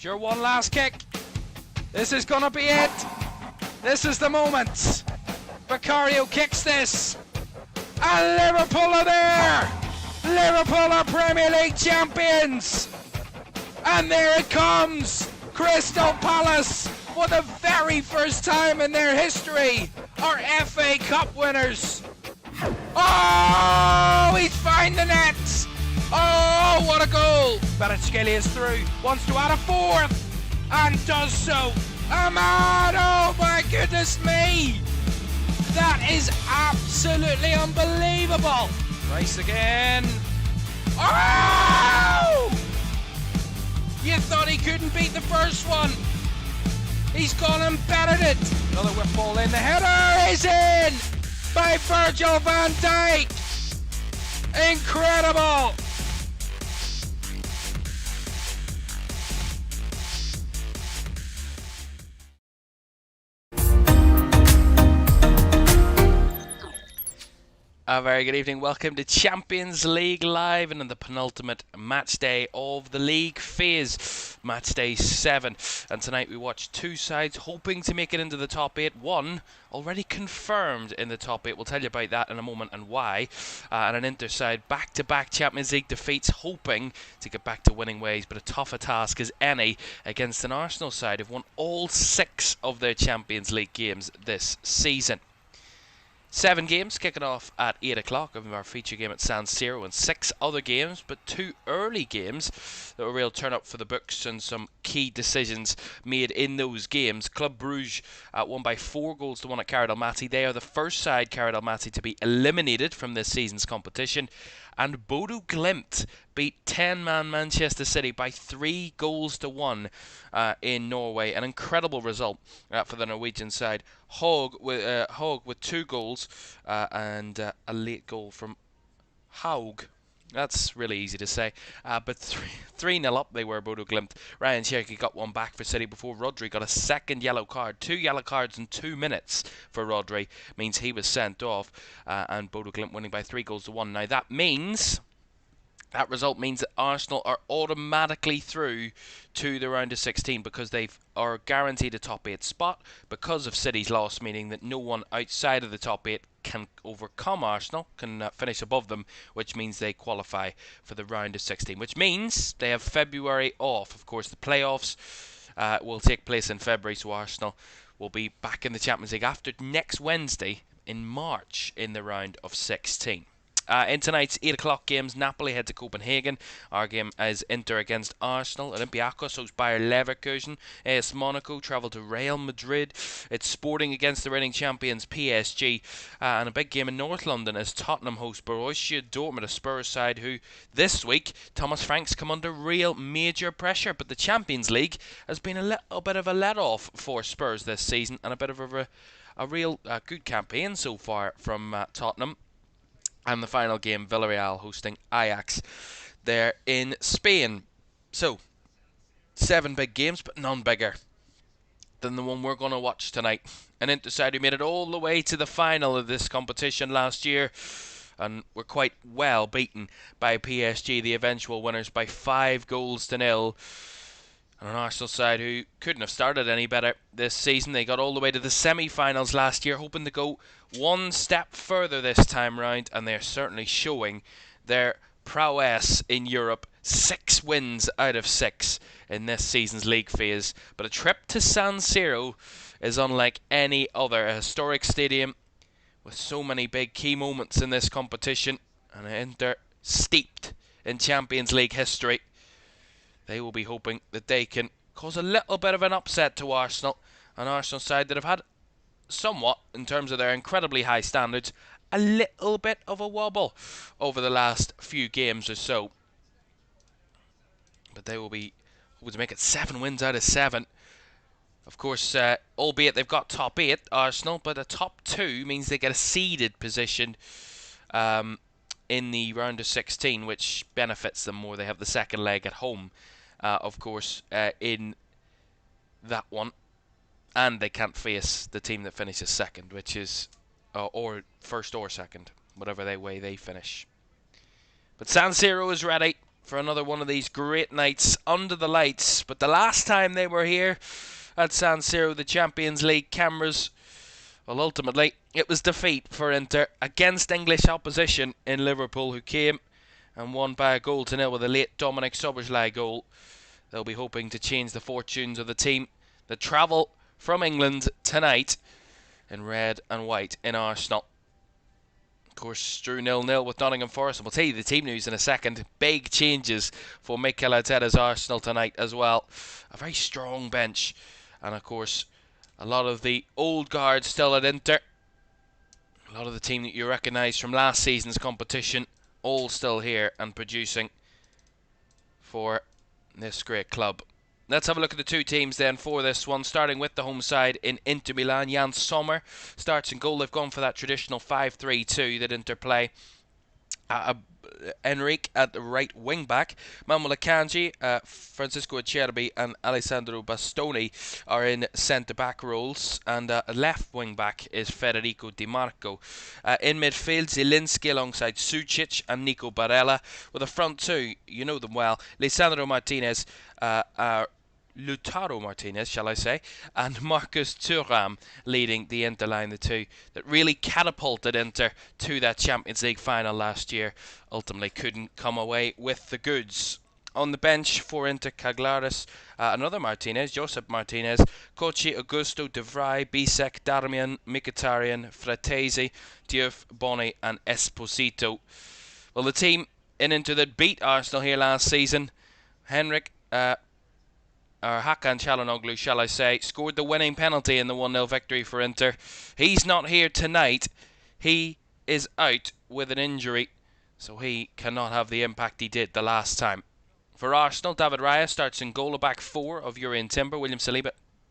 Sure, one last kick. This is gonna be it. This is the moment. Vicario kicks this. And Liverpool are there. Liverpool are Premier League champions. And there it comes. Crystal Palace, for the very first time in their history, are FA Cup winners. Oh, he's found the net. Oh, what a goal. Kvaratskhelia is through, wants to add a fourth, and does so. Ahmad, oh my goodness me. That is absolutely unbelievable. Rice again. Oh! You thought he couldn't beat the first one. He's gone and bettered it. Another whip ball in. The header is in by Virgil van Dijk. Incredible. A very good evening. Welcome to Champions League Live and in the penultimate match day of the league phase, match day 7. And tonight we watch two sides hoping to make it into the top 8. One already confirmed in the top 8. We'll tell you about that in a moment and why. And an Inter side back-to-back Champions League defeats, hoping to get back to winning ways, but a tougher task as any against an Arsenal side who've won all 6 of their Champions League games this season. 7 games kicking off at 8 o'clock of our feature game at San Siro, and 6 other games, but 2 early games that were a real turn up for the books and some key decisions made in those games. Club Brugge won by 4 goals to 1 at Caoimhan Ferris. They are the first side, Caoimhan Ferris, to be eliminated from this season's competition. And Bodo Glimt beat 10-man Manchester City by 3 goals to 1 in Norway. An incredible result for the Norwegian side. Hogg with 2 goals and a late goal from Haug. That's really easy to say. But 3-0 up they were, Bodo Glimt. Ryan Cherky got one back for City before Rodri got a second yellow card. 2 yellow cards in 2 minutes for Rodri means he was sent off. And Bodo Glimt winning by 3 goals to 1. Now that result means that Arsenal are automatically through to the round of 16 because they are guaranteed a top 8 spot because of City's loss, meaning that no one outside of the top 8 can overcome Arsenal, can finish above them, which means they qualify for the round of 16, which means they have February off. Of course, the playoffs will take place in February, so Arsenal will be back in the Champions League after next Wednesday in March in the round of 16. In tonight's 8 o'clock games, Napoli head to Copenhagen. Our game is Inter against Arsenal. Olympiacos hosts Bayer Leverkusen. AS Monaco travel to Real Madrid. It's Sporting against the reigning champions PSG. And a big game in North London as Tottenham host Borussia Dortmund, a Spurs side who this week Thomas Frank's come under real major pressure. But the Champions League has been a little bit of a let-off for Spurs this season and a bit of a real good campaign so far from Tottenham. And the final game, Villarreal hosting Ajax there in Spain. So, 7 big games, but none bigger than the one we're going to watch tonight. An Inter side who made it all the way to the final of this competition last year and were quite well beaten by PSG, the eventual winners, by 5 goals to 0. And an Arsenal side who couldn't have started any better this season. They got all the way to the semi-finals last year, hoping to go one step further this time round, and they're certainly showing their prowess in Europe. 6 wins out of 6 in this season's league phase. But a trip to San Siro is unlike any other. A historic stadium with so many big key moments in this competition, and Inter steeped in Champions League history. They will be hoping that they can cause a little bit of an upset to Arsenal. An Arsenal side that have had somewhat, in terms of their incredibly high standards, a little bit of a wobble over the last few games or so. But they will be hoping to make it 7 wins out of 7. Of course, albeit they've got top 8, Arsenal, but a top 2 means they get a seeded position in the round of 16, which benefits them more. They have the second leg at home, of course, in that one. And they can't face the team that finishes second, which is, or first or second, whatever way they finish. But San Siro is ready for another one of these great nights under the lights. But the last time they were here at San Siro, the Champions League cameras, well, ultimately it was defeat for Inter against English opposition in Liverpool, who came and won by a 1-0 with a late Dominic Szoboszlai goal. They'll be hoping to change the fortunes of the team that travel from England tonight in red and white in Arsenal. Of course, drew 0-0 with Nottingham Forest, and we'll tell you the team news in a second. Big changes for Mikel Arteta's Arsenal tonight as well. A very strong bench, and of course a lot of the old guard still at Inter. A lot of the team that you recognise from last season's competition, all still here and producing for this great club. Let's have a look at the two teams then for this one, starting with the home side in Inter Milan. Jan Sommer starts in goal. They've gone for that traditional 5-3-2 that Inter play. Enrique at the right wing back. Manuel Akanji, Francisco Acerbi and Alessandro Bastoni are in centre back roles, and left wing back is Federico Di Marco. In midfield, Zielinski alongside Sucic and Nico Barella, with a front two, you know them well, Lisandro Martinez, Lautaro Martinez, shall I say, and Marcus Thuram leading the Inter line, the two that really catapulted Inter to that Champions League final last year. Ultimately couldn't come away with the goods. On the bench for Inter, Caglares, another Martinez, Josep Martinez, Kochi, Augusto, De Vrij, Bisek, Darmian, Mkhitaryan, Fratesi, Diouf, Boni and Esposito. Well, the team in Inter that beat Arsenal here last season, Henrik, or Hakan Çalhanoğlu, shall I say, scored the winning penalty in the 1-0 victory for Inter. He's not here tonight. He is out with an injury, so he cannot have the impact he did the last time. For Arsenal, David Raya starts in goal, a back four of Jurrien Timber, William Saliba.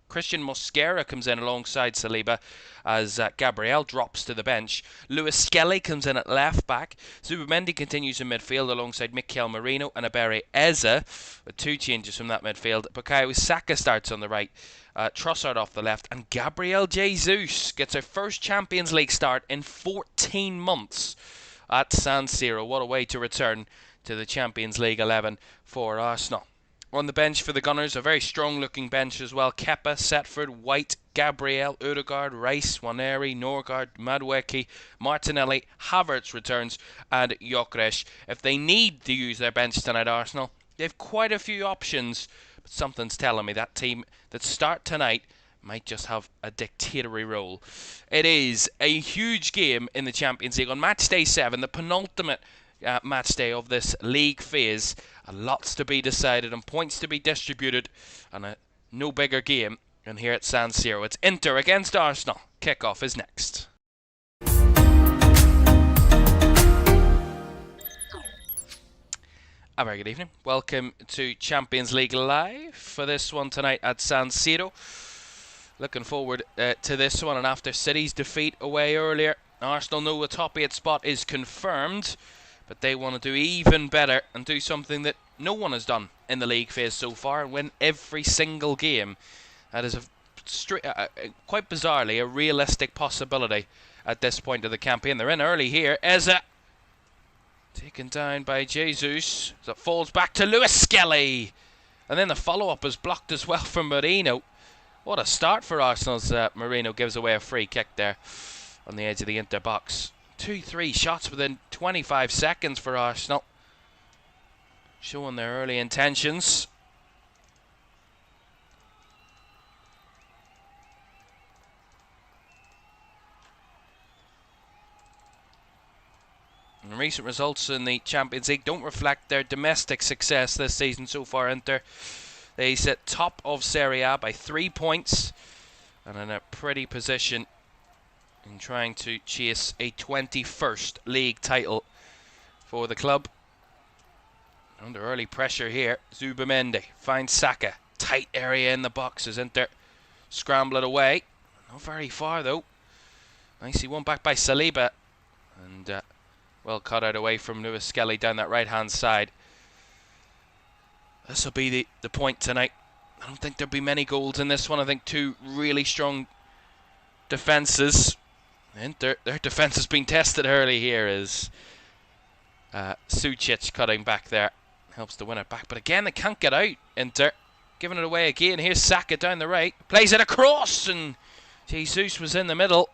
Christian Mosquera comes in alongside Saliba as Gabriel drops to the bench. Lewis Skelly comes in at left back. Zubimendi continues in midfield alongside Mikel Merino and Ebere Eze, with two changes from that midfield. Bukayo Saka starts on the right, Trossard off the left, and Gabriel Jesus gets her first Champions League start in 14 months at San Siro. What a way to return to the Champions League 11 for Arsenal. On the bench for the Gunners, a very strong-looking bench as well. Kepa, Setford, White, Gabriel, Odegaard, Rice, Waneri, Norgard, Madueke, Martinelli, Havertz returns, and Gyökeres. If they need to use their bench tonight, Arsenal, they've quite a few options, but something's telling me that team that start tonight might just have a dictatorial role. It is a huge game in the Champions League on match day 7, the penultimate match day of this league phase. Lots to be decided and points to be distributed, and a no bigger game than here at San Siro. It's Inter against Arsenal. Kickoff is next. A very good evening. Welcome to Champions League Live for this one tonight at San Siro. Looking forward to this one, and after City's defeat away earlier, Arsenal know the top 8 spot is confirmed. But they want to do even better and do something that no one has done in the league phase so far, and win every single game. That is quite bizarrely a realistic possibility at this point of the campaign. They're in early here. Eze taken down by Jesus. That falls back to Lewis Skelly. And then the follow-up is blocked as well from Merino. What a start for Arsenal's Merino gives away a free kick there on the edge of the Inter box. 2-3 shots within 25 seconds for Arsenal, showing their early intentions. And recent results in the Champions League don't reflect their domestic success this season so far. Inter, they sit top of Serie A by 3 points and in a pretty position in trying to chase a 21st league title for the club. Under early pressure here, Zubimendi finds Saka. Tight area in the box as Inter scramble it away. Not very far though. Nicely won back by Saliba. And well cut out away from Lewis Skelly down that right hand side. This will be the point tonight. I don't think there'll be many goals in this one. I think two really strong defences. Their defence has been tested early here as Sucic cutting back there. Helps to win it back, but again they can't get out. Inter giving it away again. Here's Saka down the right, plays it across, and Jesus was in the middle.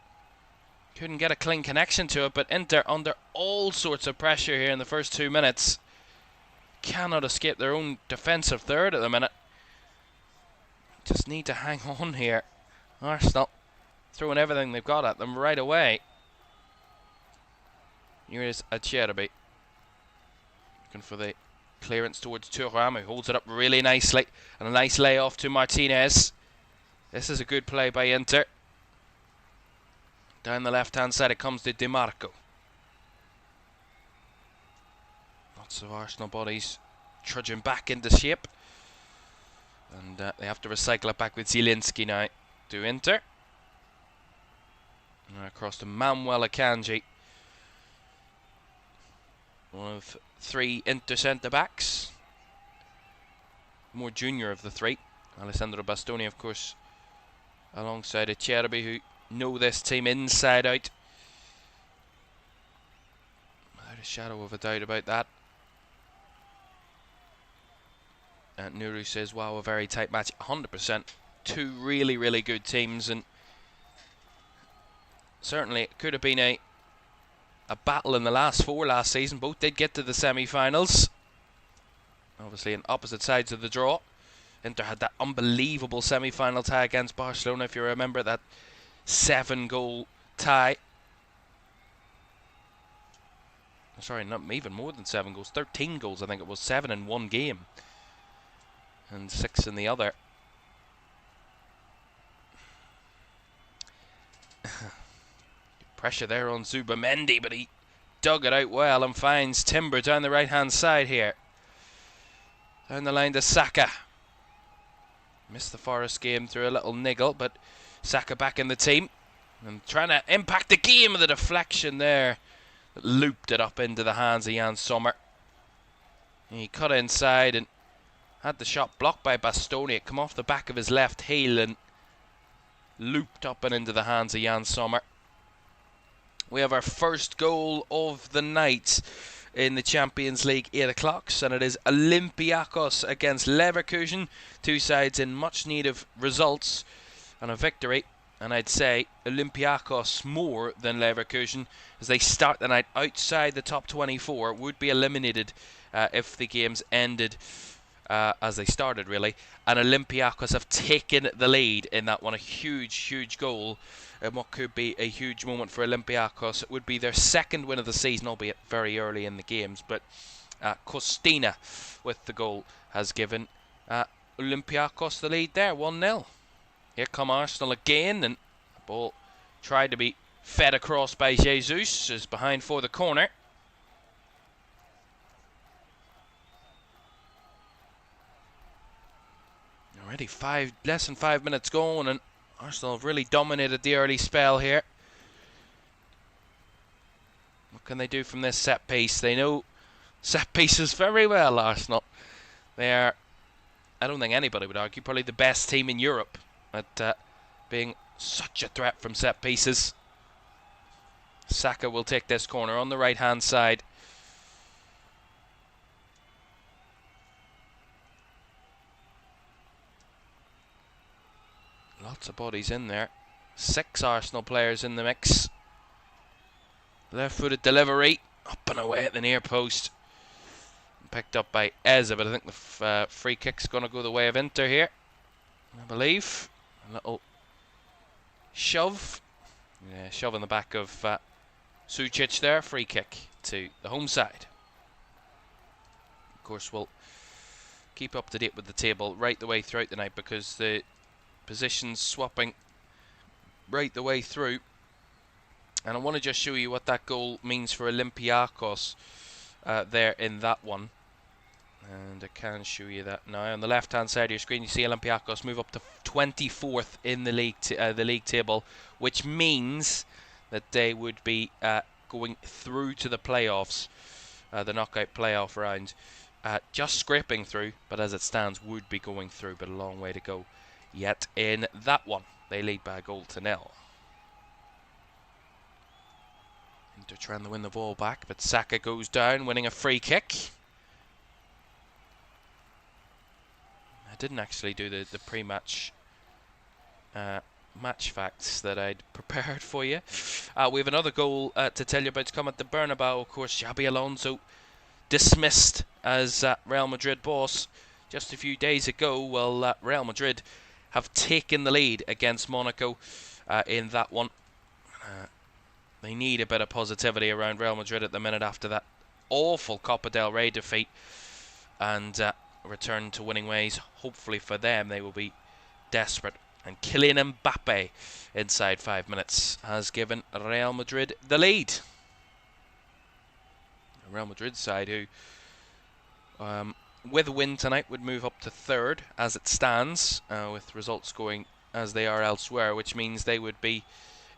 Couldn't get a clean connection to it, but Inter under all sorts of pressure here in the first 2 minutes. Cannot escape their own defensive third at the minute. Just need to hang on here. Arsenal throwing everything they've got at them right away. Here is Acerbi. Looking for the clearance towards Thuram, who holds it up really nicely. And a nice layoff to Martinez. This is a good play by Inter. Down the left-hand side it comes to DiMarco. Lots of Arsenal bodies trudging back into shape. And they have to recycle it back with Zielinski now to Inter. And across to Manuel Akanji. One of 3 Inter centre-backs. More junior of the 3. Alessandro Bastoni, of course, alongside Acerbi, who know this team inside out. Without a shadow of a doubt about that. And Nuru says, wow, a very tight match. 100%. 2 really, really good teams, and certainly it could have been a battle in the last 4 last season. Both did get to the semi-finals. Obviously on opposite sides of the draw. Inter had that unbelievable semi-final tie against Barcelona, if you remember, that 7-goal tie. Sorry, not even more than 7 goals. 13 goals, I think it was. 7 in one game. And 6 in the other. Pressure there on Zubamendi, but he dug it out well and finds Timber down the right-hand side here. Down the line to Saka. Missed the Forest game through a little niggle, but Saka back in the team. And trying to impact the game with a deflection there. Looped it up into the hands of Jan Sommer. He cut inside and had the shot blocked by Bastoni. It come off the back of his left heel and looped up and into the hands of Jan Sommer. We have our first goal of the night in the Champions League 8 o'clocks, and it is Olympiacos against Leverkusen. 2 sides in much need of results and a victory. And I'd say Olympiacos more than Leverkusen, as they start the night outside the top 24, would be eliminated if the games ended as they started, really. And Olympiacos have taken the lead in that one. A huge, huge goal, and what could be a huge moment for Olympiacos. It would be their 2nd win of the season, albeit very early in the games. But Costina with the goal has given Olympiacos the lead there, 1-0. Here come Arsenal again, and the ball tried to be fed across by Jesus, is behind for the corner. Already less than 5 minutes gone, and Arsenal have really dominated the early spell here. What can they do from this set piece? They know set pieces very well, Arsenal. They are, I don't think anybody would argue, probably the best team in Europe at being such a threat from set pieces. Saka will take this corner on the right hand side. Lots of bodies in there. 6 Arsenal players in the mix. Left footed delivery, up and away at the near post. Picked up by Eza, but I think the free kick's going to go the way of Inter here, I believe. A little shove. Yeah, shove in the back of Sucic there. Free kick to the home side. Of course, we'll keep up to date with the table right the way throughout the night, because the positions swapping right the way through. And I want to just show you what that goal means for Olympiacos there in that one. And I can show you that now. On the left-hand side of your screen, you see Olympiacos move up to 24th in the league table, which means that they would be going through to the playoffs, the knockout playoff round. Just scraping through, but as it stands, would be going through, but a long way to go yet in that one. They lead by a goal to 0. Inter trying to win the ball back, but Saka goes down, winning a free kick. didn't actually do the pre-match match facts that I'd prepared for you. We have another goal to tell you about to come at the Bernabeu. Of course, Xabi Alonso dismissed as Real Madrid boss just a few days ago. Well, Real Madrid have taken the lead against Monaco in that one. They need a bit of positivity around Real Madrid at the minute after that awful Copa del Rey defeat and return to winning ways. Hopefully for them, they will be desperate. And Kylian Mbappe, inside 5 minutes, has given Real Madrid the lead. The Real Madrid side, who, with a win tonight, would move up to third as it stands, with results going as they are elsewhere, which means they would be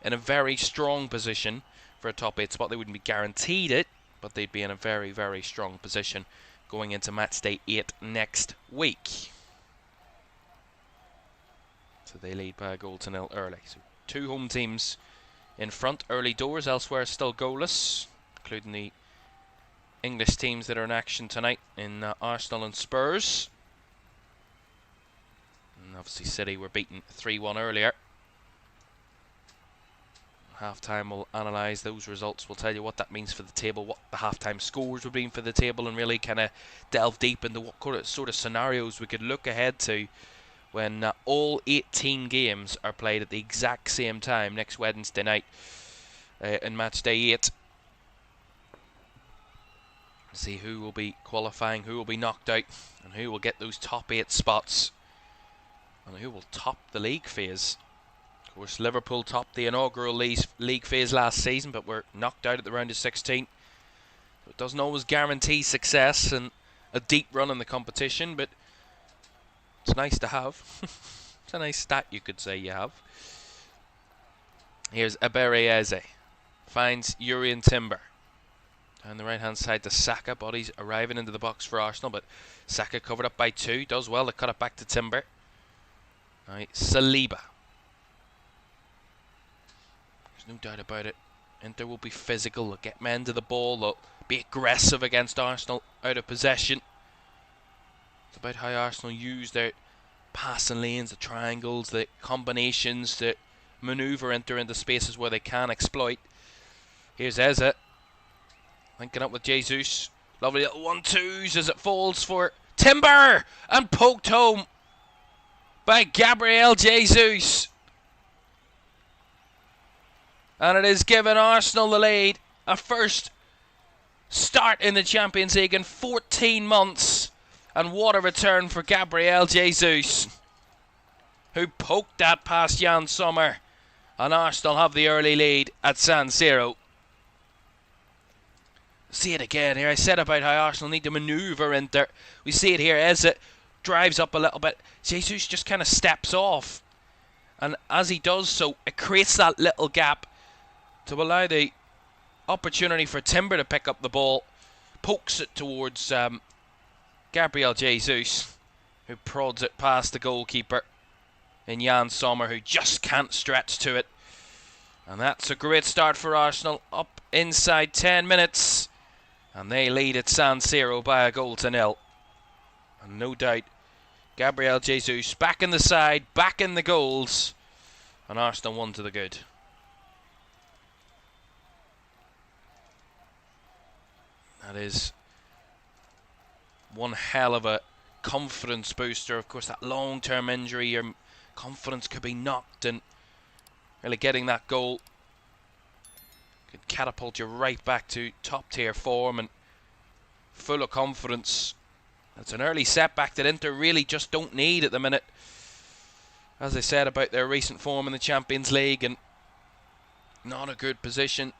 in a very strong position for a top 8 spot. They wouldn't be guaranteed it, but they'd be in a very, very strong position going into matchday 8 next week. So they lead by a goal to nil early. So 2 home teams in front early doors, elsewhere still goalless, including the English teams that are in action tonight in Arsenal and Spurs. And obviously City were beaten 3-1 earlier. Half-time will analyse those results. We'll tell you what that means for the table, what the half-time scores would mean for the table, and really kind of delve deep into what sort of scenarios we could look ahead to when all 18 games are played at the exact same time next Wednesday night in matchday 8. See who will be qualifying, who will be knocked out, and who will get those top 8 spots, and who will top the league phase. Of course, Liverpool topped the inaugural league phase last season, but were knocked out at the round of 16. So it doesn't always guarantee success and a deep run in the competition, but it's nice to have. It's a nice stat, you could say you have. Here's Ebereeze. Finds Urian Timber. Down the right-hand side to Saka. Bodies arriving into the box for Arsenal, but Saka covered up by 2. Does well to cut it back to Timber. Right, Saliba. There's no doubt about it. Inter will be physical. They'll get men to the ball. They'll be aggressive against Arsenal out of possession. It's about how Arsenal use their passing lanes, the triangles, the combinations to manoeuvre Inter into spaces where they can exploit. Here's Eze. Linking up with Jesus. Lovely little 1-2s as it falls for Timber. And poked home by Gabriel Jesus. And it has given Arsenal the lead. A first start in the Champions League in 14 months. And what a return for Gabriel Jesus, who poked that past Jan Sommer. And Arsenal have the early lead at San Siro. See it again here. I said about how Arsenal need to manoeuvre Inter. We see it here as it drives up a little bit. Jesus just kind of steps off. And as he does so, it creates that little gap to allow the opportunity for Timber to pick up the ball. Pokes it towards Gabriel Jesus, who prods it past the goalkeeper in Jan Sommer, who just can't stretch to it. And that's a great start for Arsenal, up inside 10 minutes. And they lead at San Siro by a goal to nil. And no doubt, Gabriel Jesus back in the side, back in the goals. And Arsenal 1 to the good. That is one hell of a confidence booster. Of course, that long-term injury, your confidence could be knocked, and really getting that goal could catapult you right back to top-tier form and full of confidence. That's an early setback that Inter really just don't need at the minute. As I said about their recent form in the Champions League, and not a good position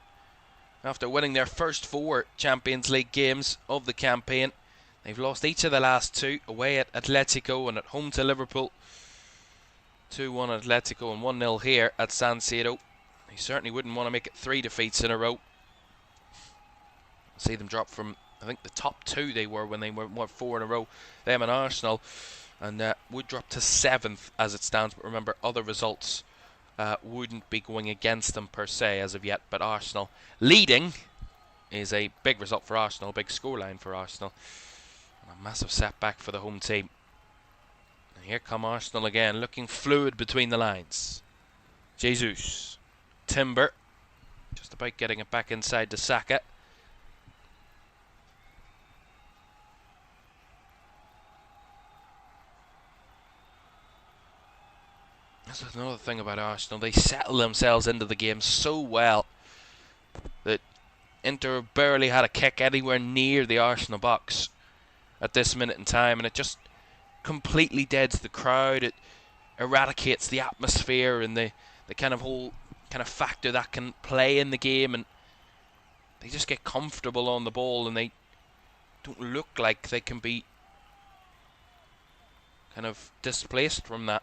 after winning their first 4 Champions League games of the campaign. They've lost each of the last 2, away at Atletico and at home to Liverpool. 2-1 at Atletico and 1-0 here at San Siro. They certainly wouldn't want to make it 3 defeats in a row. See them drop from, I think, the top 2 they were when they were 4 in a row, them and Arsenal, and would drop to 7th as it stands. But remember, other results wouldn't be going against them per se as of yet. But Arsenal leading is a big result for Arsenal, a big scoreline for Arsenal, and a massive setback for the home team. Here come Arsenal again, looking fluid between the lines. Jesus. Timber. Just about getting it back inside to Saka. That's another thing about Arsenal. They settle themselves into the game so well that Inter barely had a kick anywhere near the Arsenal box at this minute in time, and it just completely deads the crowd. It eradicates the atmosphere and the kind of whole kind of factor that can play in the game, and they just get comfortable on the ball and they don't look like they can be kind of displaced from that.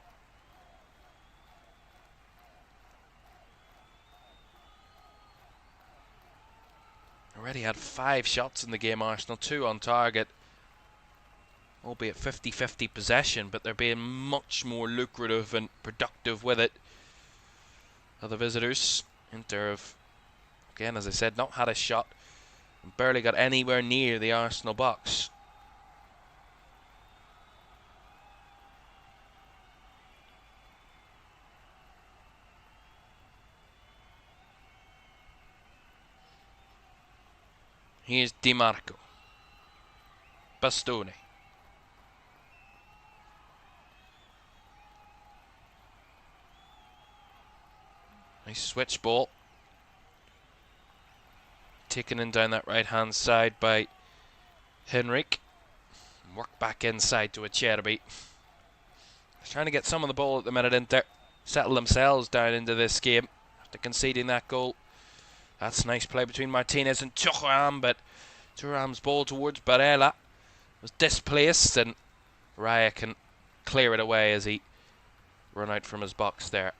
Already had 5 shots in the game, Arsenal, 2 on target, albeit 50-50 possession, but they're being much more lucrative and productive with it. Other visitors, Inter have, again, as I said, not had a shot and barely got anywhere near the Arsenal box. Here's Di Marco. Bastoni. Nice switch ball. Taken in down that right hand side by Henrik. Work back inside to Acerbi. Trying to get some of the ball at the minute. Inter settle themselves down into this game after conceding that goal. That's nice play between Martinez and Thuram, but Thuram's ball towards Barella was displaced, and Raya can clear it away as he run out from his box there.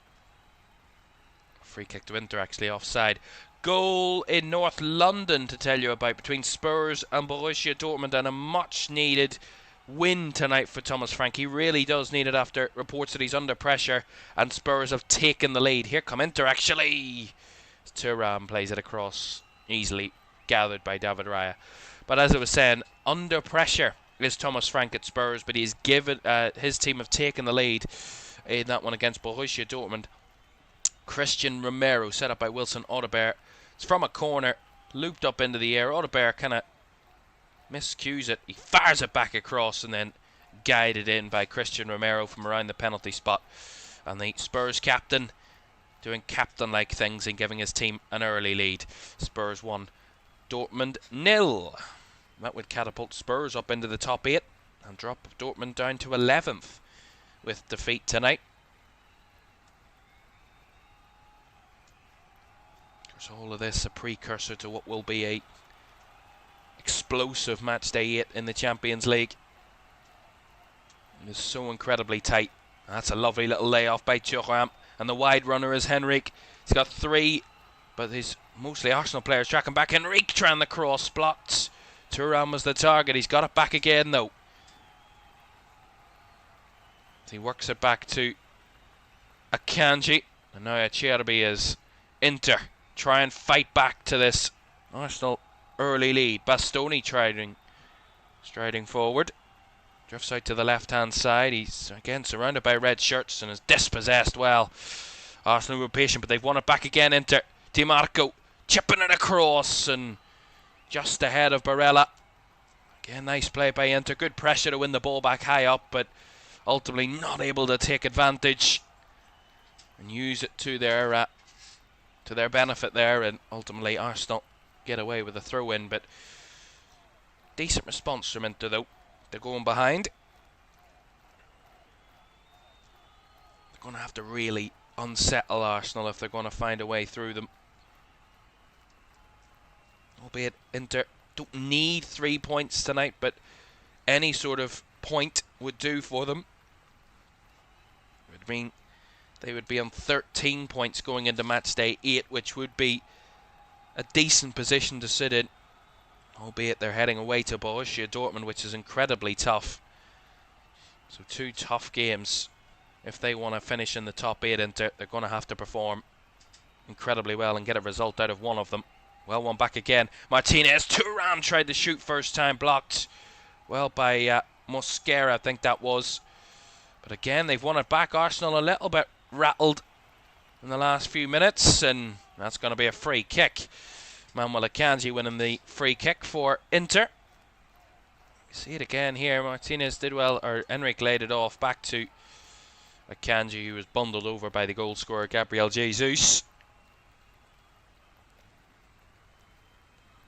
Free kick to Inter, actually offside. Goal in North London to tell you about between Spurs and Borussia Dortmund, and a much needed win tonight for Thomas Frank. He really does need it after reports that he's under pressure and Spurs have taken the lead. Here come Inter, actually. Thuram plays it across, easily gathered by David Raya. But as I was saying, under pressure is Thomas Frank at Spurs, but he's given his team have taken the lead in that one against Borussia Dortmund. Christian Romero, set up by Wilson Audebert. It's from a corner, looped up into the air. Audebert kind of miscues it. He fires it back across and then guided in by Christian Romero from around the penalty spot. And the Spurs captain doing captain-like things and giving his team an early lead. Spurs 1, Dortmund 0. That would catapult Spurs up into the top 8 and drop Dortmund down to 11th with defeat tonight. Of course, all of this a precursor to what will be a explosive match day 8 in the Champions League. It is so incredibly tight. That's a lovely little layoff by Thuram. And the wide runner is Henrik. He's got 3, but he's mostly Arsenal players tracking back. Henrik trying the cross, blocked. Thuram was the target. He's got it back again, though. He works it back to Akanji. And now Acerbi is Inter. Try and fight back to this Arsenal early lead. Bastoni striding forward. Drifts out to the left-hand side. He's again surrounded by red shirts and is dispossessed well. Arsenal were patient, but they've won it back again. Inter. Di Marco chipping it across and just ahead of Barella. Again, nice play by Inter. Good pressure to win the ball back high up, but ultimately not able to take advantage and use it to their benefit there. And ultimately, Arsenal get away with a throw-in, but decent response from Inter, though. They're going behind. They're going to have to really unsettle Arsenal if they're going to find a way through them. Albeit Inter don't need 3 points tonight, but any sort of point would do for them. It would mean they would be on 13 points going into match day 8, which would be a decent position to sit in. Albeit they're heading away to Borussia Dortmund, which is incredibly tough. So 2 tough games. If they want to finish in the top 8, they're going to have to perform incredibly well and get a result out of one of them. Well, one back again. Martinez. Thuram tried to shoot first time. Blocked well by Mosquera, I think that was. But again, they've won it back. Arsenal a little bit rattled in the last few minutes, and that's going to be a free kick. Manuel Akanji winning the free kick for Inter. You see it again here. Martinez did well, or Enrique laid it off back to Akanji, who was bundled over by the goal scorer Gabriel Jesus.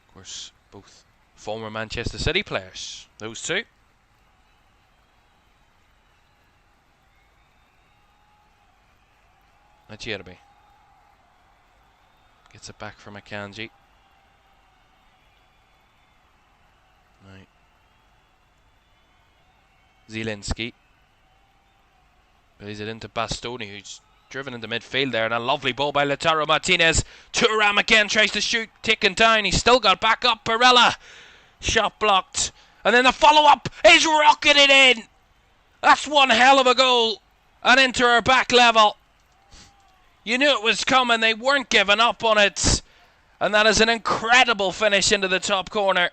Of course, both former Manchester City players, those two. Acerbi gets it back from Akanji. Right. Zielinski plays it into Bastoni, who's driven into midfield there, and a lovely ball by Lautaro Martinez. Thuram again tries to shoot, taken down. He's still got back up. Barella, shot blocked, and then the follow-up is rocketed in. That's one hell of a goal, and Inter are back level. You knew it was coming. They weren't giving up on it, and that is an incredible finish into the top corner.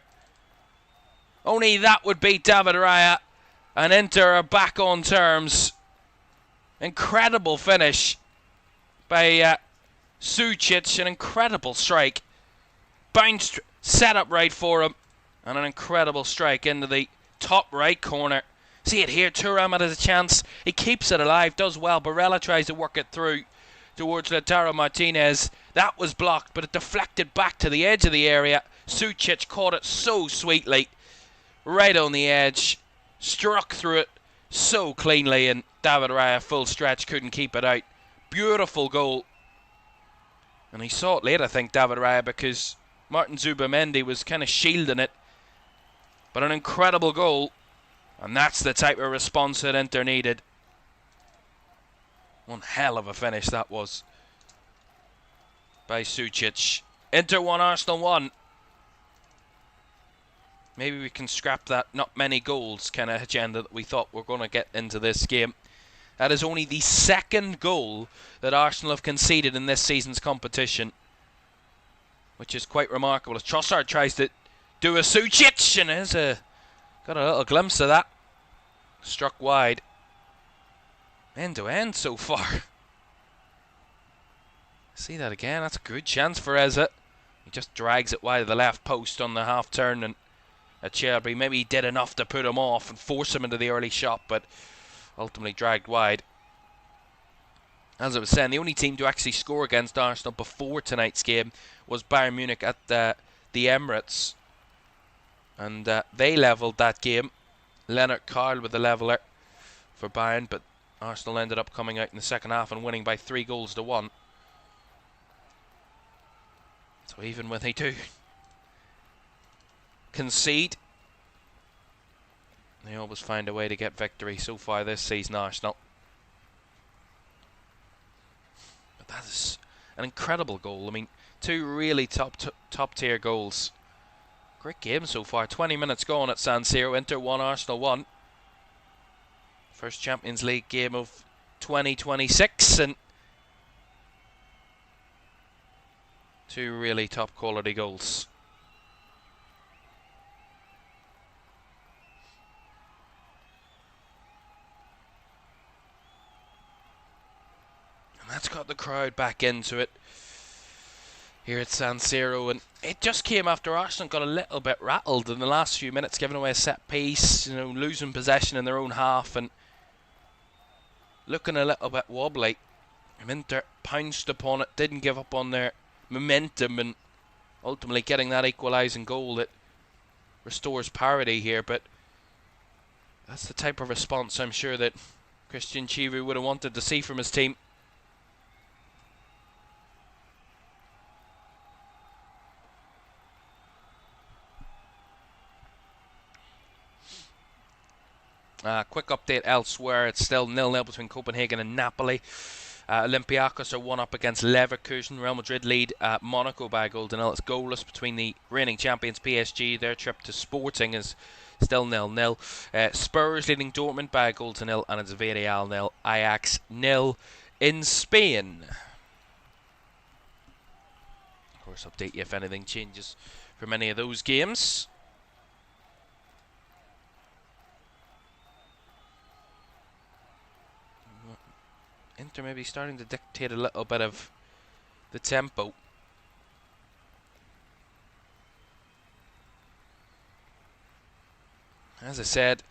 Only that would beat David Raya, and Inter are back on terms. Incredible finish by Sucic, an incredible strike. Bounced, set up right for him, and an incredible strike into the top right corner. See it here, Thuram has a chance. He keeps it alive, does well. Barella tries to work it through towards Lautaro Martinez. That was blocked, but it deflected back to the edge of the area. Sucic caught it so sweetly, right on the edge, struck through it so cleanly, and David Raya, full stretch, couldn't keep it out. Beautiful goal. And he saw it late, I think, David Raya, because Martin Zubamendi was kind of shielding it. But an incredible goal, and that's the type of response that Inter needed. One hell of a finish that was by Sucic. Inter 1, Arsenal 1. Maybe we can scrap that not many goals kind of agenda that we thought we're going to get into this game. That is only the second goal that Arsenal have conceded in this season's competition, which is quite remarkable. As Trossard tries to do a Sucic, and got a little glimpse of that. Struck wide. End to end so far. See that again. That's a good chance for Eze. He just drags it wide of the left post on the half turn, and Acerbi maybe he did enough to put him off and force him into the early shot, but ultimately dragged wide. As I was saying, the only team to actually score against Arsenal before tonight's game was Bayern Munich at the Emirates, and they levelled that game. Leonard Carl with the leveller for Bayern, but Arsenal ended up coming out in the second half and winning by 3-1. So even when they do concede, they always find a way to get victory so far this season, Arsenal. But that is an incredible goal. I mean, two really top tier goals. Great game so far. 20 minutes gone at San Siro. Inter 1, Arsenal 1. First Champions League game of 2026, and two really top quality goals. And that's got the crowd back into it here at San Siro, and it just came after Arsenal got a little bit rattled in the last few minutes, giving away a set piece, losing possession in their own half and looking a little bit wobbly. And Inter pounced upon it, didn't give up on their momentum, and ultimately getting that equalising goal that restores parity here. But that's the type of response I'm sure that Christian Chivu would have wanted to see from his team. Quick update elsewhere. It's still 0-0 between Copenhagen and Napoli. Olympiacos are 1-up against Leverkusen. Real Madrid lead Monaco by a goal to nil. It's goalless between the reigning champions PSG. Their trip to Sporting is still 0-0. Spurs leading Dortmund by a goal to nil, and it's Villarreal 0, Ajax 0 in Spain. Of course, update you if anything changes from any of those games. Inter maybe starting to dictate a little bit of the tempo. As I said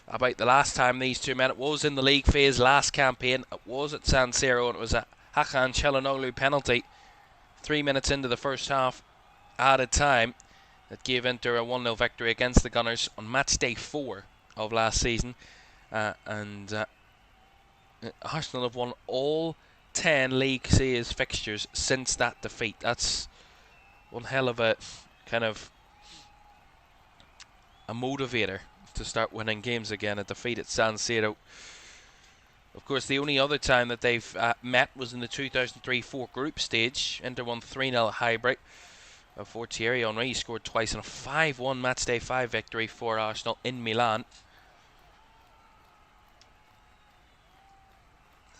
about the last time these two met, it was in the league phase last campaign. It was at San Siro, and it was a Hakan Çalhanoğlu penalty 3 minutes into the first half added time that gave Inter a 1-0 victory against the Gunners on match day 4 of last season. Arsenal have won all 10 league series fixtures since that defeat. That's one hell of a kind of a motivator to start winning games again. A defeat at San Siro. Of course, the only other time that they've met was in the 2003-4 group stage. Inter won 3-0 at Highbury. For Thierry Henry, he scored twice in a 5-1 matchday 5 victory for Arsenal in Milan.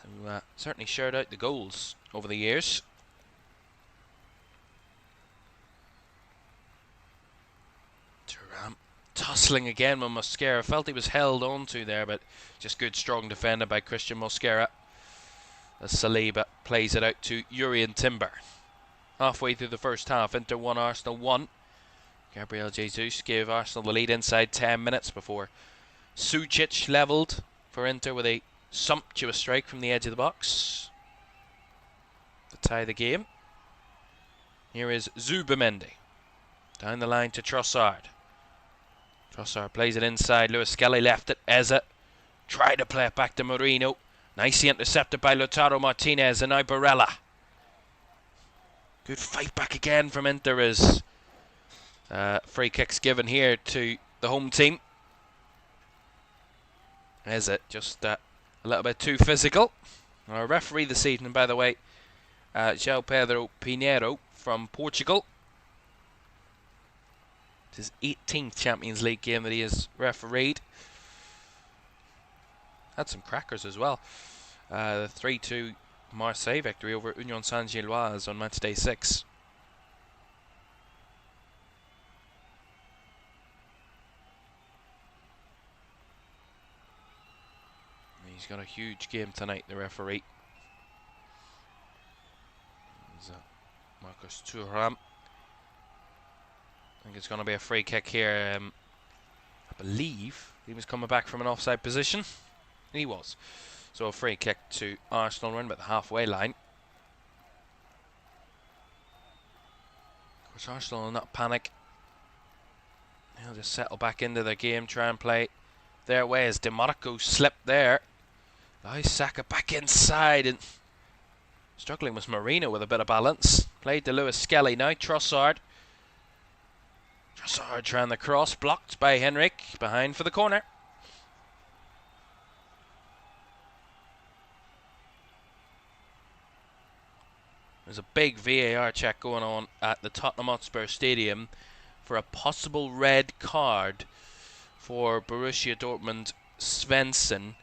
So, certainly shared out the goals over the years. Thuram tussling again with Mosquera. Felt he was held on to there, but just good strong defender by Christian Mosquera as Saliba plays it out to Jurrien Timber. Halfway through the first half, Inter 1, Arsenal 1. Gabriel Jesus gave Arsenal the lead inside 10 minutes before Sucic levelled for Inter with a sumptuous strike from the edge of the box to tie the game. Here is Zubimendi down the line to Trossard. Trossard plays it inside. Lewis Skelly left it. Eze tried to play it back to Marino. Nicely intercepted by Lautaro Martinez, and now Barella. Good fight back again from Inter as free kicks given here to the home team. Eze just a little bit too physical. Our referee this evening, by the way, João Pedro Pinheiro from Portugal. It's his 18th Champions League game that he has refereed. Had some crackers as well. The 3-2 Marseille victory over Union Saint-Gilloise on match day 6. He's got a huge game tonight, the referee. Marcus Thuram. I think it's going to be a free kick here. I believe he was coming back from an offside position. He was. So a free kick to Arsenal, around about the halfway line. Of course, Arsenal will not panic. They'll just settle back into their game, try and play their way as DiMarco slipped there. Now Saka back inside and struggling with Marino with a bit of balance. Played to Lewis Skelly now. Trossard. Trossard trying the cross, blocked by Henrik. Behind for the corner. There's a big VAR check going on at the Tottenham Hotspur Stadium for a possible red card for Borussia Dortmund Svensson.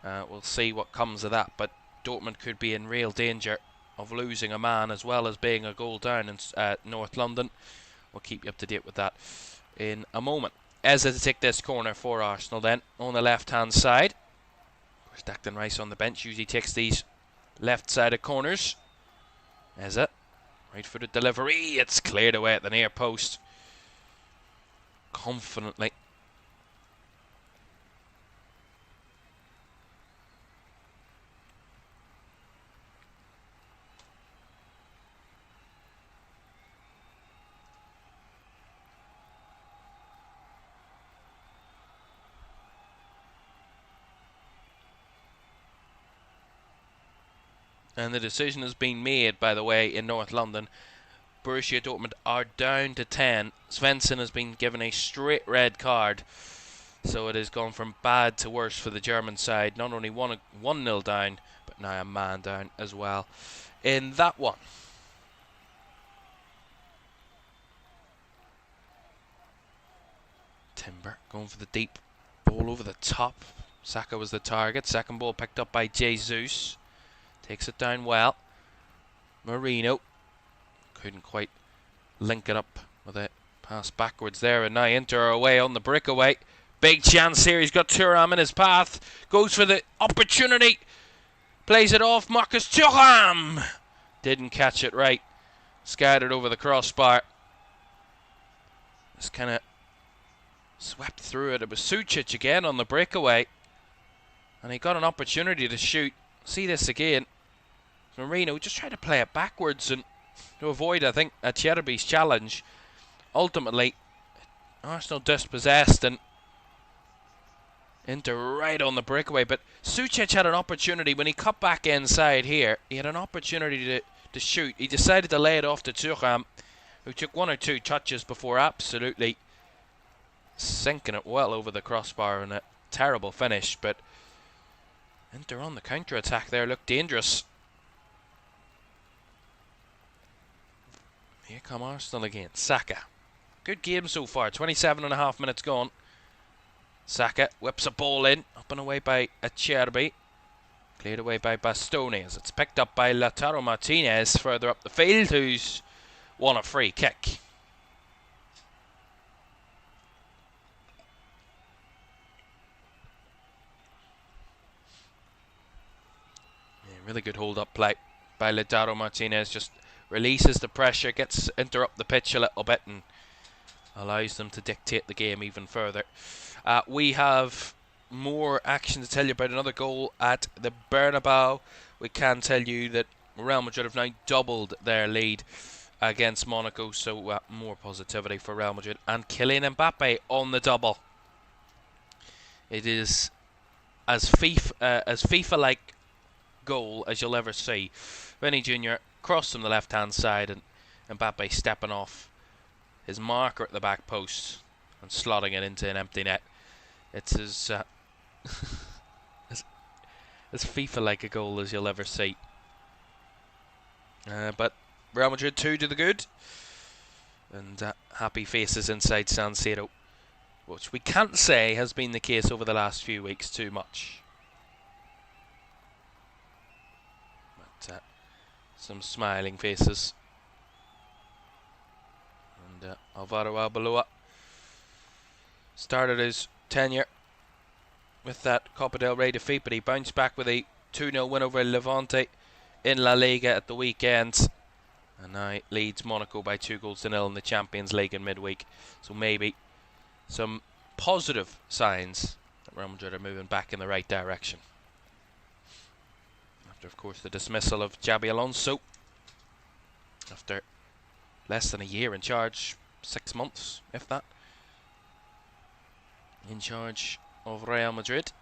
We'll see what comes of that, but Dortmund could be in real danger of losing a man as well as being a goal down in North London. We'll keep you up to date with that in a moment. Eze to take this corner for Arsenal then on the left hand side. Of course, Declan Rice on the bench usually takes these left sided corners. Eze, right footed delivery, it's cleared away at the near post confidently. And the decision has been made, by the way, in North London. Borussia Dortmund are down to 10. Svensson has been given a straight red card. So it has gone from bad to worse for the German side. Not only 1-0 down, but now a man down as well in that one. Timber going for the deep ball over the top. Saka was the target. Second ball picked up by Jesus. Takes it down well. Marino couldn't quite link it up with a pass backwards there, and now Inter away on the breakaway. Big chance here. He's got Thuram in his path. Goes for the opportunity. Plays it off. Marcus Thuram didn't catch it right. Scattered over the crossbar. Just kind of swept through it. It was Sucic again on the breakaway. And he got an opportunity to shoot. See this again. Marino just tried to play it backwards and to avoid, I think, Acerbi's challenge. Ultimately, Arsenal dispossessed and Inter right on the breakaway. But Sucic had an opportunity when he cut back inside here. He had an opportunity to shoot. He decided to lay it off to Thuram, who took one or two touches before absolutely sinking it well over the crossbar, and a terrible finish. But Inter on the counter-attack there looked dangerous. Here come Arsenal again. Saka. Good game so far. 27.5 minutes gone. Saka whips a ball in. Up and away by Acerbi. Cleared away by Bastoni as it's picked up by Lautaro Martinez further up the field, who's won a free kick. Yeah, really good hold-up play by Lautaro Martinez. Just releases the pressure, gets Inter up the pitch a little bit and allows them to dictate the game even further. We have more action to tell you about. Another goal at the Bernabeu. We can tell you that Real Madrid have now doubled their lead against Monaco, so more positivity for Real Madrid. And Kylian Mbappe on the double. It is as FIFA-like goal as you'll ever see. Vinny Jr. crossed from the left-hand side and Mbappe stepping off his marker at the back post and slotting it into an empty net. It's as as FIFA-like a goal as you'll ever see. But Real Madrid 2 to the good, and happy faces inside San Siro, which we can't say has been the case over the last few weeks too much. But some smiling faces. And Alvaro Arbeloa started his tenure with that Copa del Rey defeat, but he bounced back with a 2-0 win over Levante in La Liga at the weekend, and now leads Monaco by 2-0 in the Champions League in midweek. So maybe some positive signs that Real Madrid are moving back in the right direction. After, of course, the dismissal of Xabi Alonso after less than a year in charge, 6 months, if that, in charge of Real Madrid.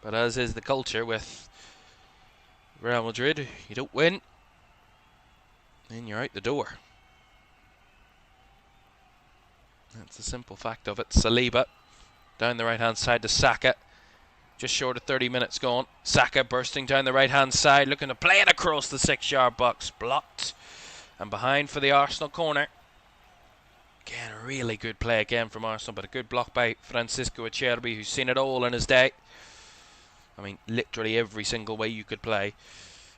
But as is the culture with Real Madrid, you don't win, then you're out the door. That's the simple fact of it. Saliba down the right hand side to Saka. Just short of 30 minutes gone. Saka bursting down the right hand side, looking to play it across the 6-yard box. Blocked. And behind for the Arsenal corner. Again, a really good play again from Arsenal, but a good block by Francisco Acerbi, who's seen it all in his day. I mean, literally every single way you could play,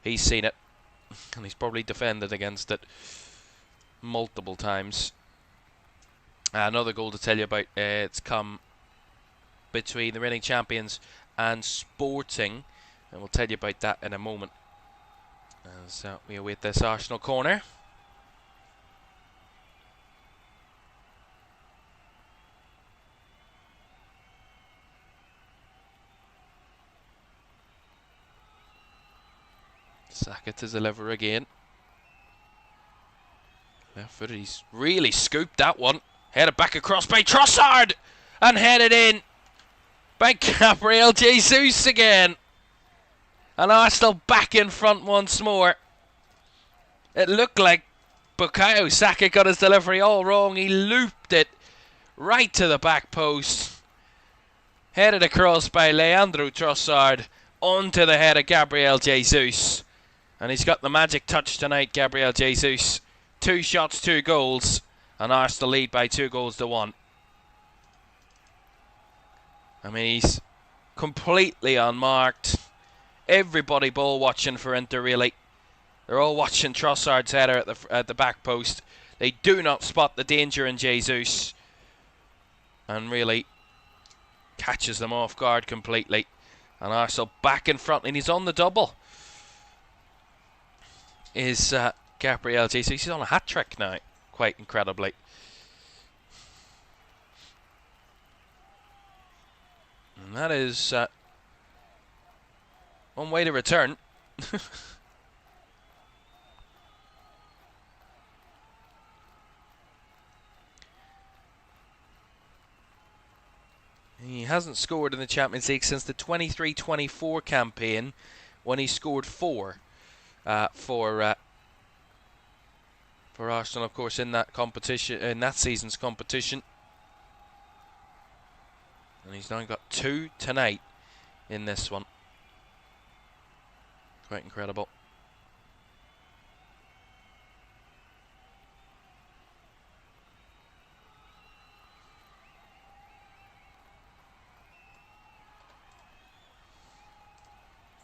he's seen it. And he's probably defended against it multiple times. Another goal to tell you about. It's come between the reigning champions and Sporting, and we'll tell you about that in a moment as we await this Arsenal corner. Saka to deliver again. Left footed, he's really scooped that one. Headed back across by Trossard and headed in by Gabriel Jesus again. And Arsenal back in front once more. It looked like Bukayo Saka got his delivery all wrong. He looped it right to the back post. Headed across by Leandro Trossard onto the head of Gabriel Jesus. And he's got the magic touch tonight, Gabriel Jesus. 2 shots, 2 goals. And Arsenal lead by 2-1. I mean, he's completely unmarked. Everybody ball watching for Inter, really. They're all watching Trossard's header at the back post. They do not spot the danger in Jesus. And really catches them off guard completely. And Arsenal back in front, and he's on the double. Is Gabriel Jesus. He's on a hat-trick now, quite incredibly. And that is one way to return. He hasn't scored in the Champions League since the 23-24 campaign, when he scored 4 for Arsenal, of course, in that competition, in that season's competition. And he's now got 2 tonight in this one. Quite incredible.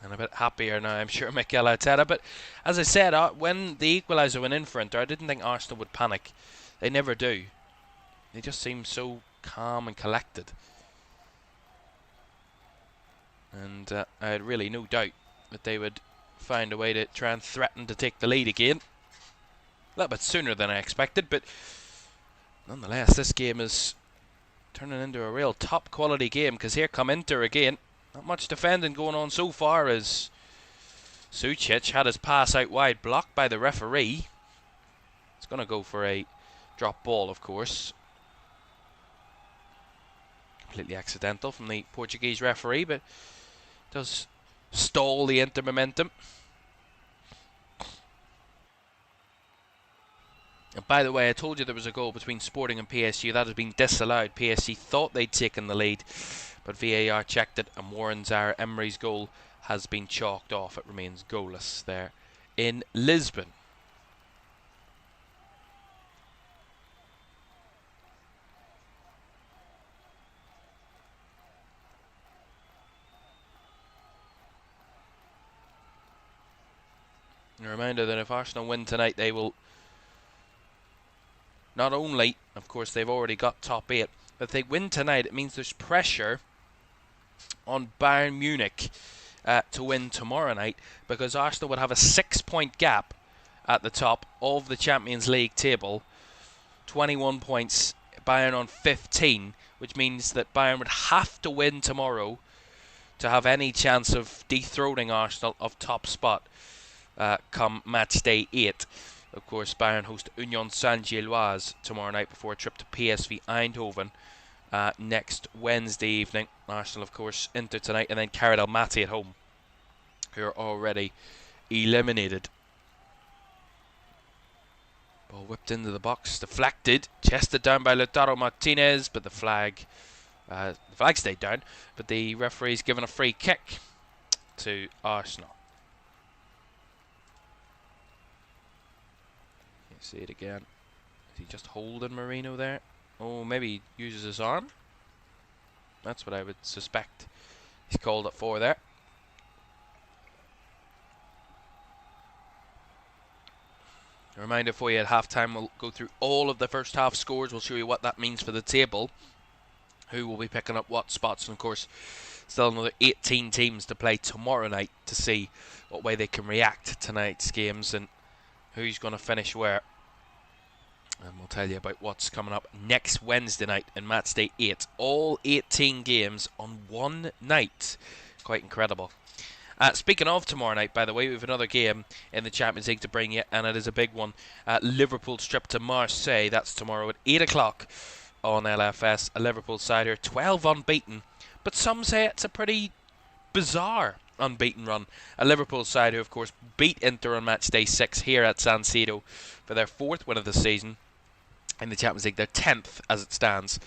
And a bit happier now, I'm sure, Mikel Arteta. But as I said, when the equaliser went in for Inter, I didn't think Arsenal would panic. They never do. They just seem so calm and collected. And I had really no doubt that they would find a way to try and threaten to take the lead again. A little bit sooner than I expected, but nonetheless, this game is turning into a real top quality game, because here come Inter again. Not much defending going on so far, as Sucic had his pass out wide, blocked by the referee. It's going to go for a drop ball, of course. Completely accidental from the Portuguese referee, but does stall the Inter momentum. And by the way, I told you there was a goal between Sporting and PSG. That has been disallowed. PSG thought they'd taken the lead, but VAR checked it and warns our Emery's goal has been chalked off. It remains goalless there in Lisbon. A reminder that if Arsenal win tonight, they will not only, of course, they've already got top 8, but if they win tonight, it means there's pressure on Bayern Munich to win tomorrow night, because Arsenal would have a 6-point gap at the top of the Champions League table. 21 points, Bayern on 15, which means that Bayern would have to win tomorrow to have any chance of dethroning Arsenal of top spot come match day 8. Of course, Bayern host Union Saint-Gilloise tomorrow night before a trip to PSV Eindhoven next Wednesday evening. Arsenal, of course, Inter tonight, and then Carried Almaty at home, who are already eliminated. Ball whipped into the box, deflected, chested down by Lautaro Martinez, but the flag stayed down, but the referee's given a free kick to Arsenal. See it again. Is he just holding Marino there? Oh, maybe he uses his arm? That's what I would suspect. He's called it for there. A reminder for you, at half-time we'll go through all of the first half scores. We'll show you what that means for the table, who will be picking up what spots, and of course still another 18 teams to play tomorrow night to see what way they can react to tonight's games and who's going to finish where. And we'll tell you about what's coming up next Wednesday night in Matchday 8. All 18 games on one night. Quite incredible. Speaking of tomorrow night, by the way, we have another game in the Champions League to bring you, and it is a big one. Liverpool's trip to Marseille. That's tomorrow at 8 o'clock on LFS. A Liverpool side here, 12 unbeaten. But some say it's a pretty bizarre unbeaten run. A Liverpool side who, of course, beat Inter on Matchday 6 here at San Siro for their 4th win of the season in the Champions League. Their 10th as it stands,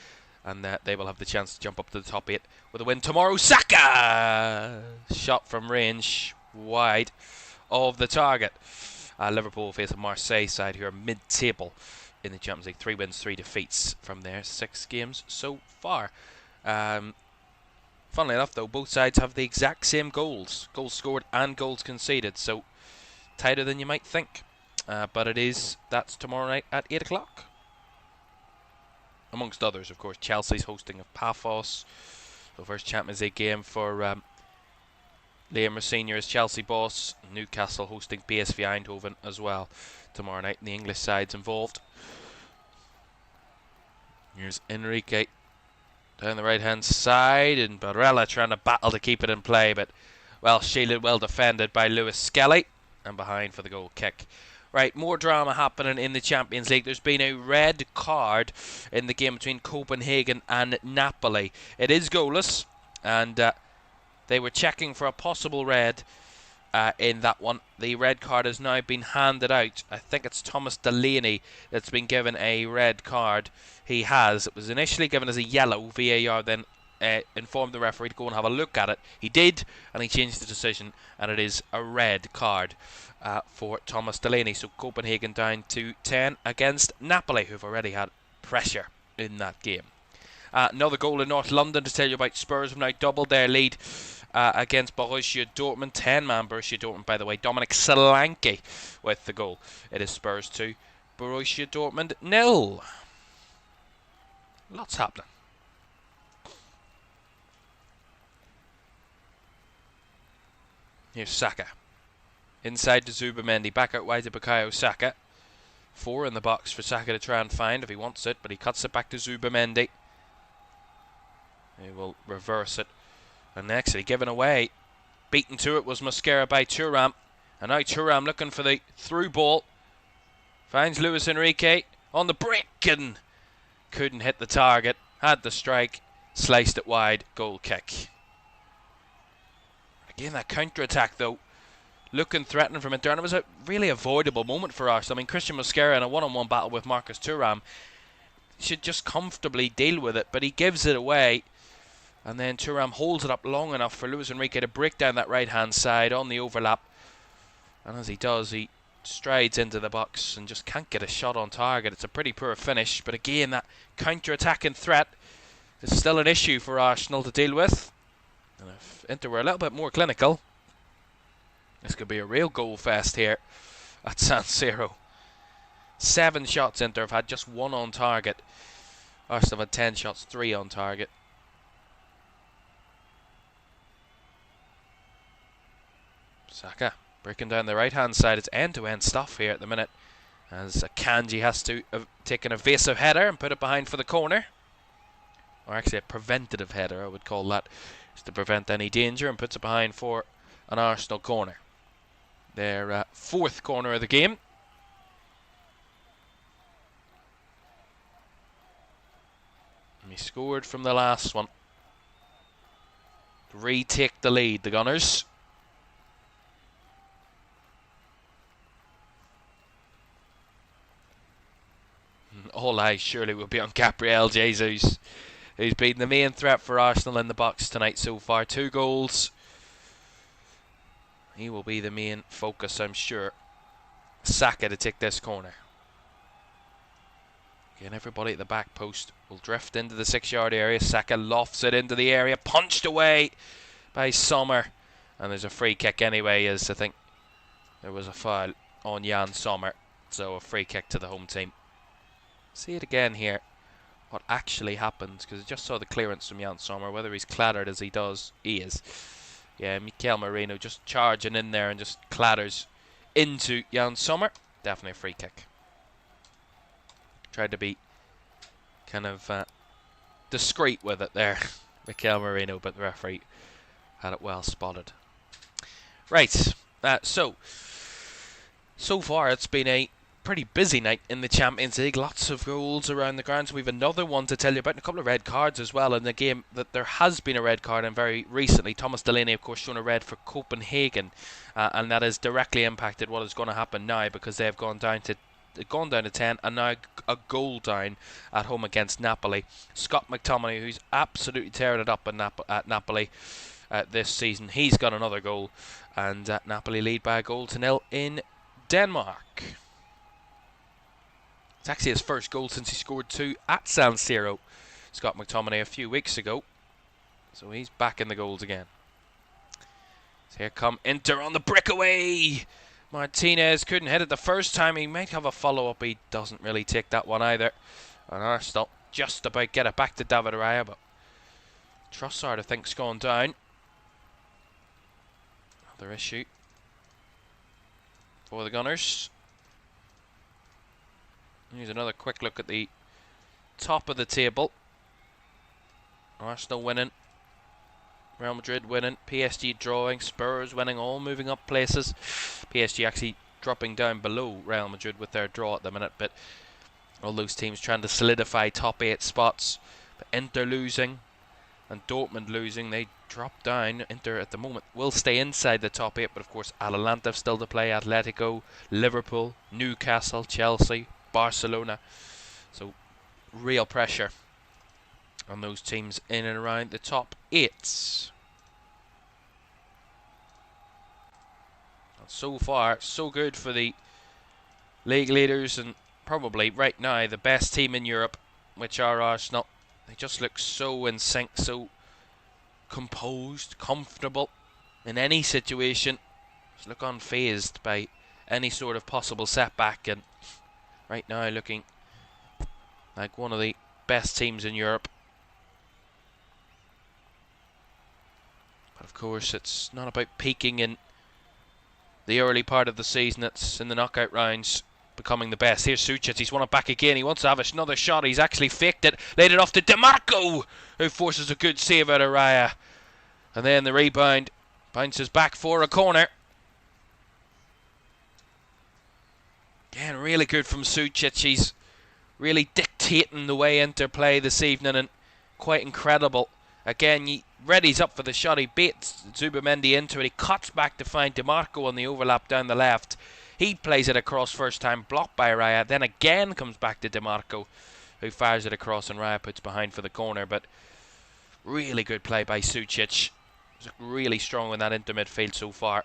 and they will have the chance to jump up to the top 8 with a win tomorrow. Saka! Shot from range, wide of the target. Liverpool face a Marseille side who are mid-table in the Champions League. 3 wins, 3 defeats from their 6 games so far. Funnily enough, though, both sides have the exact same goals scored and goals conceded, so tighter than you might think. But that's tomorrow night at 8 o'clock. Amongst others, of course, Chelsea's hosting of Paphos, the first Champions League game for Liam Rosenior is Chelsea boss. Newcastle hosting PSV Eindhoven as well tomorrow night. And the English side's involved. Here's Enrique down the right hand side, and Barella trying to battle to keep it in play, but well shielded, well defended by Lewis Skelly, and behind for the goal kick. Right, more drama happening in the Champions League. There's been a red card in the game between Copenhagen and Napoli. It is goalless, and they were checking for a possible red in that one. The red card has now been handed out. I think it's Thomas Delaney that's been given a red card. He has. It was initially given as a yellow. VAR then informed the referee to go and have a look at it. He did, and he changed the decision, and it is a red card for Thomas Delaney. So Copenhagen down to 10 against Napoli, who've already had pressure in that game. Another goal in North London to tell you about. Spurs have now doubled their lead against Borussia Dortmund. 10-man Borussia Dortmund, by the way. Dominic Solanke with the goal. It is Spurs 2, Borussia Dortmund 0. Lots happening. Here's Saka. Inside to Zubamendi. Back out wide to Bukayo Saka. 4 in the box for Saka to try and find if he wants it, but he cuts it back to Zubamendi. He will reverse it. And actually given away. Beaten to it was Mosquera by Thuram. And now Thuram looking for the through ball. Finds Luis Enrique on the break and couldn't hit the target. Had the strike. Sliced it wide. Goal kick. Again, that counter-attack though. Looking threatening from Inter. And it was a really avoidable moment for us. I mean, Christian Mosquera in a one-on-one battle with Marcus Thuram should just comfortably deal with it. But he gives it away. And then Thuram holds it up long enough for Luis Enrique to break down that right-hand side on the overlap. And as he does, he strides into the box and just can't get a shot on target. It's a pretty poor finish. But again, that counter-attacking threat is still an issue for Arsenal to deal with. And if Inter were a little bit more clinical, this could be a real goal fest here at San Siro. 7 shots Inter have had, just 1 on target. Arsenal have had 10 shots, 3 on target. Saka breaking down the right hand side. It's end-to-end stuff here at the minute, as Akanji has to take an evasive header and put it behind for the corner. Or actually a preventative header, I would call that, just to prevent any danger, and puts it behind for an Arsenal corner. Their 4th corner of the game. And he scored from the last one. Retake the lead, the Gunners. All eyes surely will be on Gabriel Jesus, who's been the main threat for Arsenal in the box tonight so far. 2 goals. He will be the main focus, I'm sure. Saka to take this corner. Again, everybody at the back post will drift into the 6-yard area. Saka lofts it into the area, punched away by Sommer. And there's a free kick anyway, as I think there was a foul on Jan Sommer. So a free kick to the home team. See it again here, what actually happens, because I just saw the clearance from Jan Sommer. Whether he's clattered as he does, he is. Yeah, Mikel Merino just charging in there and just clatters into Jan Sommer. Definitely a free kick. Tried to be kind of discreet with it there, Mikel Merino, but the referee had it well spotted. Right, so far it's been a pretty busy night in the Champions League. Lots of goals around the grounds. We have another one to tell you about, and a couple of red cards as well in the game. That there has been a red card, and very recently Thomas Delaney, of course, shown a red for Copenhagen, and that has directly impacted what is going to happen now, because they have gone down to 10 and now a goal down at home against Napoli. Scott McTominay, who's absolutely tearing it up at Napoli this season, he's got another goal, and Napoli lead by a goal to 0 in Denmark. It's actually his first goal since he scored 2 at San Siro, Scott McTominay, a few weeks ago. So he's back in the goals again. So here come Inter on the breakaway. Martinez couldn't hit it the first time. He might have a follow-up. He doesn't really take that one either. And Arsenal just about get it back to David Raya, but Trossard, I think, has gone down. Another issue for the Gunners. Here's another quick look at the top of the table. Arsenal winning, Real Madrid winning, PSG drawing, Spurs winning, all moving up places. PSG actually dropping down below Real Madrid with their draw at the minute, but all those teams trying to solidify top 8 spots. But Inter losing and Dortmund losing, they drop down. Inter at the moment will stay inside the top 8, but of course Atalanta still to play, Atletico, Liverpool, Newcastle, Chelsea, Barcelona. So real pressure on those teams in and around the top 8. And so far, so good for the league leaders, and probably right now the best team in Europe, which are Arsenal. They just look so in sync, so composed, comfortable in any situation. Just look unfazed by any sort of possible setback, and right now looking like one of the best teams in Europe. But of course, it's not about peaking in the early part of the season. It's in the knockout rounds becoming the best. Here's Suchek, he's won it back again. He wants to have another shot. He's actually faked it, laid it off to DiMarco, who forces a good save out of Raya. And then the rebound bounces back for a corner. Again, really good from Suchek. He's really dictating the way Inter play this evening, and quite incredible. Again, he readies up for the shot. He baits Zubamendi into it. He cuts back to find DiMarco on the overlap down the left. He plays it across first time, blocked by Raya. Then again comes back to DiMarco, who fires it across, and Raya puts behind for the corner. But really good play by Suchek. He's really strong in that Inter midfield so far.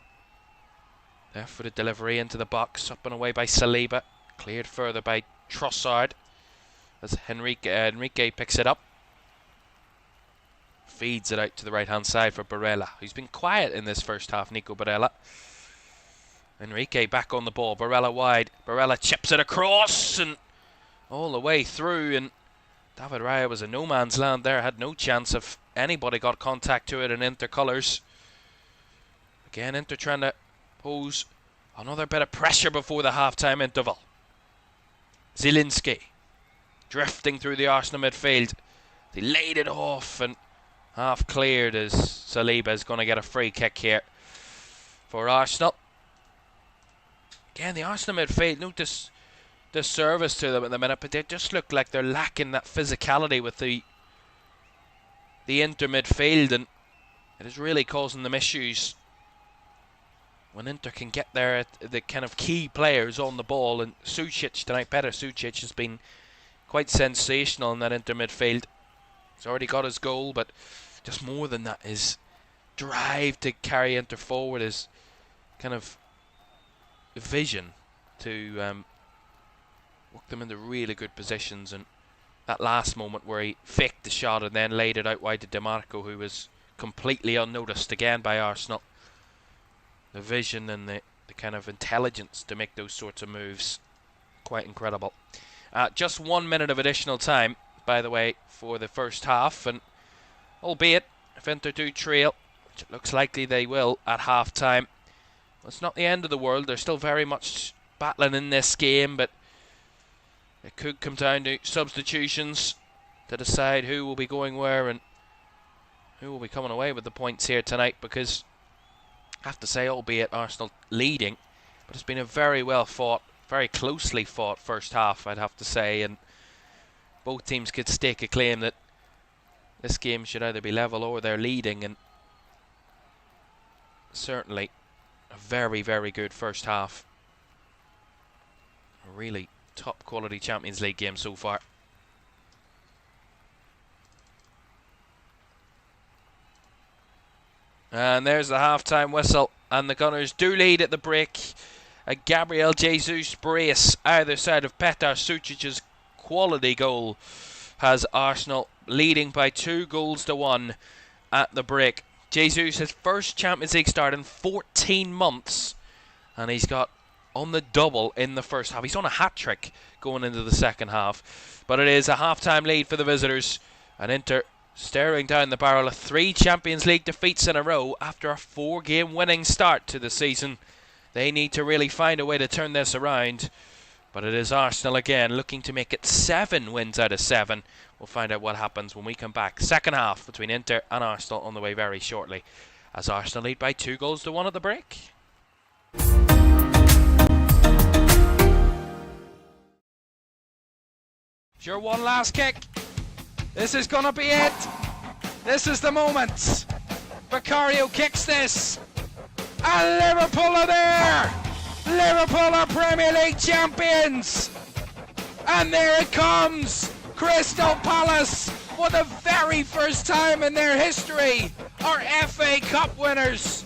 There for the delivery into the box, up and away by Saliba. Cleared further by Trossard as Enrique picks it up. Feeds it out to the right hand side for Barella, who's been quiet in this first half. Nico Barella. Enrique back on the ball. Barella wide. Barella chips it across and all the way through. And David Raya was in no man's land there. Had no chance if anybody got contact to it in Inter colours. Again, Inter trying to pose another bit of pressure before the half-time interval. Zielinski drifting through the Arsenal midfield. They laid it off and half cleared as Saliba is going to get a free kick here for Arsenal. Again, the Arsenal midfield, no disservice to them at the minute, but they just look like they're lacking that physicality with the Inter midfield, and it is really causing them issues when Inter can get there, the kind of key players on the ball. And Suchek tonight, Petr Suchek, has been quite sensational in that Inter midfield. He's already got his goal, but just more than that, his drive to carry Inter forward, his kind of vision to work them into really good positions. And that last moment where he faked the shot and then laid it out wide to DiMarco, who was completely unnoticed again by Arsenal. The vision and the kind of intelligence to make those sorts of moves, quite incredible. Just 1 minute of additional time, by the way, for the first half, and albeit if Inter do trail, which it looks likely they will at half time, it's not the end of the world. They're still very much battling in this game, but it could come down to substitutions to decide who will be going where and who will be coming away with the points here tonight, because I have to say, albeit Arsenal leading, but it's been a very well fought, very closely fought first half, I'd have to say, and both teams could stake a claim that this game should either be level or they're leading. And certainly a very, very good first half. A really top quality Champions League game so far. And there's the half-time whistle, and the Gunners do lead at the break. A Gabriel Jesus brace either side of Petr Suchek's quality goal has Arsenal leading by 2-1 at the break. Jesus, his first Champions League start in 14 months, and he's got on the double in the first half. He's on a hat-trick going into the second half, but it is a half-time lead for the visitors, and Inter staring down the barrel of 3 Champions League defeats in a row after a 4-game winning start to the season. They need to really find a way to turn this around. But it is Arsenal again, looking to make it 7 wins out of 7. We'll find out what happens when we come back. Second half between Inter and Arsenal on the way very shortly, as Arsenal lead by 2-1 at the break. Sure, one last kick. This is going to be it. This is the moment. Vicario kicks this. And Liverpool are there. Liverpool are Premier League champions. And there it comes. Crystal Palace, for the very first time in their history, are FA Cup winners.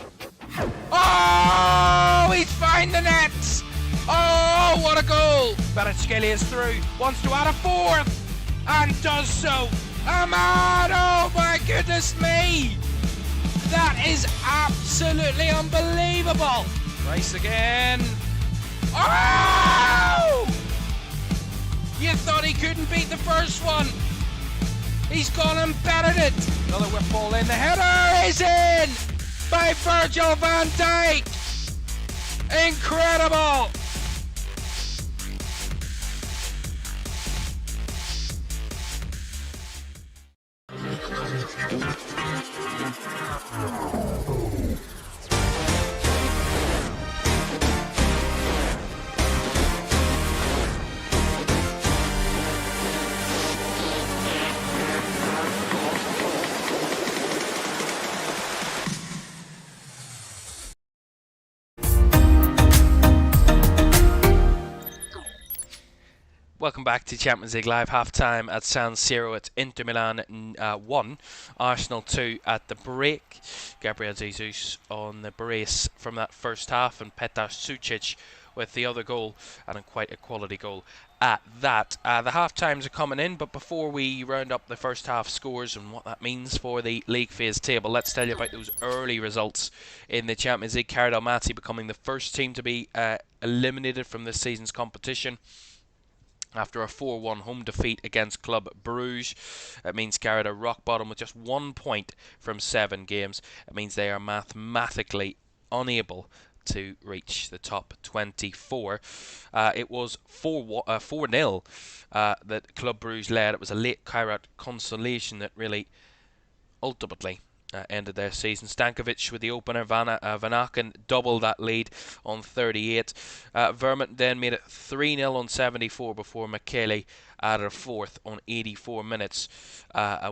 Oh, he's found the net. Oh, what a goal. Kvaratskhelia is through, wants to add a 4th, and does so. Ahmad, oh my goodness me. That is absolutely unbelievable. Rice again. Oh! You thought he couldn't beat the first one. He's gone and bettered it. Another whip ball in. The header is in by Virgil van Dijk. Incredible. Welcome back to Champions League Live, half-time at San Siro. It's Inter Milan 1, Arsenal 2 at the break. Gabriel Jesus on the brace from that first half, and Petar Sucic with the other goal, and quite a quality goal at that. The half-times are coming in, but before we round up the first half scores and what that means for the league phase table, let's tell you about those early results in the Champions League. Caoimhan becoming the first team to be eliminated from this season's competition after a 4-1 home defeat against Club Bruges. It means Garrett are rock bottom with just 1 point from 7 games. It means they are mathematically unable to reach the top 24. It was 4-0 that Club Bruges led. It was a late Kairat consolation that really ultimately ended their season. Stankovic with the opener. Van Aken doubled that lead on 38. Vermont then made it 3-0 on 74 before Michele added a 4th on 84 minutes,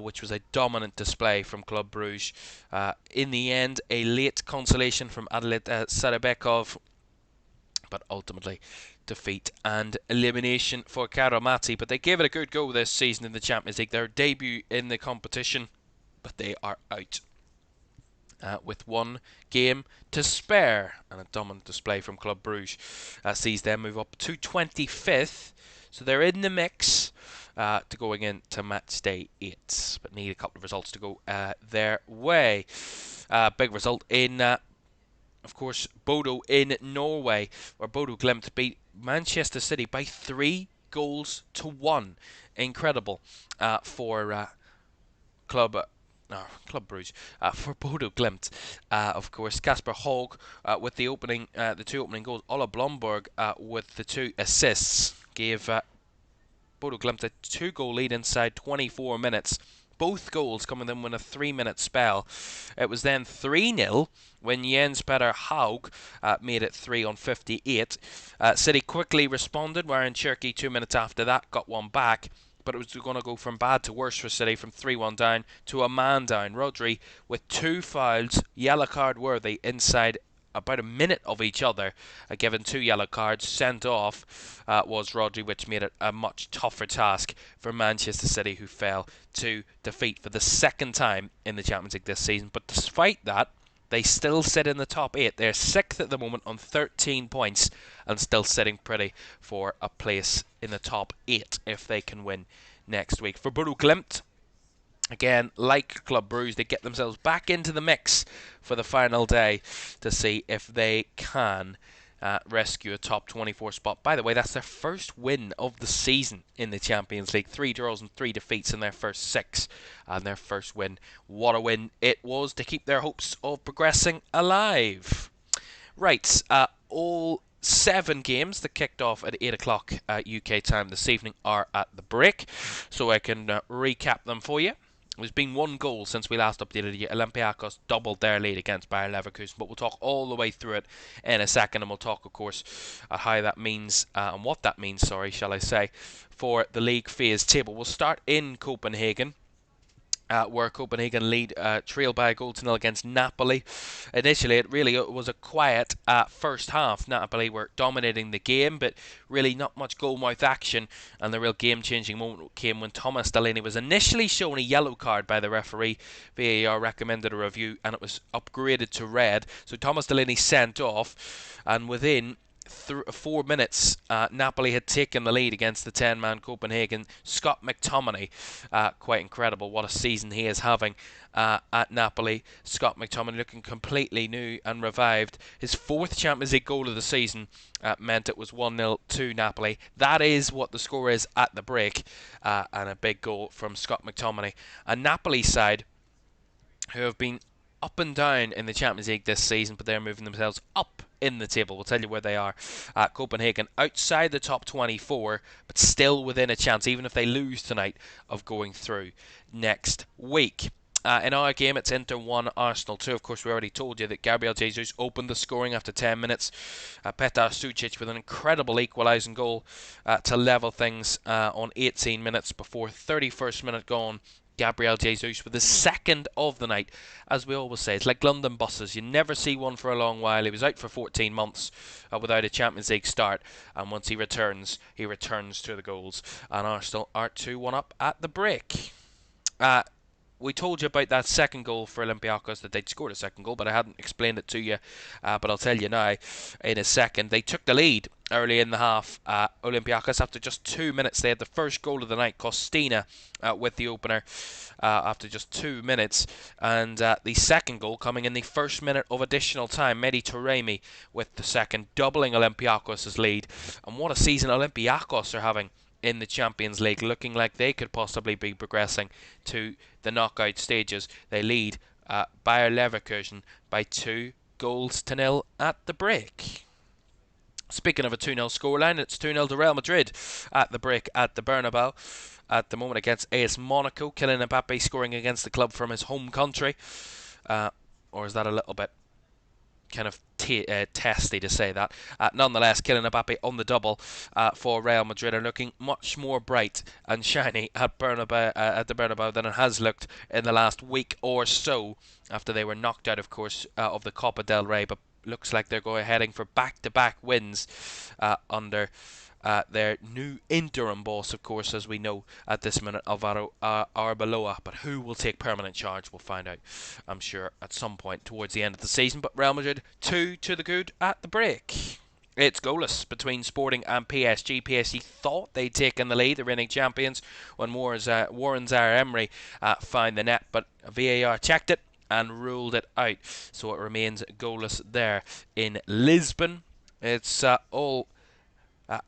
which was a dominant display from Club Bruges. In the end, a late consolation from Adelit Sarabekov, but ultimately defeat and elimination for Caoimhan. But they gave it a good go this season in the Champions League. Their debut in the competition, but they are out with 1 game to spare, and a dominant display from Club Bruges sees them move up to 25th, so they're in the mix to going into match day 8, but need a couple of results to go their way. Big result in of course Bodo in Norway, where Bodo Glimt beat Manchester City by 3-1. Incredible for Club Bruges. For Bodo Glimt, of course, Kasper Hogg with the 2 opening goals. Ola Blomberg with the 2 assists gave Bodo Glimt a 2-goal lead inside 24 minutes. Both goals coming in with a 3-minute spell. It was then 3-0 when Jens Petter Haug made it 3 on 58. City quickly responded, wherein Cherky 2 minutes after that got one back. But it was going to go from bad to worse for City, from 3-1 down to a man down. Rodri with 2 fouls, yellow card worthy, inside about a minute of each other, given 2 yellow cards. Sent off was Rodri, which made it a much tougher task for Manchester City, who fell to defeat for the 2nd time in the Champions League this season. But despite that, they still sit in the top 8. They're 6th at the moment on 13 points and still sitting pretty for a place in the top 8 if they can win next week. For Bodo Glimt, again, like Club Bruges, they get themselves back into the mix for the final day to see if they can rescue a top 24 spot. By the way, that's their first win of the season in the Champions League. 3 draws and 3 defeats in their first 6. And their first win, what a win it was to keep their hopes of progressing alive. Right, all 7 games that kicked off at 8 o'clock UK time this evening are at the break, so I can recap them for you. There's been 1 goal since we last updated you. Olympiacos doubled their lead against Bayer Leverkusen, but we'll talk all the way through it in a second, and we'll talk, of course, how that means, and what that means, shall I say, for the league phase table. We'll start in Copenhagen, where Copenhagen lead trail by a goal to nil against Napoli. Initially, it really was a quiet first half. Napoli were dominating the game, but really not much goal-mouth action, and the real game-changing moment came when Thomas Delaney was initially shown a yellow card by the referee. VAR recommended a review, and it was upgraded to red. So Thomas Delaney sent off, and within 4 minutes, Napoli had taken the lead against the 10-man Copenhagen. Scott McTominay, quite incredible what a season he is having at Napoli. Scott McTominay looking completely new and revived. His 4th Champions League goal of the season meant it was 1-0 to Napoli. That is what the score is at the break, and a big goal from Scott McTominay. A Napoli side who have been up and down in the Champions League this season, but they're moving themselves up in the table. We'll tell you where they are. Copenhagen outside the top 24, but still within a chance, even if they lose tonight, of going through next week. In our game, it's Inter 1, Arsenal 2. Of course, we already told you that Gabriel Jesus opened the scoring after 10 minutes. Petar Sucic with an incredible equalising goal to level things on 18 minutes before 31st minute gone. Gabriel Jesus with his 2nd of the night. As we always say, it's like London buses. You never see one for a long while. He was out for 14 months without a Champions League start, and once he returns to the goals. And Arsenal are 2-1 up at the break. We told you about that 2nd goal for Olympiacos, that they'd scored a 2nd goal, but I hadn't explained it to you. But I'll tell you now in a second. They took the lead early in the half. Olympiacos, after just 2 minutes, they had the first goal of the night. Costina with the opener after just 2 minutes. And the 2nd goal coming in the 1st minute of additional time. Mehdi Taremi with the 2nd, doubling Olympiacos' lead. And what a season Olympiacos are having in the Champions League, looking like they could possibly be progressing to the knockout stages. They lead Bayer Leverkusen by 2-0 at the break. Speaking of a 2-0 scoreline, it's 2-0 to Real Madrid at the break at the Bernabeu at the moment against AS Monaco. Kylian Mbappe scoring against the club from his home country. Or is that a little bit kind of testy to say that? Nonetheless, Kylian Mbappe on the double for Real Madrid are looking much more bright and shiny at the Bernabeu than it has looked in the last week or so, after they were knocked out, of course, of the Copa del Rey. But looks like they're heading for back-to-back wins under their new interim boss, of course, as we know at this minute, Alvaro Arbeloa. But who will take permanent charge, we'll find out, I'm sure, at some point towards the end of the season. But Real Madrid 2 to the good at the break. It's goalless between Sporting and PSG. PSG thought they'd taken the lead, the reigning champions, when Warren Zaire-Emery found the net, but VAR checked it and ruled it out. So it remains goalless there in Lisbon. It's all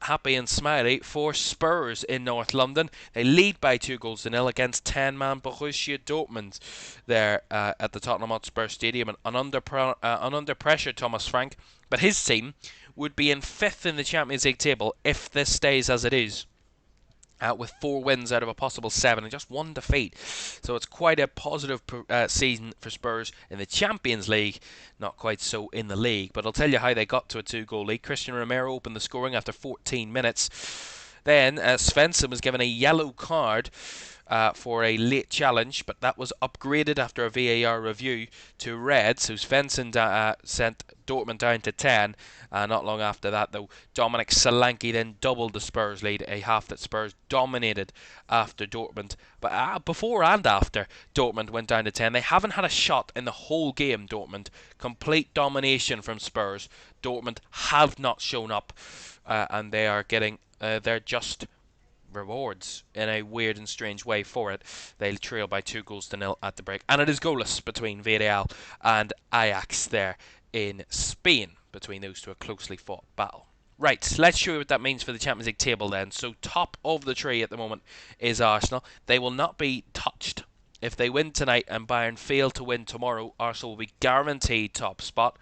happy and smiley for Spurs in North London. They lead by 2-0 against 10-man Borussia Dortmund there at the Tottenham Hotspur Stadium. And under pressure, Thomas Frank. But his team would be in 5th in the Champions League table if this stays as it is. With 4 wins out of a possible 7 and just 1 defeat. So it's quite a positive season for Spurs in the Champions League. Not quite so in the league. But I'll tell you how they got to a 2-goal lead. Christian Romero opened the scoring after 14 minutes. Then Svensson was given a yellow card for a late challenge, but that was upgraded after a VAR review to red. So Svensson sent Dortmund down to 10. Not long after that, though, Dominic Solanke then doubled the Spurs lead, a half that Spurs dominated after Dortmund. But before and after Dortmund went down to 10, they haven't had a shot in the whole game, Dortmund. Complete domination from Spurs. Dortmund have not shown up, and they are getting their just rewards in a weird and strange way for it. They trail by 2-0 at the break. And it is goalless between Villarreal and Ajax there in Spain. between those two, a closely fought battle. Right, let's show you what that means for the Champions League table then. So top of the tree at the moment is Arsenal. They will not be touched. If they win tonight and Bayern fail to win tomorrow, Arsenal will be guaranteed top spot.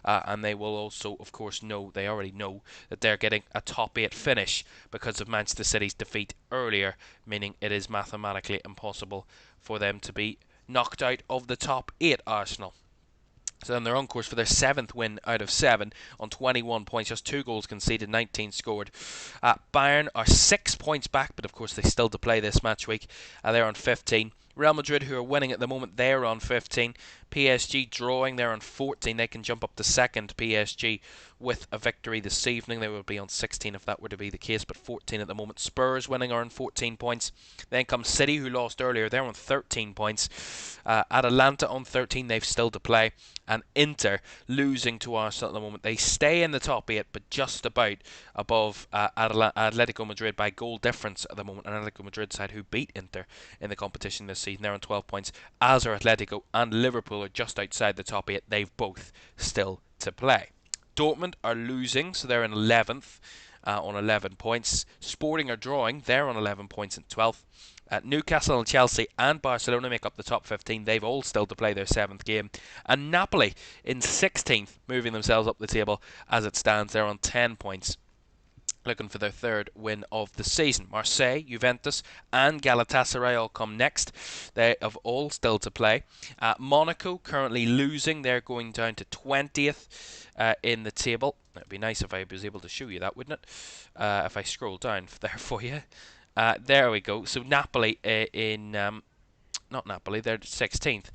And they will also, of course, they already know that they're getting a top 8 finish because of Manchester City's defeat earlier, meaning it is mathematically impossible for them to be knocked out of the top 8, Arsenal. So then they're on course for their 7th win out of 7 on 21 points, just 2 goals conceded, 19 scored. Bayern are 6 points back, but of course they still to play this match week. They're on 15. Real Madrid, who are winning at the moment, they're on 15. PSG drawing, they're on 14. They can jump up to second. PSG with a victory this evening. They will be on 16 if that were to be the case, but 14 at the moment. Spurs winning are on 14 points. Then comes City, who lost earlier. They're on 13 points. Atalanta on 13. They've still to play. And Inter losing to Arsenal at the moment. They stay in the top 8, but just about above Atletico Madrid by goal difference at the moment. An Atletico Madrid side who beat Inter in the competition this season. They're on 12 points. As are Atletico and Liverpool are just outside the top 8. They've both still to play. Dortmund are losing, so they're in 11th on 11 points. Sporting are drawing. They're on 11 points in 12th. Newcastle and Chelsea and Barcelona make up the top 15. They've all still to play their 7th game. And Napoli in 16th, moving themselves up the table as it stands. They're on 10 points, looking for their 3rd win of the season. Marseille, Juventus and Galatasaray all come next. They have all still to play. Monaco currently losing. They're going down to 20th in the table. It would be nice if I was able to show you that, wouldn't it? If I scroll down there for you. There we go. So Napoli not Napoli, they're 16th.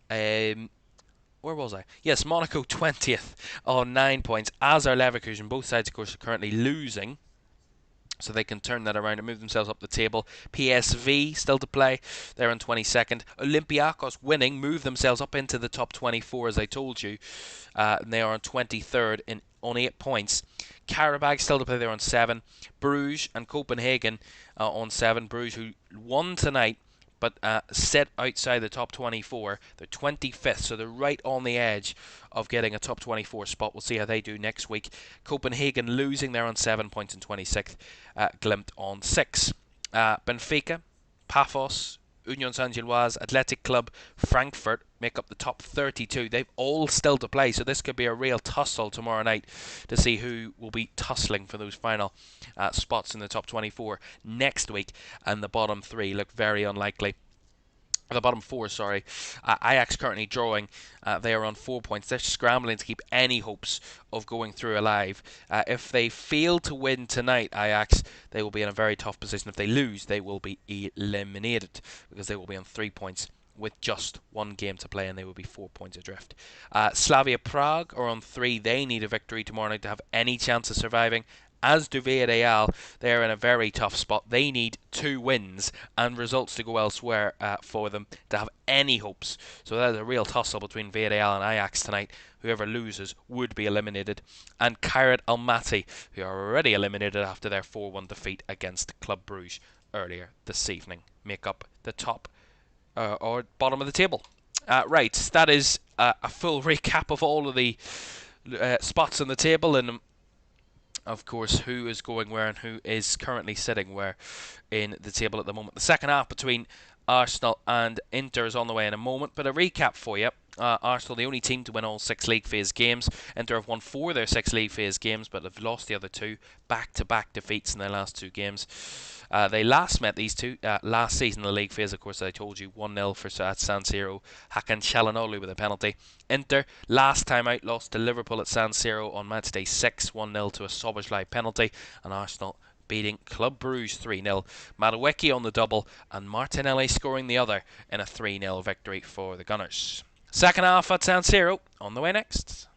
Where was I? Yes, Monaco 20th on 9 points, as are Leverkusen. Both sides, of course, are currently losing, so they can turn that around and move themselves up the table. PSV still to play. They're on 22nd. Olympiacos winning, move themselves up into the top 24, as I told you. And they are on 23rd on 8 points. Karabakh still to play. They're on 7. Bruges and Copenhagen on 7. Bruges, who won tonight, but sit outside the top 24. They're 25th, so they're right on the edge of getting a top 24 spot. We'll see how they do next week. Copenhagen losing. They're on 7 points in 26th. Glimt on 6. Benfica, Paphos, Union Saint-Gilloise, Athletic Club, Frankfurt make up the top 32. They've all still to play, so this could be a real tussle tomorrow night to see who will be tussling for those final spots in the top 24 next week. And the bottom 3 look very unlikely. The bottom 4, sorry. Ajax currently drawing. They are on 4 points. They're scrambling to keep any hopes of going through alive. If they fail to win tonight, Ajax, they will be in a very tough position. If they lose, they will be eliminated because they will be on 3 points with just 1 game to play, and they will be 4 points adrift. Slavia Prague are on 3. They need a victory tomorrow night to have any chance of surviving. As do Villarreal. They're in a very tough spot. They need 2 wins and results to go elsewhere for them to have any hopes. So there's a real tussle between Villarreal and Ajax tonight. Whoever loses would be eliminated. And Kairat Almaty, who are already eliminated after their 4-1 defeat against Club Brugge earlier this evening, make up the top or bottom of the table. Right, that is a full recap of all of the spots on the table, and of course who is going where and who is currently sitting where in the table at the moment. The second half between Arsenal and Inter is on the way in a moment, but a recap for you. Arsenal, the only team to win all 6 league phase games. Inter have won 4 of their 6 league phase games, but have lost the other 2. Back-to-back defeats in their last 2 games. They last met these two last season in the league phase, of course, I told you, 1-0 at San Siro. Hakan Çalhanoğlu with a penalty. Inter, last time out, lost to Liverpool at San Siro on matchday 6, 1-0 to a Szoboszlai penalty. And Arsenal beating Club Brugge 3-0. Madueke on the double and Martinelli scoring the other in a 3-0 victory for the Gunners. Second half at San Siro on the way next.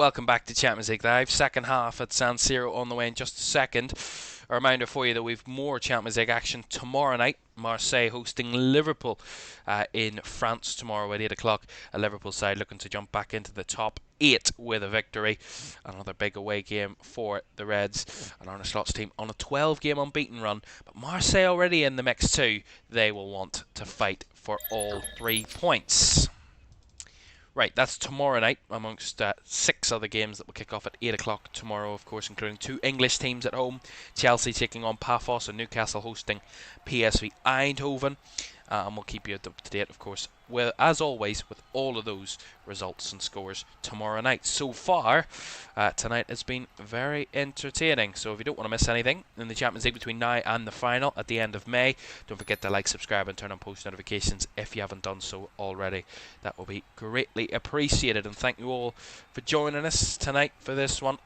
welcome back to Champions League Live. Second half at San Siro on the way in just a second. A reminder for you that we've more Champions League action tomorrow night. Marseille hosting Liverpool in France tomorrow at 8 o'clock. A Liverpool side looking to jump back into the top 8 with a victory. Another big away game for the Reds. And Arne Slot's team on a 12-game unbeaten run. But Marseille already in the mix too. They will want to fight for all 3 points. Right, that's tomorrow night amongst 6 other games that will kick off at 8 o'clock tomorrow, of course, including 2 English teams at home. Chelsea taking on Paphos and Newcastle hosting PSV Eindhoven. And we'll keep you up to date, of course, as always, with all of those results and scores tomorrow night. So far, tonight has been very entertaining. So if you don't want to miss anything in the Champions League between now and the final at the end of May, don't forget to like, subscribe and turn on post notifications if you haven't done so already. That will be greatly appreciated. And thank you all for joining us tonight for this one.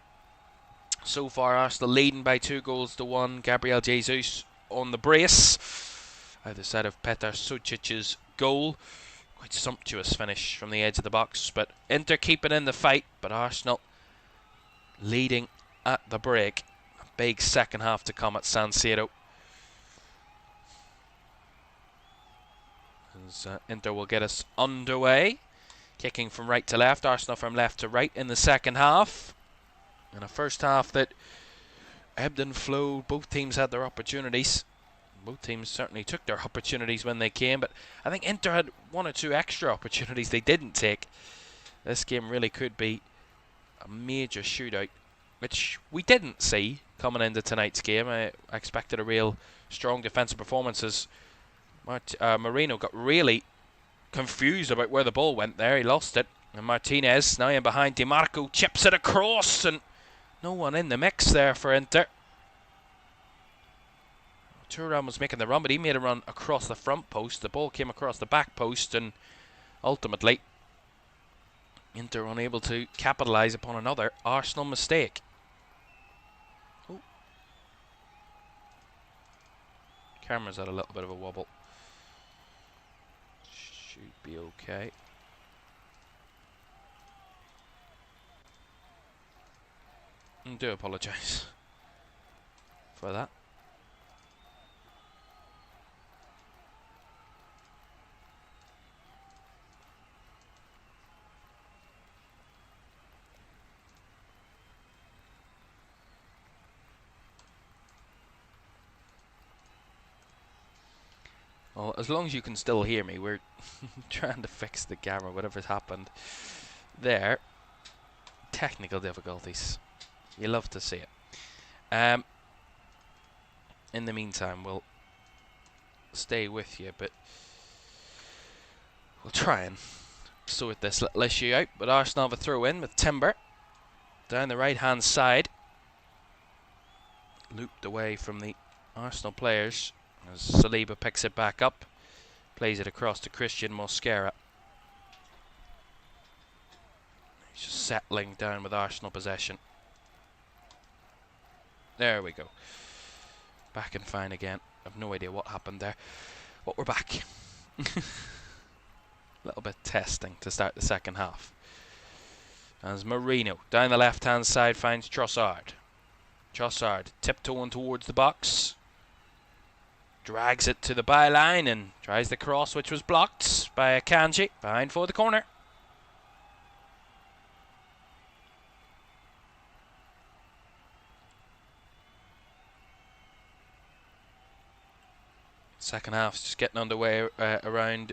So far, Arsenal leading by 2-1. Gabriel Jesus on the brace. Either side of Petar Suchic's goal. Quite sumptuous finish from the edge of the box, but Inter keeping in the fight, but Arsenal leading at the break. A big second half to come at San Siro. As Inter will get us underway. Kicking from right to left, Arsenal from left to right in the second half. In a first half that ebbed and flowed, both teams had their opportunities. Both teams certainly took their opportunities when they came, but I think Inter had 1 or 2 extra opportunities they didn't take. This game really could be a major shootout, which we didn't see coming into tonight's game. I expected a real strong defensive performance as Marino got really confused about where the ball went there. He lost it, and Martinez, now in behind DiMarco, chips it across, and no one in the mix there for Inter. Thuram was making the run, but he made a run across the front post. The ball came across the back post, and ultimately Inter unable to capitalise upon another Arsenal mistake. Oh. Camera's had a little bit of a wobble. Should be okay. I do apologise for that. Well, as long as you can still hear me, we're trying to fix the camera, whatever's happened there. Technical difficulties. You love to see it. In the meantime, we'll stay with you, but we'll try and sort this little issue out. But Arsenal have a throw in with Timber down the right-hand side. Looped away from the Arsenal players. As Saliba picks it back up, plays it across to Christian Mosquera. He's just settling down with Arsenal possession. There we go. Back and fine again. I've no idea what happened there. But we're back. A little bit testing to start the second half. As Marino down the left-hand side finds Trossard. Trossard tiptoeing towards the box. Drags it to the byline and tries the cross, which was blocked by Akanji behind for the corner. Second half's just getting underway around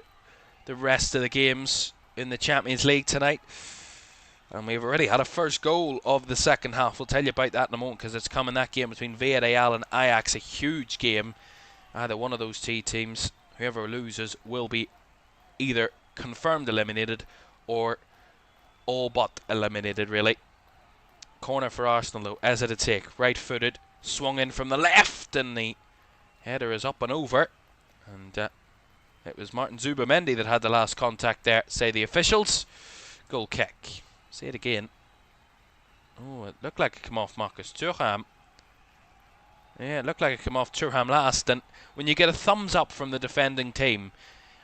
the rest of the games in the Champions League tonight. And we've already had a first goal of the second half. We'll tell you about that in a moment because it's coming, that game between Villarreal and Ajax, a huge game. Either one of those two teams, whoever loses, will be either confirmed eliminated or all but eliminated, really. Corner for Arsenal, though, as it a take. Right-footed, swung in from the left, and the header is up and over. And it was Martin Zubamendi that had the last contact there, say the officials. Goal kick. Say it again. Oh, it looked like it came off Marcus Thuram. Yeah, it looked like it came off Thuram last, and when you get a thumbs up from the defending team,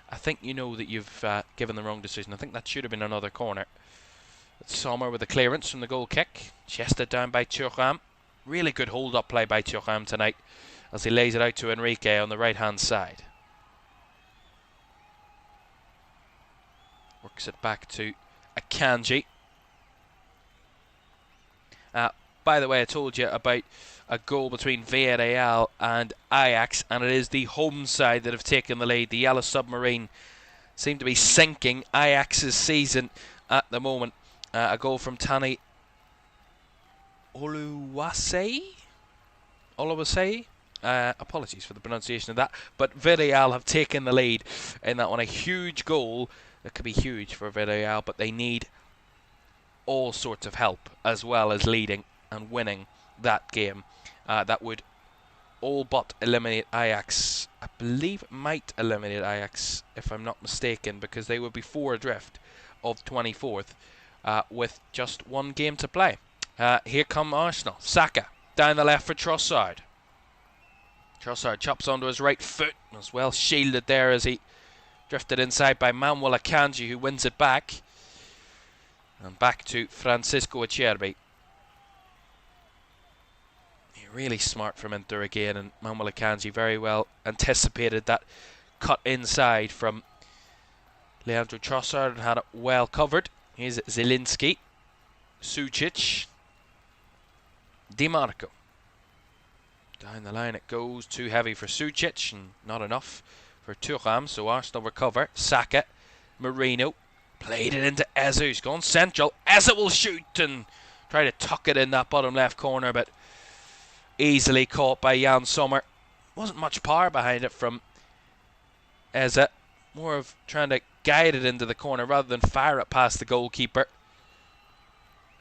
I think you know that you've given the wrong decision. I think that should have been another corner. Sommer with a clearance from the goal kick. Chested down by Thuram. Really good hold-up play by Thuram tonight as he lays it out to Enrique on the right-hand side. Works it back to Akanji. By the way, I told you about a goal between Villarreal and Ajax, and it is the home side that have taken the lead. The Yellow Submarine seem to be sinking Ajax's season at the moment. A goal from Tani Oluwase? Apologies for the pronunciation of that. But Villarreal have taken the lead in that one. A huge goal. That could be huge for Villarreal, but they need all sorts of help as well as leading and winning that game. That would all but eliminate Ajax. I believe it might eliminate Ajax, if I'm not mistaken, because they would be 4 adrift of 24th with just 1 game to play. Here come Arsenal. Saka down the left for Trossard. Trossard chops onto his right foot, as well shielded there as he drifted inside by Manuel Akanji, who wins it back. And back to Francisco Acerbi. Really smart from Inter again, and Manuel Akanji very well anticipated that cut inside from Leandro Trossard and had it well covered. Here's Zielinski, Sucic, Di Marco. Down the line it goes, too heavy for Sucic and not enough for Thuram, so Arsenal recover. Saka, Marino, played it into Eze, who's gone central. Eze will shoot and try to tuck it in that bottom left corner, but easily caught by Jan Sommer. Wasn't much power behind it from Eze. More of trying to guide it into the corner rather than fire it past the goalkeeper.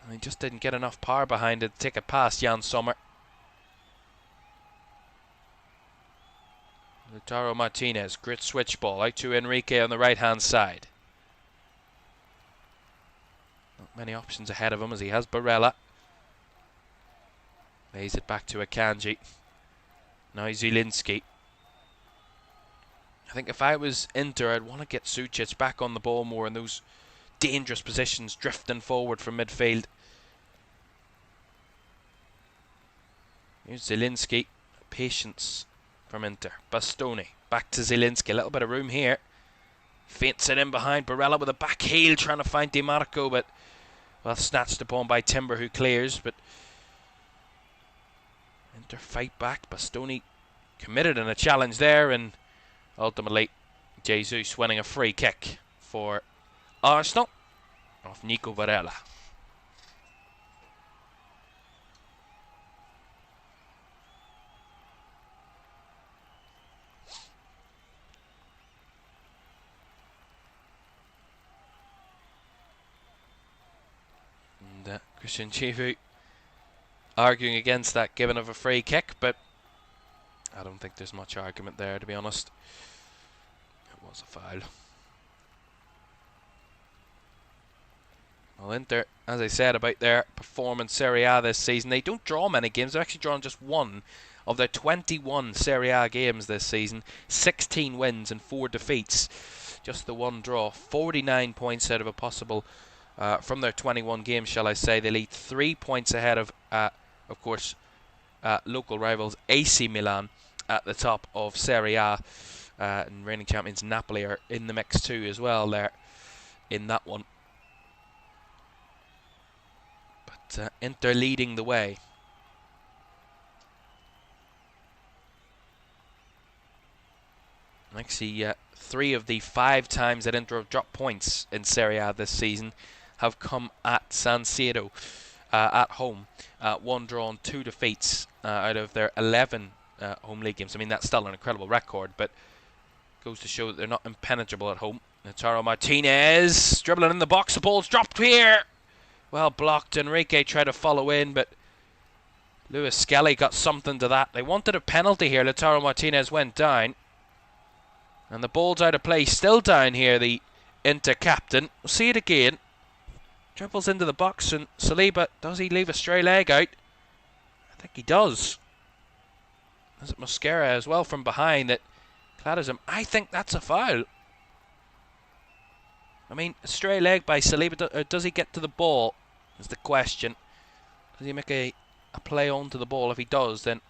And he just didn't get enough power behind it to take it past Jan Sommer. Lautaro Martinez, great switch ball out to Enrique on the right hand side. Not many options ahead of him as he has Barella. Lays it back to Akanji. Now Zielinski. I think if I was Inter, I'd want to get Sucic back on the ball more in those dangerous positions, drifting forward from midfield. Here's Zielinski. Patience from Inter. Bastoni. Back to Zielinski. A little bit of room here. Feints it in behind Barella with a back heel, trying to find Di Marco, but well, snatched upon by Timber, who clears, but Inter fight back. Bastoni committed in a challenge there, and ultimately Jesus winning a free kick for Arsenal off Nico Varela. And Christian Chivu arguing against that given of a free kick, but I don't think there's much argument there, to be honest. It was a foul. Well, Inter, as I said about their performance Serie A this season, they don't draw many games. They've actually drawn just 1 of their 21 Serie A games this season. 16 wins and 4 defeats. Just the 1 draw. 49 points out of a possible, from their 21 games, shall I say. They lead 3 points ahead of course, local rivals AC Milan at the top of Serie A, and reigning champions Napoli are in the mix too as well there in that one. But Inter leading the way. Actually, 3 of the 5 times that Inter have dropped points in Serie A this season have come at San Siro. At home, 1 draw and 2 defeats out of their 11 home league games. I mean, that's still an incredible record, but goes to show that they're not impenetrable at home. Lautaro Martinez dribbling in the box. The ball's dropped here. Well blocked. Enrique tried to follow in, but Lewis Skelly got something to that. They wanted a penalty here. Lautaro Martinez went down, and the ball's out of play. Still down here, the Inter captain. We'll see it again. Dribbles into the box, and Saliba, does he leave a stray leg out? I think he does. Is it Mosquera as well from behind that clatters him? I think that's a foul. I mean, a stray leg by Saliba, or does he get to the ball? Is the question. Does he make a play onto the ball? If he does, then...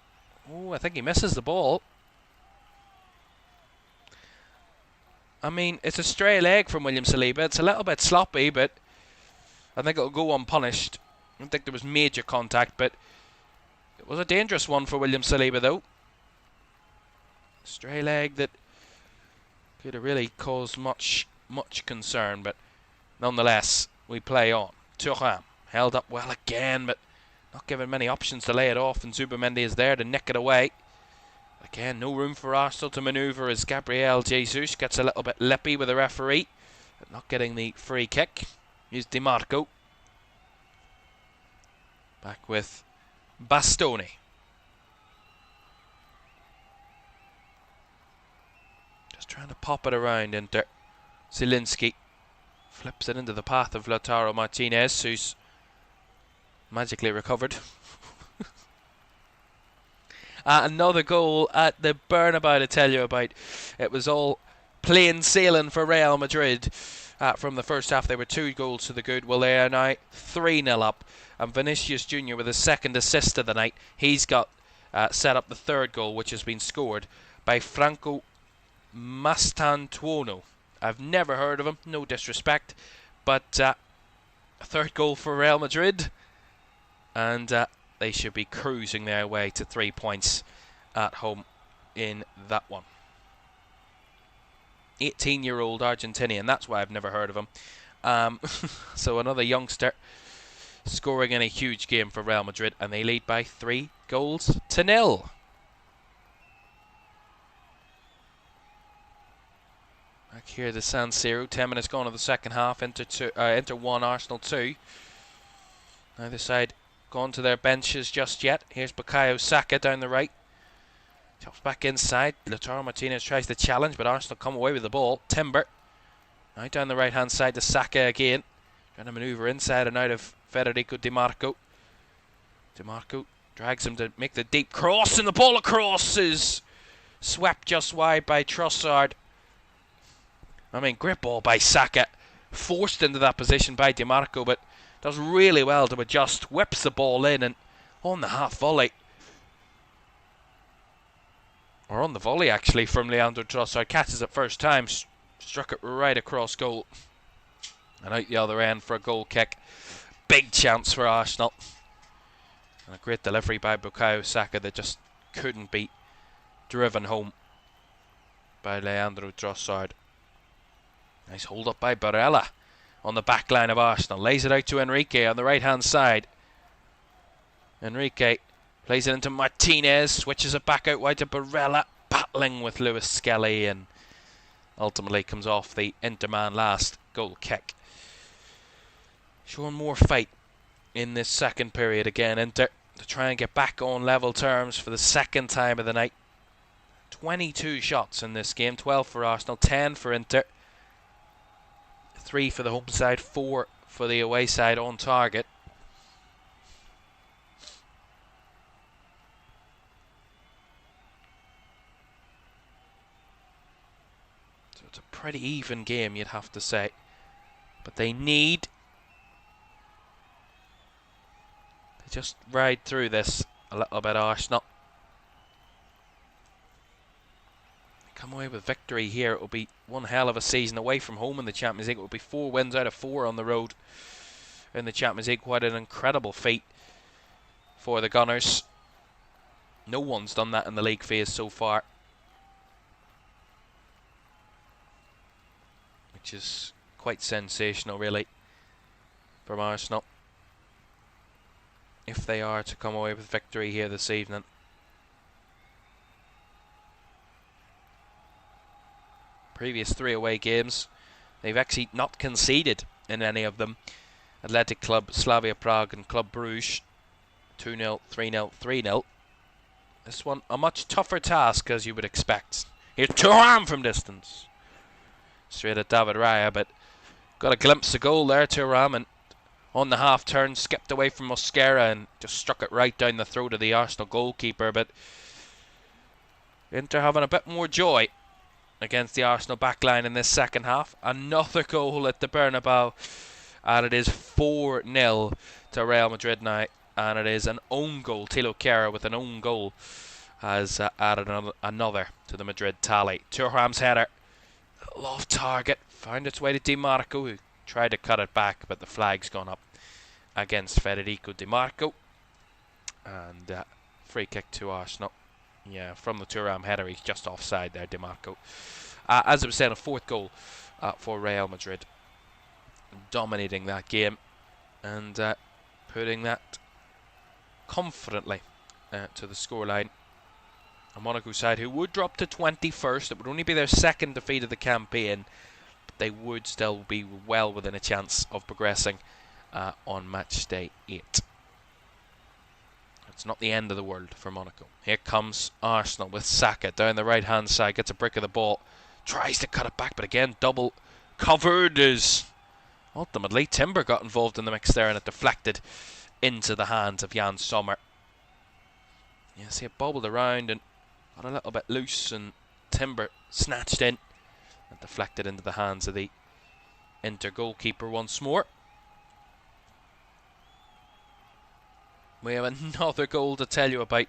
Oh, I think he misses the ball. I mean, it's a stray leg from William Saliba. It's a little bit sloppy, but I think it'll go unpunished. I don't think there was major contact, but it was a dangerous one for William Saliba, though. Stray leg that could have really caused much concern, but nonetheless, we play on. Thuram held up well again, but not given many options to lay it off, and Zubimendi is there to nick it away. Again, no room for Arsenal to manoeuvre as Gabriel Jesus gets a little bit lippy with the referee, but not getting the free kick. Here's Di Marco. Back with Bastoni. Just trying to pop it around Inter. Zielinski flips it into the path of Lautaro Martinez, who's magically recovered. Another goal at the Bernabeu to tell you about. It was all plain sailing for Real Madrid. From the first half, they were 2 goals to the good. Well, they are now 3-0 up. And Vinicius Jr. with his second assist of the night. He's got set up the third goal, which has been scored by Franco Mastantuono. I've never heard of him, no disrespect. But a third goal for Real Madrid. And they should be cruising their way to 3 points at home in that one. 18-year-old Argentinian, that's why I've never heard of him. So another youngster scoring in a huge game for Real Madrid, and they lead by 3 goals to 0. Back here to San Siro, 10 minutes gone of the second half. Inter 1, Arsenal 2. Neither side gone to their benches just yet. Here's Bukayo Saka down the right. Chops back inside. Lautaro Martinez tries to challenge, but Arsenal come away with the ball. Timber. Now down the right hand side to Saka again. Trying to manoeuvre inside and out of Federico Di Marco. Di Marco drags him to make the deep cross, and the ball across is swept just wide by Trossard. I mean, grip ball by Saka. Forced into that position by Di Marco, but does really well to adjust. Whips the ball in, and on the half volley. Or on the volley, actually, from Leandro Trossard. Catches it first time. Struck it right across goal. And out the other end for a goal kick. Big chance for Arsenal. And a great delivery by Bukayo Saka that just couldn't be driven home by Leandro Trossard. Nice hold up by Barella on the back line of Arsenal. Lays it out to Enrique on the right hand side. Enrique plays it into Martinez. Switches it back out wide to Barella. Battling with Lewis Skelly, and ultimately comes off the Inter man last goal kick. Showing more fight in this second period again. Inter to try and get back on level terms for the second time of the night. 22 shots in this game. 12 for Arsenal, 10 for Inter. 3 for the home side, 4 for the away side on target. So it's a pretty even game, you'd have to say. But they need to just ride through this a little bit, Arsenal. Come away with victory here. It will be one hell of a season away from home in the Champions League. It will be 4 wins out of 4 on the road in the Champions League. Quite an incredible feat for the Gunners. No one's done that in the league phase so far, which is quite sensational, really, from Arsenal, if they are to come away with victory here this evening. Previous 3 away games, they've actually not conceded in any of them. Athletic Club, Slavia Prague and Club Bruges. 2-0, 3-0, 3-0. This one a much tougher task, as you would expect. Here's Thuram from distance. Straight at David Raya, but got a glimpse of goal there, Thuram, and on the half turn skipped away from Mosquera and just struck it right down the throat of the Arsenal goalkeeper. But Inter having a bit more joy against the Arsenal backline in this second half. Another goal at the Bernabeu, and it is 4-0 to Real Madrid now, and it is an own goal. Tilo Kehrer with an own goal has added another to the Madrid tally. Thuram's header, off target, found its way to Di Marco, who tried to cut it back, but the flag's gone up against Federico Di Marco, and free kick to Arsenal. Yeah, from the Thuram header, he's just offside there, Di Marco. As I was saying, a fourth goal for Real Madrid, dominating that game and putting that confidently to the scoreline. A Monaco side who would drop to 21st. It would only be their second defeat of the campaign, but they would still be well within a chance of progressing on match day 8. It's not the end of the world for Monaco. Here comes Arsenal with Saka down the right hand side, gets a break of the ball, tries to cut it back, but again double covered as ultimately Timber got involved in the mix there, and it deflected into the hands of Jan Sommer. You see it bobbled around and got a little bit loose, and Timber snatched in and deflected into the hands of the Inter goalkeeper once more. We have another goal to tell you about,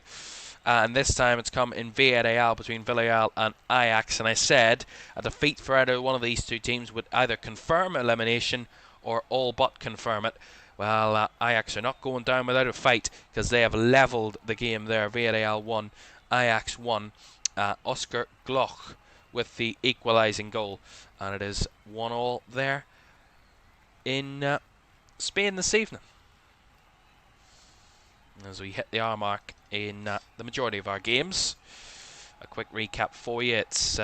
and this time it's come in Villarreal between Villarreal and Ajax. And I said a defeat for either one of these two teams would either confirm elimination or all but confirm it. Well, Ajax are not going down without a fight, because they have levelled the game there. Villarreal 1, Ajax 1. Oscar Gloch with the equalising goal, and it is 1-1 there in Spain this evening, as we hit the hour mark in the majority of our games. A quick recap for you. It's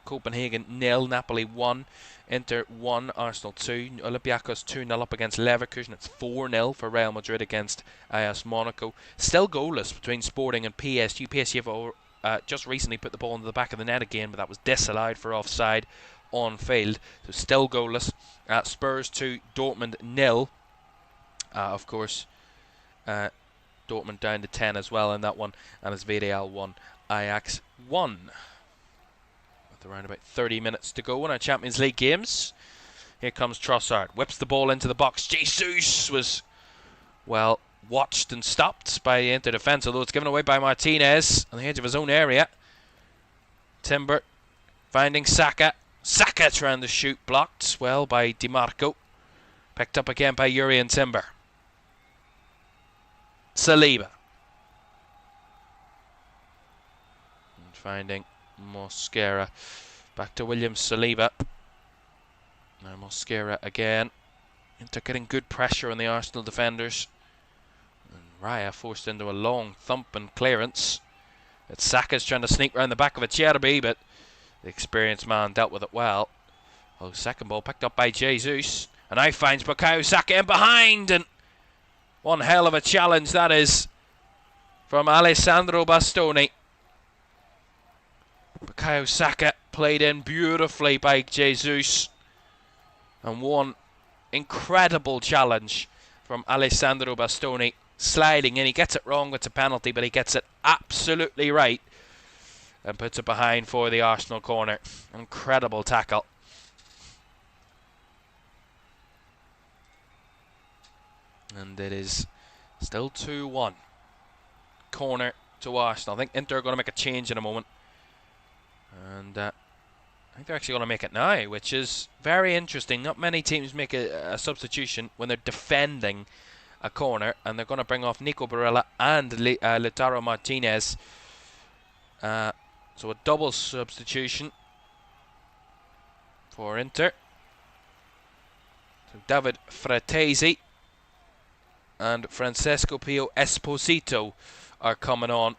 Copenhagen 0, Napoli 1, Inter 1, Arsenal 2, Olympiacos 2-0 up against Leverkusen. It's 4-0 for Real Madrid against AS Monaco. Still goalless between Sporting and PSG. PSG have just recently put the ball into the back of the net again, but that was disallowed for offside on field. So still goalless. Spurs 2, Dortmund 0. Of course, Dortmund down to 10 as well in that one, and it's Villarreal 1, Ajax 1. With around about 30 minutes to go in our Champions League games. Here comes Trossard, whips the ball into the box. Jesus was, well, watched and stopped by the Inter defence, although it's given away by Martinez on the edge of his own area. Timber finding Saka. Saka trying to shoot, blocked well by Di Marco. Picked up again by Jurrien Timber. Saliba. And finding Mosquera. Back to William Saliba. Now Mosquera again. Inter getting good pressure on the Arsenal defenders. And Raya forced into a long thump and clearance. It's Saka's trying to sneak round the back of a Cherby, but the experienced man dealt with it well. Oh, second ball picked up by Jesus. And now finds Bukayo Saka in behind, and one hell of a challenge that is from Alessandro Bastoni. Bukayo Saka played in beautifully by Jesus, and one incredible challenge from Alessandro Bastoni, sliding in. He gets it wrong with the penalty, but he gets it absolutely right and puts it behind for the Arsenal corner. Incredible tackle. And it is still 2-1. Corner to Arsenal. I think Inter are going to make a change in a moment. And I think they're actually going to make it now, which is very interesting. Not many teams make a substitution when they're defending a corner. And they're going to bring off Nico Barella and Lautaro Martinez. So a double substitution for Inter. So David Fratesi and Francesco Pio Esposito are coming on,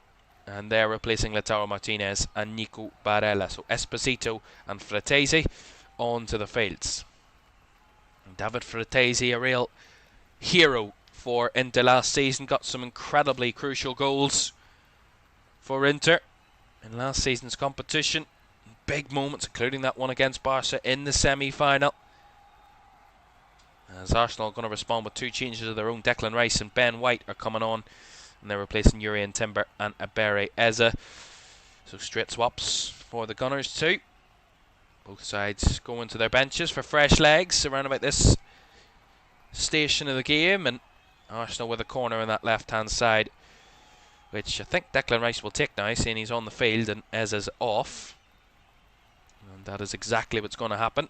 and they're replacing Lautaro Martinez and Nico Barella. So Esposito and Fratesi onto the fields. And David Fratesi, a real hero for Inter last season, got some incredibly crucial goals for Inter in last season's competition. Big moments, including that one against Barca in the semi-final. As Arsenal are going to respond with two changes of their own. Declan Rice and Ben White are coming on, and they're replacing Jurrien Timber and Abere Eze. So straight swaps for the Gunners too. Both sides going to their benches for fresh legs around about this station of the game, and Arsenal with a corner on that left-hand side, which I think Declan Rice will take now, seeing he's on the field and Ez is off. And that is exactly what's going to happen.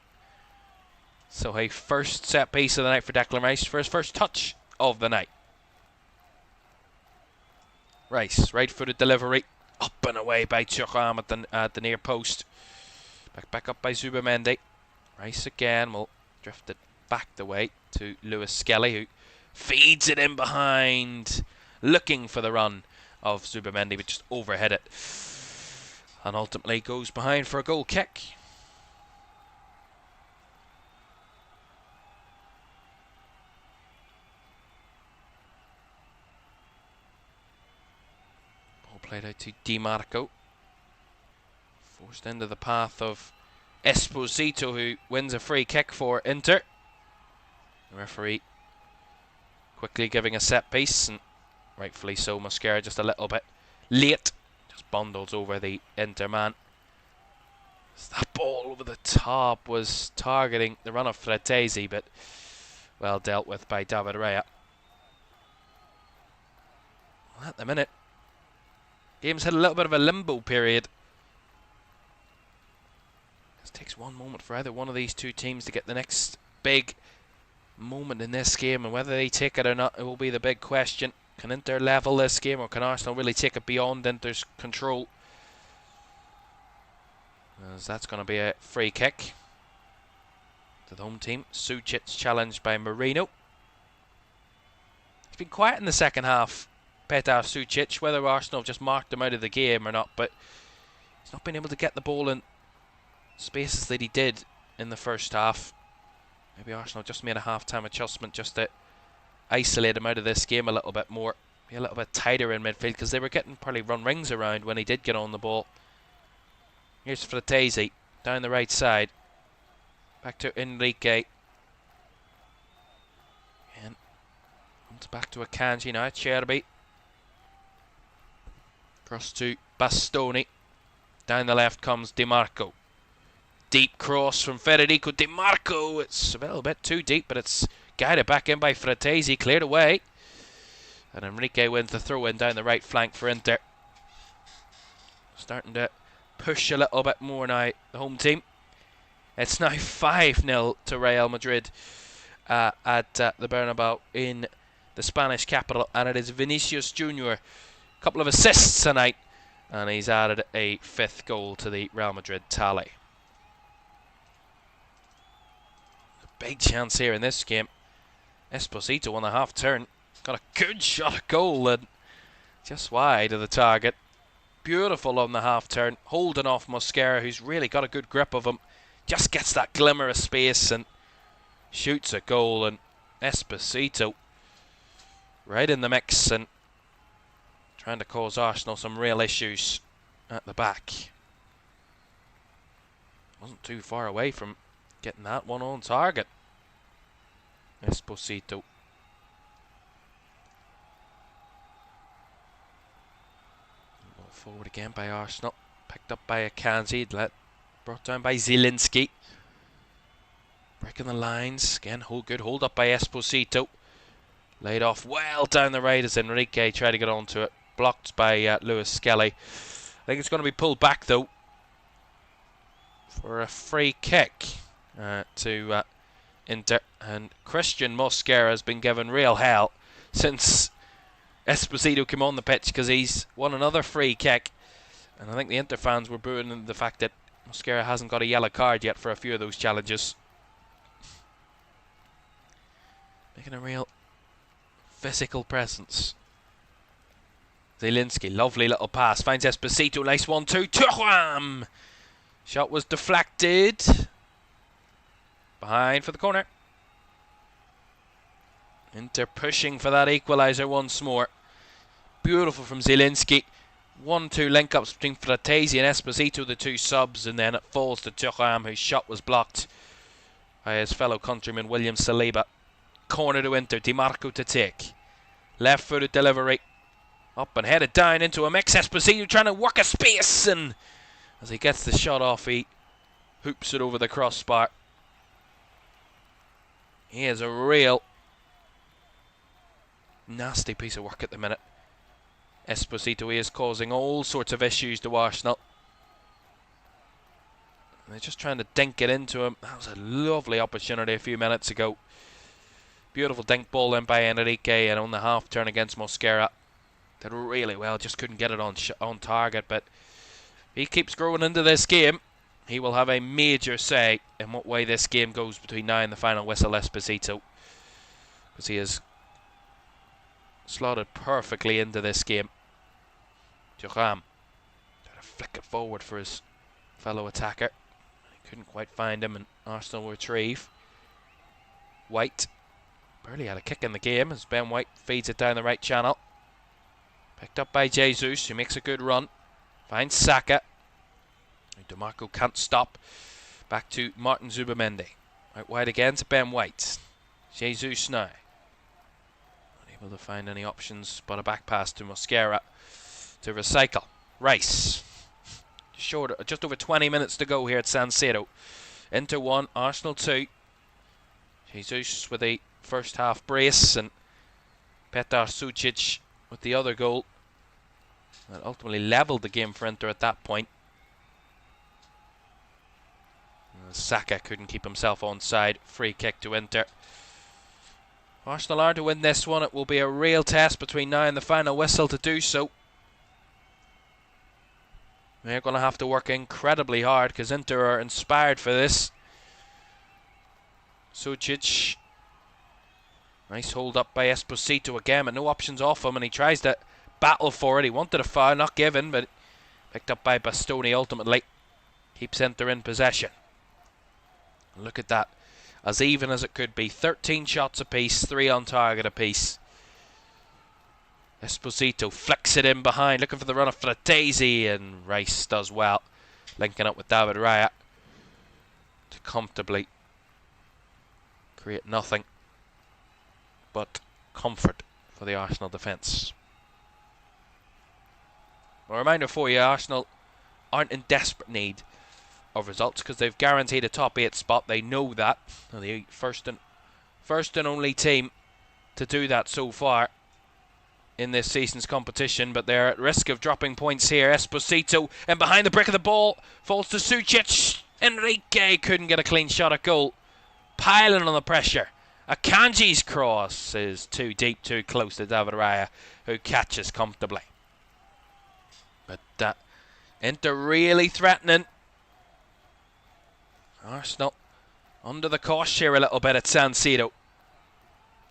So a first set piece of the night for Declan Rice for his first touch of the night. Rice, right-footed delivery, up and away by Caoimhan at the near post. Back up by Zubamendi. Rice again will drift it back the way to Lewis Skelly, who feeds it in behind, looking for the run of Zubamendi, but just overhead it, and ultimately goes behind for a goal kick. Ball played out to Di Marco. Forced into the path of Esposito, who wins a free kick for Inter. The referee quickly giving a set piece, and rightfully so, Mosquera just a little bit late. Just bundles over the Inter man. That ball over the top was targeting the run of Fratesi, but well dealt with by David Raya. Well, at the minute, game's had a little bit of a limbo period. It takes one moment for either one of these two teams to get the next big moment in this game, and whether they take it or not, it will be the big question. Can Inter level this game, or can Arsenal really take it beyond Inter's control? As that's going to be a free kick to the home team. Sucic challenged by Marino. He's been quiet in the second half, Petar Sucic, whether Arsenal have just marked him out of the game or not, but he's not been able to get the ball in spaces that he did in the first half. Maybe Arsenal just made a half-time adjustment just to isolate him out of this game a little bit more. Be a little bit tighter in midfield, because they were getting probably run rings around when he did get on the ball. Here's Fratesi down the right side. Back to Enrique. And comes back to Akanji now. Cherby. Cross to Bastoni. Down the left comes Di Marco. Deep cross from Federico Di Marco. It's a little bit too deep, but it's guided back in by Fratesi. Cleared away. And Enrique wins the throw in down the right flank for Inter. Starting to push a little bit more now, the home team. It's now 5-0 to Real Madrid at the Bernabeu in the Spanish capital. And it is Vinicius Jr. A couple of assists tonight. And he's added a 5th goal to the Real Madrid tally. Big chance here in this game. Esposito on the half turn. Got a good shot at goal and just wide of the target. Beautiful on the half turn. Holding off Mosquera, who's really got a good grip of him. Just gets that glimmer of space and shoots a goal. And Esposito right in the mix and trying to cause Arsenal some real issues at the back. Wasn't too far away from getting that one on target. Esposito. Ball forward again by Arsenal. Picked up by Akanji. Brought down by Zielinski. Breaking the lines. Again, good hold up by Esposito. Laid off well down the right as Enrique tried to get onto it. Blocked by Lewis Skelly. I think it's going to be pulled back though for a free kick to Inter, and Christian Mosquera has been given real hell since Esposito came on the pitch, because he's won another free kick, and I think the Inter fans were booing the fact that Mosquera hasn't got a yellow card yet for a few of those challenges. Making a real physical presence. Zielinski, lovely little pass, finds Esposito, nice 1-2, Thuram! Shot was deflected. Behind for the corner. Inter pushing for that equaliser once more. Beautiful from Zielinski. 1-2 link-ups between Fratesi and Esposito, the two subs, and then it falls to Thuram, whose shot was blocked by his fellow countryman William Saliba. Corner to Inter, Di Marco to take. Left-footed delivery. Up and headed down into a mix. Esposito trying to work a space, and as he gets the shot off, he hoops it over the crossbar. He is a real nasty piece of work at the minute. Esposito is causing all sorts of issues to Arsenal. They're just trying to dink it into him. That was a lovely opportunity a few minutes ago. Beautiful dink ball in by Enrique, and on the half turn against Mosquera. Did really well, just couldn't get it on target. But he keeps growing into this game. He will have a major say in what way this game goes between now and the final whistle, Esposito. Because he has slotted perfectly into this game. Thuram trying to flick it forward for his fellow attacker. He couldn't quite find him, and Arsenal retrieve. White barely had a kick in the game as Ben White feeds it down the right channel. Picked up by Jesus, who makes a good run. Finds Saka. DeMarco can't stop. Back to Martin Zubamendi. Out wide again to Ben White. Jesus now. Unable to find any options but a back pass to Mosquera to recycle. Rice. Just over 20 minutes to go here at San Siro. Inter 1, Arsenal 2. Jesus with a first half brace, and Petar Sucic with the other goal. That ultimately levelled the game for Inter at that point. Saka couldn't keep himself onside. Free kick to Inter. Arsenal are to win this one. It will be a real test between now and the final whistle to do so. They're going to have to work incredibly hard because Inter are inspired for this. Sucic. Nice hold up by Esposito again, but no options off him, and he tries to battle for it. He wanted a foul, not given, but picked up by Bastoni ultimately. Keeps Inter in possession. Look at that. As even as it could be. 13 shots apiece, 3 on target apiece. Esposito flicks it in behind, looking for the run of Fratesi, and Rice does well, linking up with David Raya to comfortably create nothing but comfort for the Arsenal defence. A reminder for you, Arsenal aren't in desperate need of results because they've guaranteed a top 8 spot. They know that. They're the first and only team to do that so far in this season's competition, but they're at risk of dropping points here. Esposito, and behind the brick of the ball, falls to Sucic. Enrique couldn't get a clean shot at goal. Piling on the pressure. Akanji's cross is too deep, too close to David Raya, who catches comfortably. But Inter really threatening. Arsenal under the cosh here a little bit at San Siro.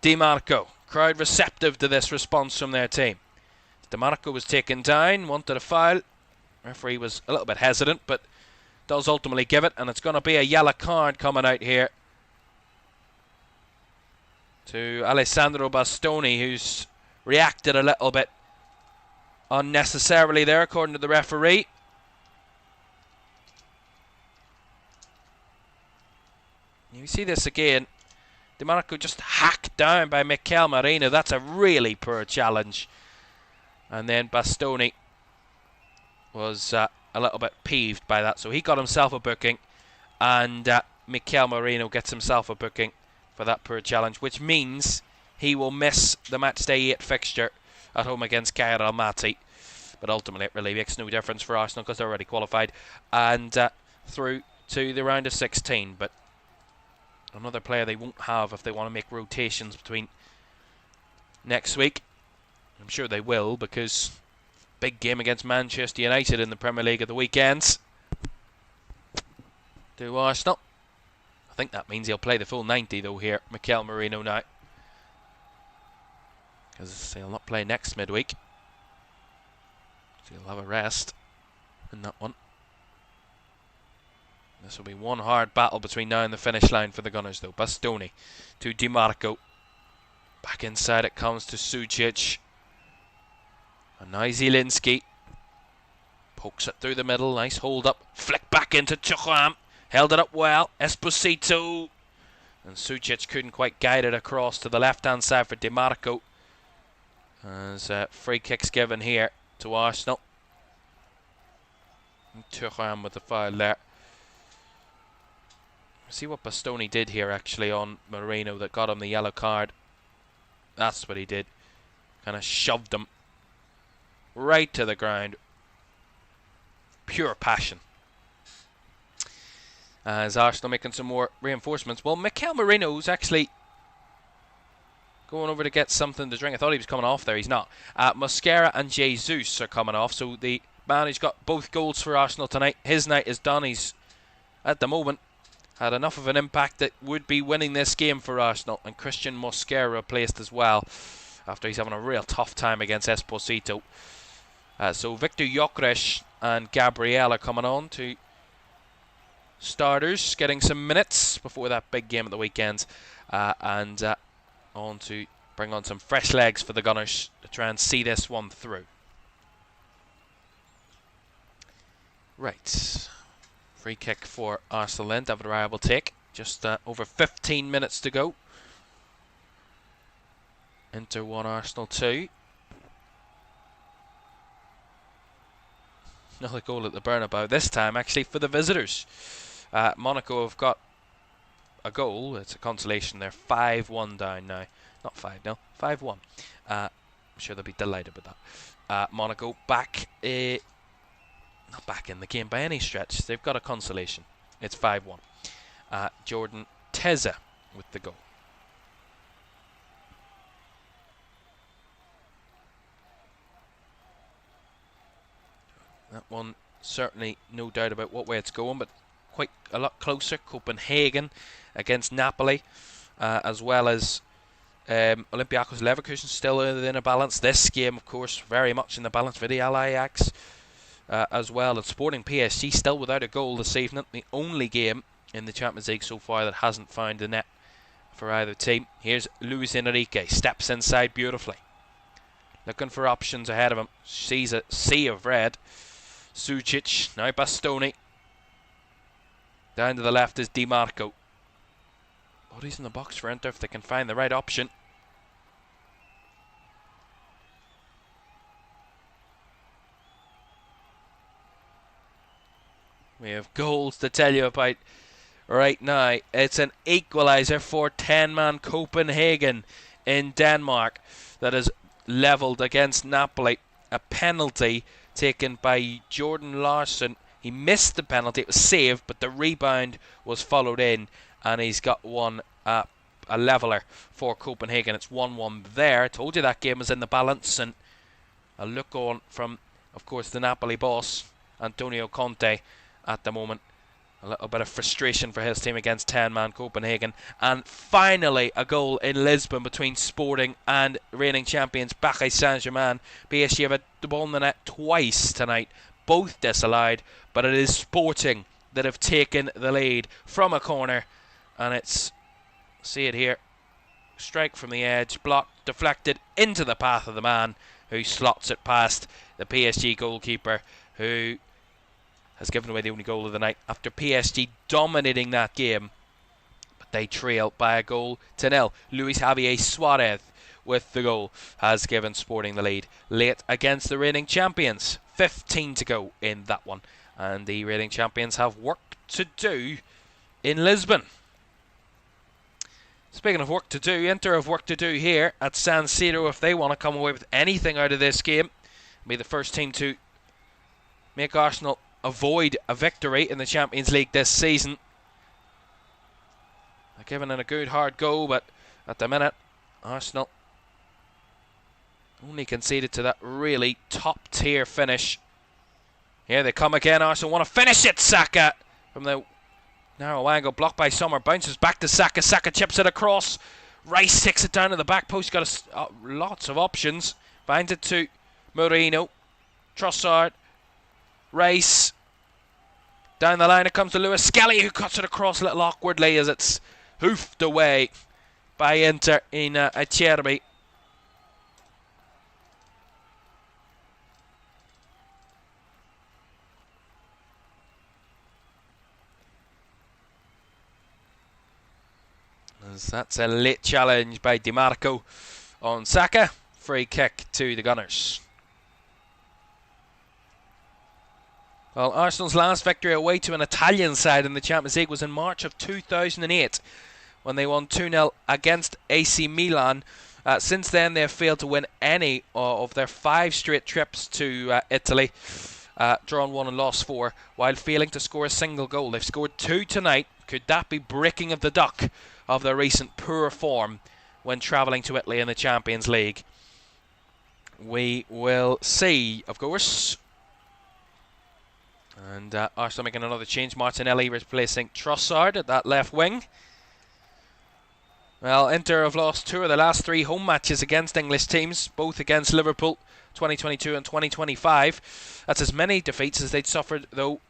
DiMarco, crowd receptive to this response from their team. DiMarco was taken down, wanted a foul. Referee was a little bit hesitant, but does ultimately give it, and it's going to be a yellow card coming out here to Alessandro Bastoni, who's reacted a little bit unnecessarily there, according to the referee. You see this again. DiMarco just hacked down by Mikel Merino. That's a really poor challenge. And then Bastoni was a little bit peeved by that. So he got himself a booking. And Mikel Merino gets himself a booking for that poor challenge, which means he will miss the Matchday 8 fixture at home against Caoimhan Ferris. But ultimately it really makes no difference for Arsenal because they're already qualified and through to the round of 16. But another player they won't have if they want to make rotations between next week. I'm sure they will, because big game against Manchester United in the Premier League at the weekends. To Arsenal. I think that means he'll play the full 90 though here, Mikel Merino now. Because he'll not play next midweek. So he'll have a rest in that one. This will be one hard battle between now and the finish line for the Gunners though. Bastoni to DiMarco. Back inside it comes to Sucic. And now Zielinski. Pokes it through the middle. Nice hold up. Flick back into Thuram. Held it up well. Esposito. And Sucic couldn't quite guide it across to the left hand side for DiMarco. As free kicks given here to Arsenal. And Thuram with the foul there. See what Bastoni did here actually on Moreno that got him the yellow card. That's what he did. Kind of shoved him right to the ground. Pure passion. As Arsenal making some more reinforcements. Well, Mikel Moreno's actually going over to get something to drink. I thought he was coming off there. He's not. Mosquera and Jesus are coming off. So the man who's got both goals for Arsenal tonight, his night is done. He's, at the moment, had enough of an impact that would be winning this game for Arsenal. And Christian Mosquera replaced as well after he's having a real tough time against Esposito. So Victor Gyökeres and Gabriel are coming on to starters, getting some minutes before that big game at the weekend. And on to bring on some fresh legs for the Gunners to try and see this one through. Right. Free kick for Arsenal then. David Raya will take. Just over 15 minutes to go. Inter 1, Arsenal 2. Another goal at the Bernabeu. This time actually for the visitors. Monaco have got a goal. It's a consolation. They're 5-1 down now. Not 5-0. 5-1. I'm sure they'll be delighted with that. Monaco back... not back in the game by any stretch. They've got a consolation. It's 5-1. Jordan Teza with the goal. That one, certainly no doubt about what way it's going, but quite a lot closer. Copenhagen against Napoli, as well as Olympiacos Leverkusen still within a balance. This game, of course, very much in the balance. Villarreal Ajax as well. And Sporting PSG still without a goal this evening. The only game in the Champions League so far that hasn't found the net for either team. Here's Luis Enrique. Steps inside beautifully. Looking for options ahead of him. Sees a sea of red. Sucic. Now Bastoni. Down to the left is Di Marco. Bodies in the box for Inter if they can find the right option. We have goals to tell you about right now. It's an equaliser for 10-man Copenhagen in Denmark that is levelled against Napoli. A penalty taken by Jordan Larsson. He missed the penalty. It was saved, but the rebound was followed in, and he's got one a leveller for Copenhagen. It's 1-1 there. I told you that game was in the balance, and a look on from, of course, the Napoli boss, Antonio Conte, at the moment. A little bit of frustration for his team against 10-man Copenhagen. And finally, a goal in Lisbon between Sporting and reigning champions Paris Saint-Germain. PSG have had the ball in the net twice tonight, both disallowed, but it is Sporting that have taken the lead from a corner. And it's, see it here, strike from the edge, blocked, deflected into the path of the man who slots it past the PSG goalkeeper, who has given away the only goal of the night after PSG dominating that game. But they trail by a goal to nil. Luis Javier Suarez with the goal has given Sporting the lead late against the reigning champions. 15 to go in that one. And the reigning champions have work to do in Lisbon. Speaking of work to do, Inter have work to do here at San Siro if they want to come away with anything out of this game. Be the first team to make Arsenal avoid a victory in the Champions League this season. They're giving it a good hard go, but at the minute, Arsenal only conceded to that really top tier finish. Here they come again. Arsenal want to finish it. Saka from the narrow angle, blocked by Sommer, bounces back to Saka. Saka chips it across. Rice takes it down to the back post. Got lots of options. Finds it to Moreno, Trossard, Rice. Down the line it comes to Lewis Skelly, who cuts it across a little awkwardly as it's hoofed away by Inter in Acerbi. As that's a late challenge by Di Marco on Saka. Free kick to the Gunners. Well, Arsenal's last victory away to an Italian side in the Champions League was in March of 2008 when they won 2-0 against AC Milan. Since then, they have failed to win any of their 5 straight trips to Italy. Drawn 1 and lost 4, while failing to score a single goal. They've scored 2 tonight. Could that be breaking of the duck of their recent poor form when travelling to Italy in the Champions League? We will see, of course. And Arsenal making another change. Martinelli replacing Trossard at that left wing. Well, Inter have lost 2 of the last 3 home matches against English teams, both against Liverpool 2022 and 2025. That's as many defeats as they'd suffered, though,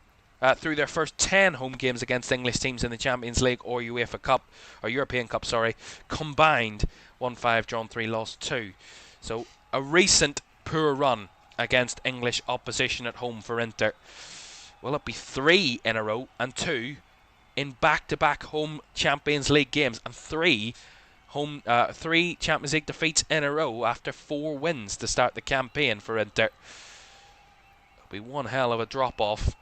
through their first 10 home games against English teams in the Champions League or UEFA Cup, or European Cup, sorry, combined. 1-5, drawn 3, lost 2. So a recent poor run against English opposition at home for Inter. Will it be 3 in a row and 2 in back-to-back home Champions League games, and 3 Champions League defeats in a row after 4 wins to start the campaign for Inter? It'll be one hell of a drop-off.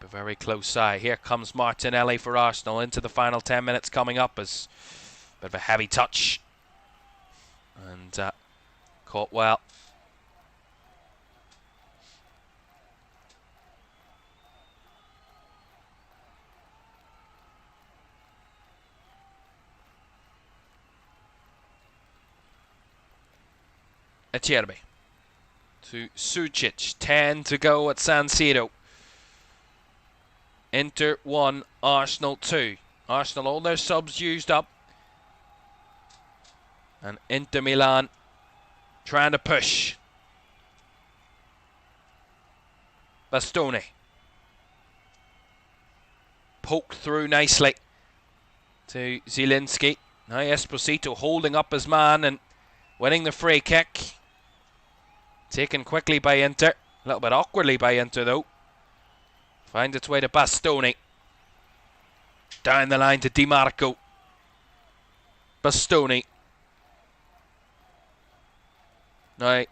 A very close side. Here comes Martinelli for Arsenal into the final 10 minutes coming up as a bit of a heavy touch. And caught well. Acerbi to Sucic. 10 to go at San Siro. Inter 1, Arsenal 2. Arsenal all their subs used up. And Inter Milan trying to push. Bastoni. Poked through nicely to Zielinski. Now Esposito holding up his man and winning the free kick. Taken quickly by Inter. A little bit awkwardly by Inter though. Finds its way to Bastoni. Down the line to Di Marco. Bastoni. Now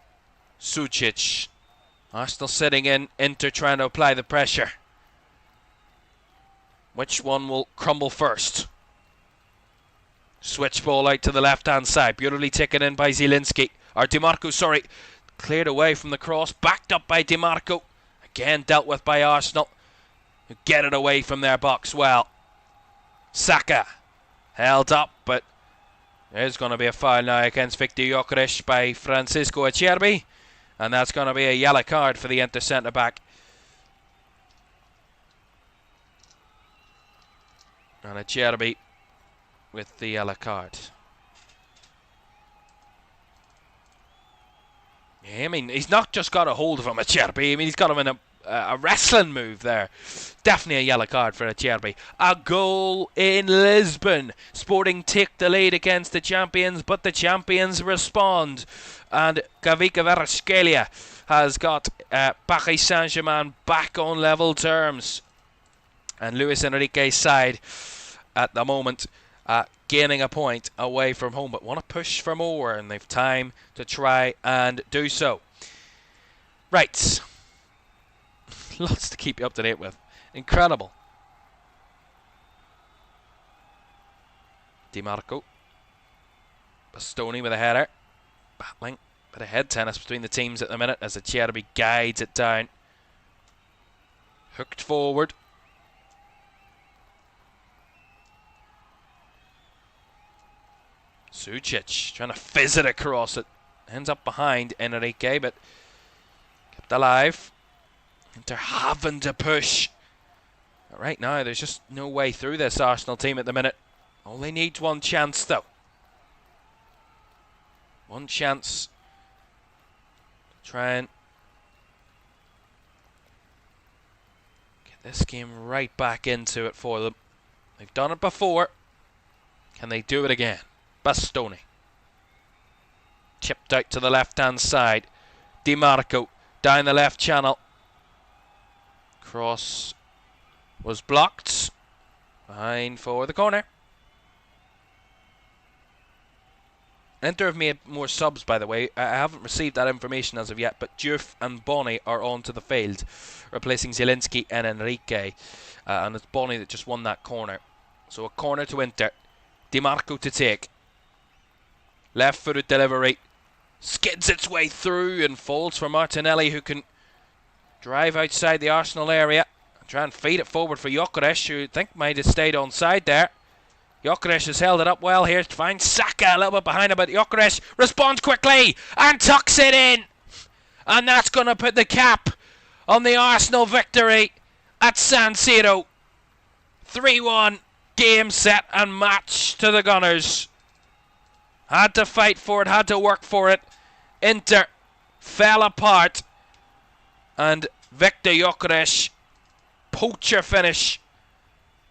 Sucic. Arsenal sitting in. Inter trying to apply the pressure. Which one will crumble first? Switch ball out to the left hand side. Beautifully taken in by Zielinski. Or Di Marco, sorry. Cleared away from the cross. Backed up by Di Marco. Again dealt with by Arsenal. Who get it away from their box well. Saka. Held up, but there's going to be a foul now against Victor Gyökeres by Francisco Acerbi. And that's going to be a yellow card for the Inter centre-back. And Acerbi with the yellow card. Yeah, I mean, he's not just got a hold of him, Acerbi. I mean, he's got him in a wrestling move there. Definitely a yellow card for Acerbi. A goal in Lisbon. Sporting take the lead against the champions, but the champions respond. And Kvaratskhelia has got Paris Saint-Germain back on level terms. And Luis Enrique's side at the moment gaining a point away from home, but want to push for more, and they've time to try and do so. Right. Lots to keep you up to date with. Incredible. Di Marco. Bastoni with a header. Battling. Bit of head tennis between the teams at the minute as Acerbi guides it down. Hooked forward. Sucic trying to fizz it across it. Ends up behind Enrique, but kept alive. Inter having to push. But right now, there's just no way through this Arsenal team at the minute. All they need one chance, though. One chance to try and get this game right back into it for them. They've done it before. Can they do it again? Bastoni. Chipped out to the left-hand side. Di Marco down the left channel. Cross was blocked. Behind for the corner. Inter have made more subs, by the way. I haven't received that information as of yet, but Diouf and Bonney are onto the field, replacing Zielinski and Enrique. And it's Bonney that just won that corner. So a corner to Inter. Di Marco to take. Left-footed delivery. Skids its way through and falls for Martinelli, who can drive outside the Arsenal area and try and feed it forward for Gyökeres, who I think might have stayed onside there. Gyökeres has held it up well here to find Saka a little bit behind him, but Gyökeres responds quickly and tucks it in. And that's going to put the cap on the Arsenal victory at San Siro. 3-1, game, set and match to the Gunners. Had to fight for it, had to work for it. Inter fell apart. And Victor Gyökeres, poacher finish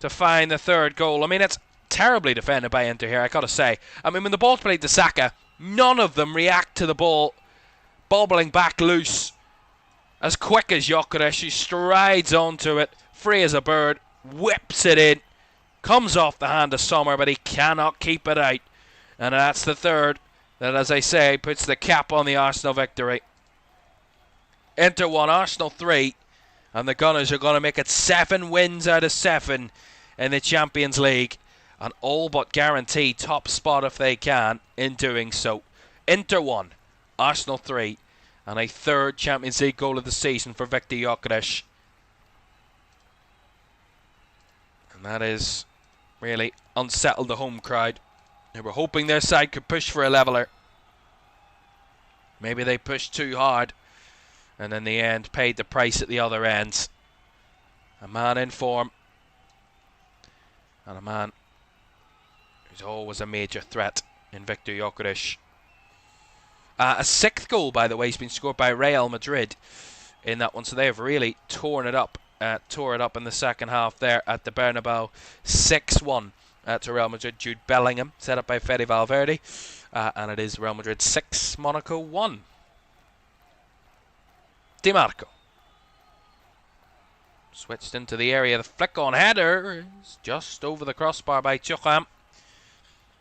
to find the third goal. I mean, it's terribly defended by Inter here, I gotta say. I mean, when the ball's played to Saka, none of them react to the ball bobbling back loose as quick as Gyökeres, who strides onto it, free as a bird, whips it in, comes off the hand of Sommer, but he cannot keep it out. And that's the third that, as I say, puts the cap on the Arsenal victory. Inter 1, Arsenal 3, and the Gunners are going to make it 7 wins out of 7 in the Champions League, and all but guarantee top spot if they can in doing so. Inter 1, Arsenal 3, and a third Champions League goal of the season for Victor Gyökeres. And that is really unsettled the home crowd. They were hoping their side could push for a leveller. Maybe they pushed too hard, and in the end paid the price at the other end. A man in form, and a man who's always a major threat in Victor Gyökeres. A sixth goal, by the way, has been scored by Real Madrid in that one, so they have really tore it up in the second half there at the Bernabeu. 6-1 to Real Madrid. Jude Bellingham, set up by Fede Valverde, and it is Real Madrid 6, Monaco 1. Di Marco switched into the area. The flick on header is just over the crossbar by Thuram.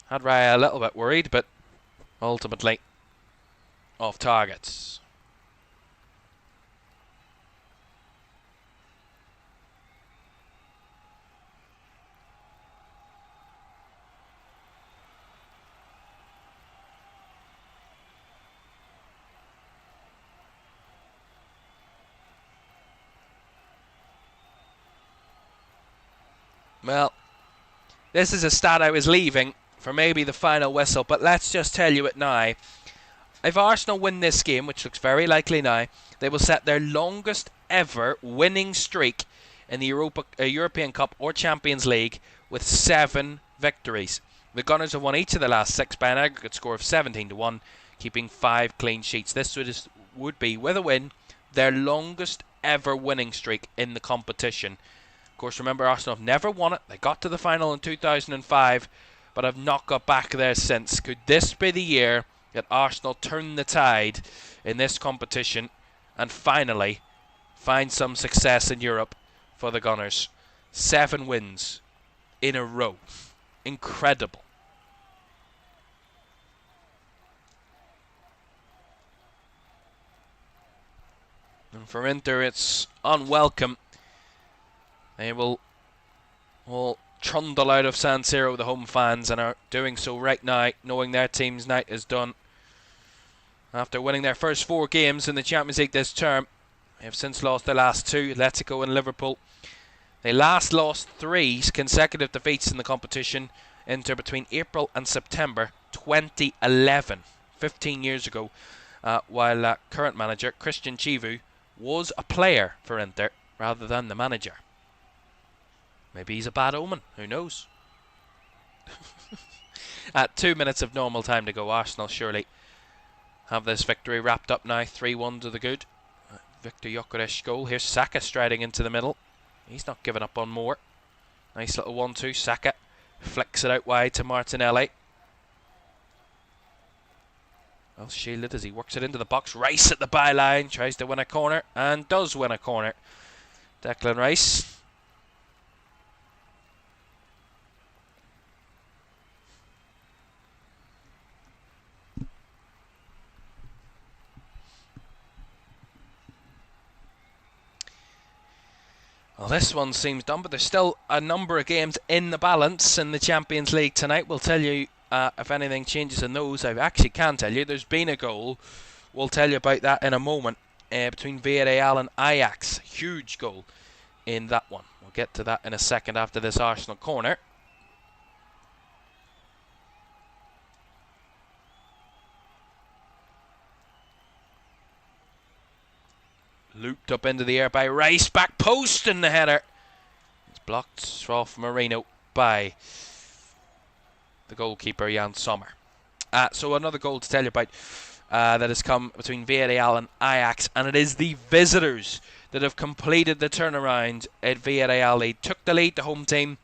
Had Raya a little bit worried, but ultimately off target. Well, this is a stat I was leaving for maybe the final whistle, but let's just tell you it now. If Arsenal win this game, which looks very likely now, they will set their longest ever winning streak in the European Cup or Champions League with 7 victories. The Gunners have won each of the last 6 by an aggregate score of 17-1, keeping 5 clean sheets. This would be, with a win, their longest ever winning streak in the competition. Of course, remember, Arsenal have never won it. They got to the final in 2005, but have not got back there since. Could this be the year that Arsenal turn the tide in this competition and finally find some success in Europe for the Gunners? 7 wins in a row. Incredible. And for Inter, it's unwelcome. They will all trundle out of San Siro, the home fans, and are doing so right now, knowing their team's night is done. After winning their first 4 games in the Champions League this term, they have since lost their last 2, Atletico and Liverpool. They last lost 3 consecutive defeats in the competition, Inter, between April and September 2011, 15 years ago, while current manager Christian Chivu was a player for Inter rather than the manager. Maybe he's a bad omen, who knows? At 2 minutes of normal time to go, Arsenal surely have this victory wrapped up now. 3-1 to the good. Victor Gyökeres goal. Here's Saka striding into the middle. He's not giving up on more. Nice little 1-2. Saka flicks it out wide to Martinelli. Well shielded as he works it into the box. Rice at the byline. Tries to win a corner and does win a corner. Declan Rice. Well, this one seems done, but there's still a number of games in the balance in the Champions League tonight. We'll tell you if anything changes in those. I actually can tell you there's been a goal. We'll tell you about that in a moment between Villarreal and Ajax. Huge goal in that one. We'll get to that in a second after this Arsenal corner. Looped up into the air by Rice, back post in the header. It's blocked off Marino by the goalkeeper Jan Sommer. So another goal to tell you about that has come between Villarreal and Ajax, and it is the visitors that have completed the turnaround at Villarreal. They took the lead, the home team.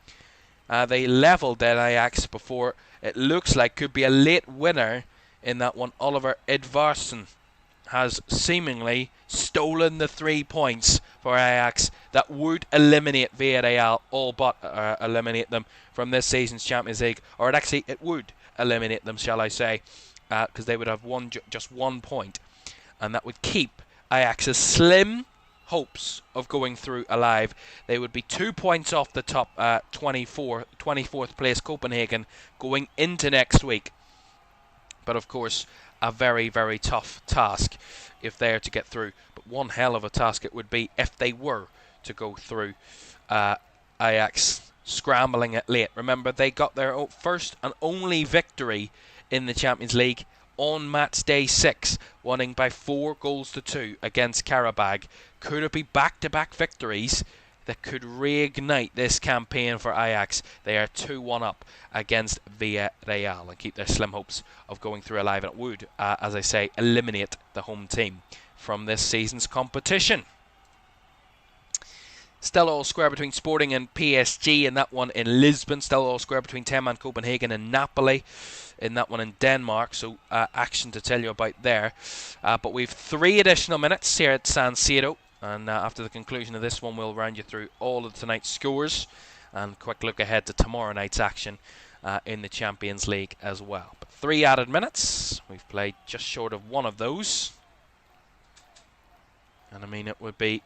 They levelled at Ajax before it looks like could be a late winner in that one. Oliver Edvardsson has seemingly stolen the 3 points for Ajax that would eliminate Villarreal, all but eliminate them from this season's Champions League. Or it would eliminate them, shall I say, because they would have just 1 point. And that would keep Ajax's slim hopes of going through alive. They would be 2 points off the top 24th place Copenhagen going into next week. But of course, a very, very tough task if they are to get through. But one hell of a task it would be if they were to go through. Ajax scrambling it late. Remember, they got their first and only victory in the Champions League on match day 6, winning by 4-2 against Karabag. Could it be back-to-back victories that could reignite this campaign for Ajax? They are 2-1 up against Villarreal and keep their slim hopes of going through alive. And it would, as I say, eliminate the home team from this season's competition. Still all square between Sporting and PSG in that one in Lisbon. Still all square between Caoimhan Copenhagen and Napoli in that one in Denmark. So action to tell you about there. But we've 3 additional minutes here at San Siro. And after the conclusion of this one, we'll round you through all of tonight's scores and a quick look ahead to tomorrow night's action in the Champions League as well. But 3 added minutes. We've played just short of 1 of those. And I mean, it would be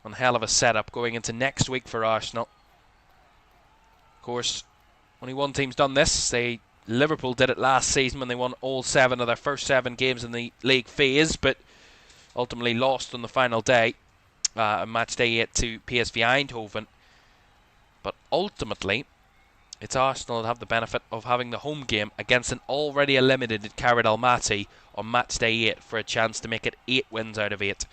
one hell of a setup going into next week for Arsenal. Of course, only one team's done this. Liverpool did it last season when they won all 7 of their first 7 games in the league phase, but ultimately lost on the final day, match day 8 to PSV Eindhoven. But ultimately, it's Arsenal that have the benefit of having the home game against an already eliminated Carrad Almaty on match day 8 for a chance to make it 8 wins out of 8.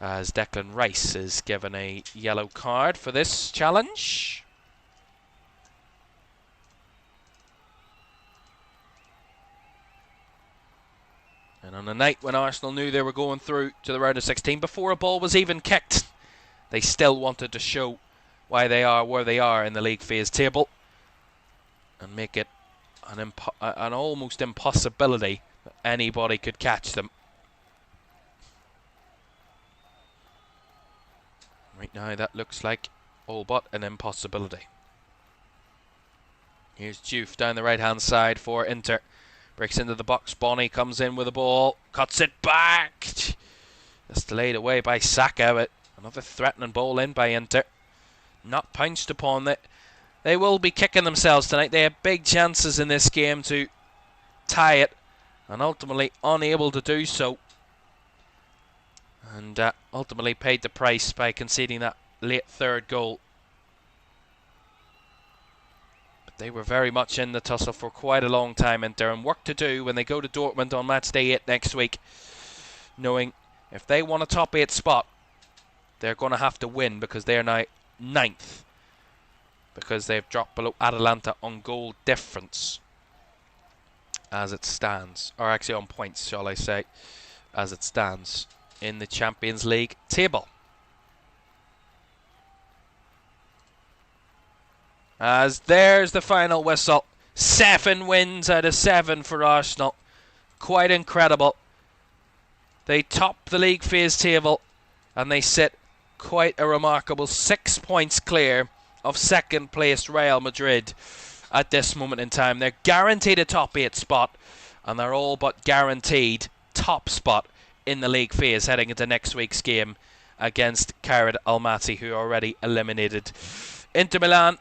As Declan Rice is given a yellow card for this challenge. And on a night when Arsenal knew they were going through to the round of 16 before a ball was even kicked, they still wanted to show why they are where they are in the league phase table and make it an almost impossibility that anybody could catch them. Right now that looks like all but an impossibility. Here's Diouf down the right hand side for Inter. Breaks into the box. Bonny comes in with the ball. Cuts it back. That's delayed away by Saka, but another threatening ball in by Inter. Not pounced upon it. They will be kicking themselves tonight. They have big chances in this game to tie it and ultimately unable to do so. And ultimately paid the price by conceding that late 3rd goal. But they were very much in the tussle for quite a long time, Inter, and work to do when they go to Dortmund on match day 8 next week, knowing if they want a top 8 spot, they're going to have to win because they are now 9th, because they've dropped below Atalanta on goal difference as it stands, or actually on points, shall I say, as it stands in the Champions League table. As there's the final whistle. 7 wins out of 7 for Arsenal. Quite incredible. They top the league phase table and they sit quite a remarkable 6 points clear of 2nd place Real Madrid at this moment in time. They're guaranteed a top 8 spot and they're all but guaranteed top spot in the league phase heading into next week's game against Kairat Almaty, who are already eliminated. Inter Milan,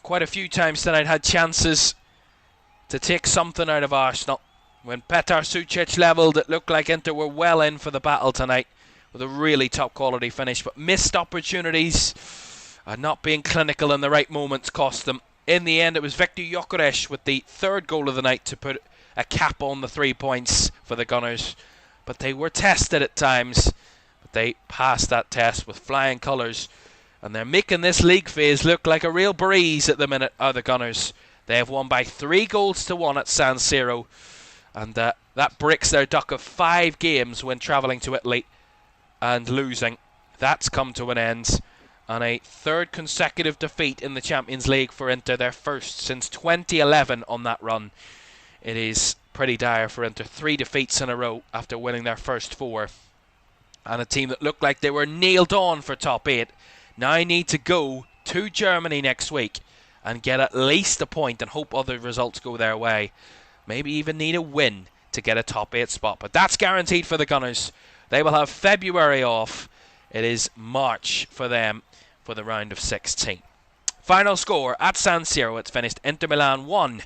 quite a few times tonight, had chances to take something out of Arsenal. When Petar Sucic levelled, it looked like Inter were well in for the battle tonight with a really top quality finish, but missed opportunities and not being clinical in the right moments cost them. In the end, it was Victor Gyökeres with the third goal of the night to put a cap on the 3 points for the Gunners. But they were tested at times, but they passed that test with flying colours, and they're making this league phase look like a real breeze at the minute, are the Gunners. They have won by 3-1 at San Siro, and that breaks their duck of 5 games when travelling to Italy and losing. That's come to an end, and a third consecutive defeat in the Champions League for Inter, their first since 2011 on that run. It is pretty dire for Inter. 3 defeats in a row after winning their first 4, and a team that looked like they were nailed on for top 8 now need to go to Germany next week and get at least a point and hope other results go their way. Maybe even need a win to get a top 8 spot, but that's guaranteed for the Gunners. They will have February off. It is March for them for the round of 16. Final score at San Siro, it's finished Inter Milan 1,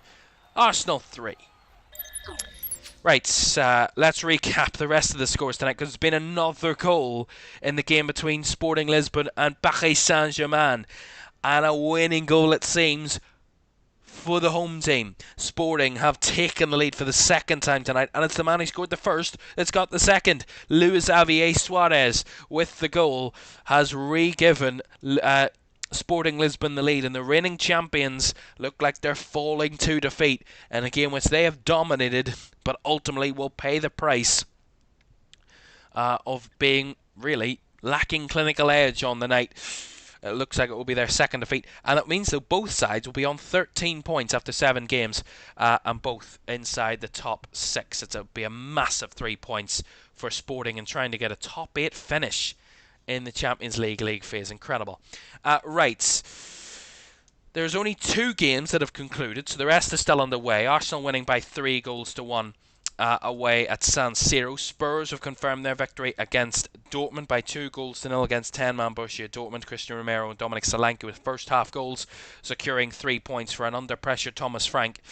Arsenal 3. Right, let's recap the rest of the scores tonight, because there's been another goal in the game between Sporting Lisbon and Paris Saint-Germain, and a winning goal, it seems, for the home team. Sporting have taken the lead for the second time tonight, and it's the man who scored the first that's got the second. Luis Javier Suarez with the goal has re-given Sporting Lisbon the lead, and the reigning champions look like they're falling to defeat in a game which they have dominated, but ultimately will pay the price of being really lacking clinical edge on the night. It looks like it will be their second defeat, and it means that both sides will be on 13 points after 7 games, and both inside the top 6. It'll be a massive 3 points for Sporting in trying to get a top 8 finish in the Champions League phase. Incredible. Right. There's only 2 games that have concluded, so the rest is still underway. Arsenal winning by 3-1 away at San Siro. Spurs have confirmed their victory against Dortmund by 2-0 against 10-man Borussia Dortmund. Christian Romero and Dominic Solanke with first half goals, securing 3 points for an under pressure Thomas Frank.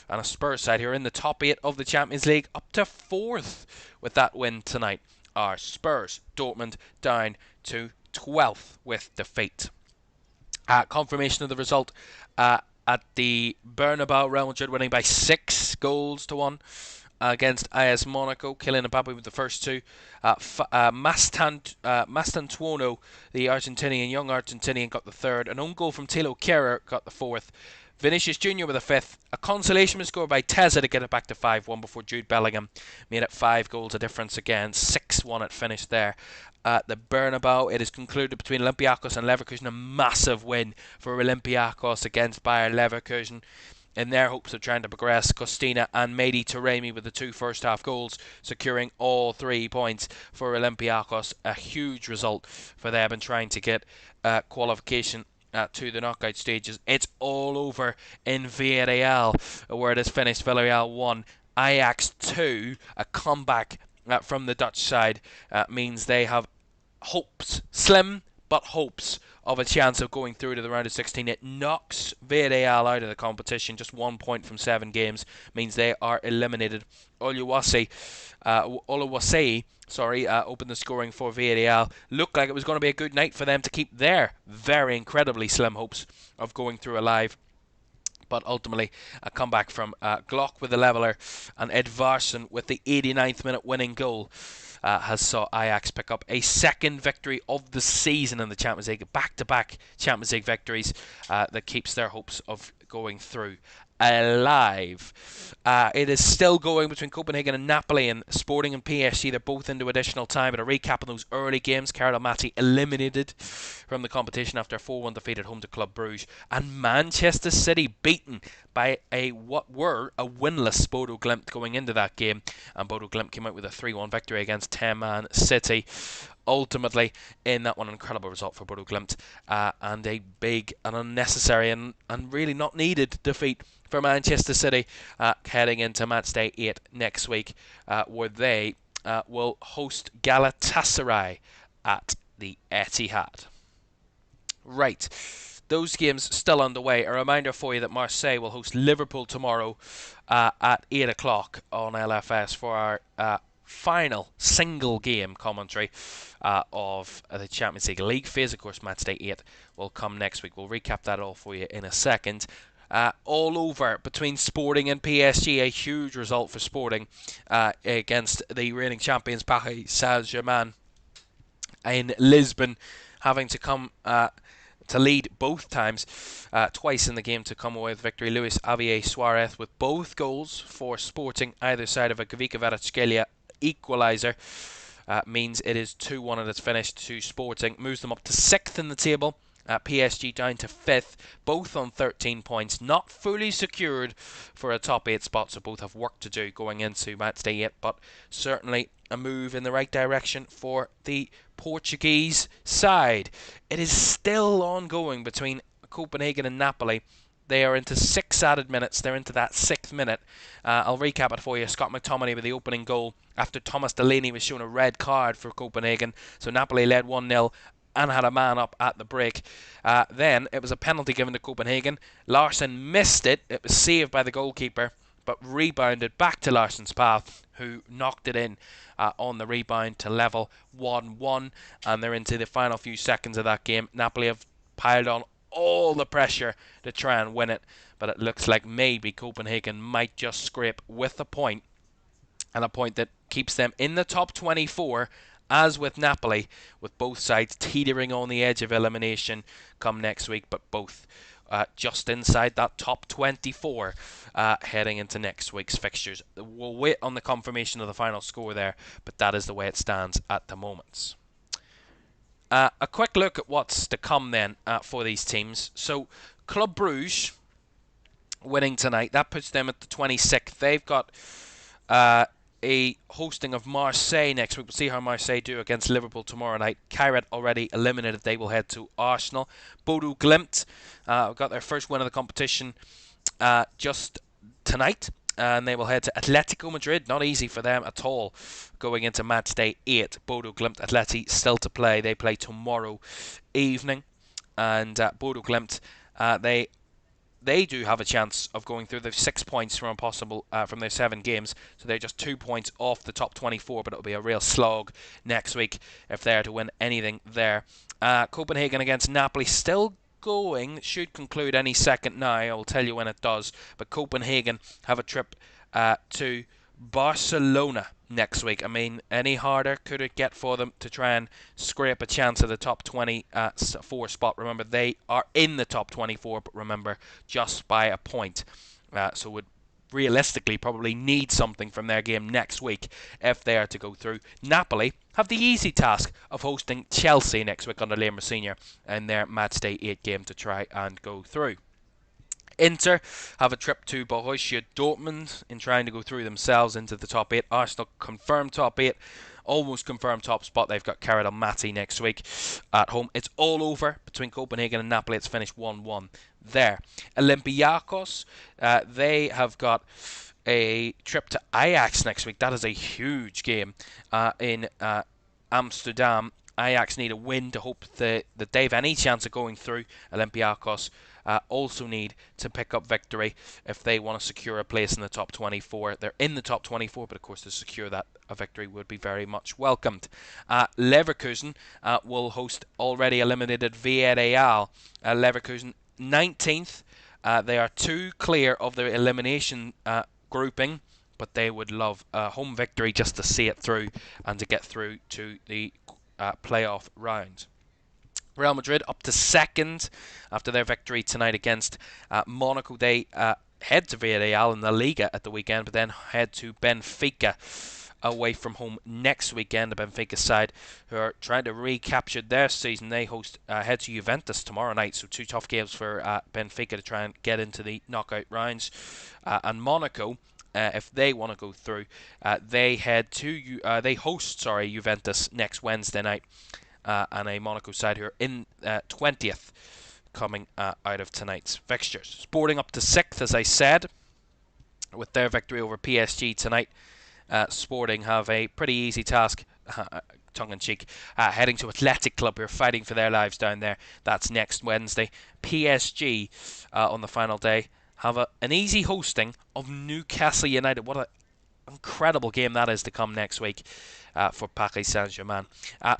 And a Spurs side who are in the top 8 of the Champions League, up to 4th with that win tonight, are Spurs. Dortmund down to 12th with defeat. Confirmation of the result at the Bernabeu. Real Madrid winning by 6-1 against AS Monaco. Kylian Mbappe with the first 2. Mastantuono, the young Argentinian, got the third. An own goal from Tilo Kehrer got the 4th. Vinicius Jr. with a 5th. A consolation was scored by Teza to get it back to 5-1 before Jude Bellingham made it 5 goals a difference again. 6-1 it finished there. At the Bernabeu, it is concluded between Olympiacos and Leverkusen. A massive win for Olympiacos against Bayer Leverkusen in their hopes of trying to progress. Costina and Mehdi Taremi with the 2 first half goals, securing all 3 points for Olympiacos. A huge result for them in trying to get qualification to the knockout stages. It's all over in Villarreal, where it is finished. Villarreal 1, Ajax 2. A comeback from the Dutch side means they have hopes, slim but hopes, of a chance of going through to the round of 16. It knocks Villarreal out of the competition. Just 1 point from 7 games means they are eliminated. Oluwase opened the scoring for Villarreal. Looked like it was going to be a good night for them to keep their very incredibly slim hopes of going through alive. But ultimately, a comeback from Glock with the leveller and Edvarsson with the 89th minute winning goal has saw Ajax pick up a second victory of the season in the Champions League. Back-to-back Champions League victories that keeps their hopes of going through alive. It is still going between Copenhagen and Napoli, and Sporting and PSG. They're both into additional time. But a recap of those early games: Kairat Almaty eliminated from the competition after a 4-1 defeat at home to Club Brugge, and Manchester City beaten by what were a winless Bodo Glimt going into that game, and Bodo Glimt came out with a 3-1 victory against 10-man City. Ultimately, in that one, an incredible result for Bodo Glimt, and a big and unnecessary and really not needed defeat for Manchester City heading into Matchday 8 next week, where they will host Galatasaray at the Etihad. Right, those games still underway. A reminder for you that Marseille will host Liverpool tomorrow at 8 o'clock on LFS for our final single game commentary of the Champions League phase. Of course, Matchday 8 will come next week. We'll recap that all for you in a second. All over between Sporting and PSG, a huge result for Sporting against the reigning champions Paris Saint-Germain in Lisbon, having to come to lead both times, twice in the game to come away with victory. Luis Javier Suarez with both goals for Sporting, either side of a Kavika Kvaratskhelia equaliser. Means it is 2-1 and it's finished to Sporting. Moves them up to 6th in the table. PSG down to 5th, both on 13 points. Not fully secured for a top 8 spot, so both have work to do going into Matchday 8, but certainly a move in the right direction for the Portuguese side. It is still ongoing between Copenhagen and Napoli. They are into 6 added minutes. They're into that 6th minute. I'll recap it for you. Scott McTominay with the opening goal after Thomas Delaney was shown a red card for Copenhagen. So Napoli led 1-0 and had a man up at the break. Then it was a penalty given to Copenhagen. Larsen missed it. It was saved by the goalkeeper, but rebounded back to Larsen's path, who knocked it in on the rebound to level 1-1. And they're into the final few seconds of that game. Napoli have piled on all the pressure to try and win it, but it looks like maybe Copenhagen might just scrape with a point, and a point that keeps them in the top 24, as with Napoli, with both sides teetering on the edge of elimination come next week, but both just inside that top 24 heading into next week's fixtures. We'll wait on the confirmation of the final score there, but that is the way it stands at the moment. A quick look at what's to come then for these teams. So Club Brugge winning tonight, that puts them at the 26th. They've got a hosting of Marseille next week. We'll see how Marseille do against Liverpool tomorrow night. Kairat already eliminated. They will head to Arsenal. Bodo Glimt got their first win of the competition just tonight, and they will head to Atletico Madrid. Not easy for them at all going into Matchday 8. Bodo Glimt Atleti still to play. They play tomorrow evening, and Bodo Glimt they do have a chance of going through. They've 6 points from from their 7 games, so they're just 2 points off the top 24, but it'll be a real slog next week if they're to win anything there. Copenhagen against Napoli still going, should conclude any second now. I will tell you when it does, but Copenhagen have a trip to Barcelona next week. I mean, any harder could it get for them to try and scrape a chance at the top 24 spot? Remember, they are in the top 24, but remember, just by a point. So would realistically probably need something from their game next week if they are to go through. Napoli have the easy task of hosting Chelsea next week under Liam Senior in their Matchday 8 game to try and go through. Inter have a trip to Borussia Dortmund in trying to go through themselves into the top 8. Arsenal confirmed top 8, almost confirmed top spot. They've got Carrot Almaty next week at home. It's all over between Copenhagen and Napoli. It's finished 1-1 there. Olympiacos, they have got a trip to Ajax next week. That is a huge game in Amsterdam. Ajax need a win to hope that they've any chance of going through. Olympiacos also need to pick up victory if they want to secure a place in the top 24. They're in the top 24, but of course to secure that, a victory would be very much welcomed. Leverkusen will host already eliminated Villarreal. Leverkusen 19th. They are 2 clear of the elimination grouping, but they would love a home victory just to see it through and to get through to the playoff round. Real Madrid up to 2nd after their victory tonight against Monaco. They head to Villarreal in the Liga at the weekend, but then head to Benfica away from home next weekend. The Benfica side who are trying to recapture their season. They head to Juventus tomorrow night, so 2 tough games for Benfica to try and get into the knockout rounds. And Monaco, if they want to go through, they host Juventus next Wednesday night. And a Monaco side who are in 20th coming out of tonight's fixtures. Sporting up to 6th, as I said, with their victory over PSG tonight. Sporting have a pretty easy task tongue-in-cheek, heading to Athletic Club, who are fighting for their lives down there. That's next Wednesday. PSG on the final day have an easy hosting of Newcastle United. What an incredible game that is to come next week for Paris Saint-Germain.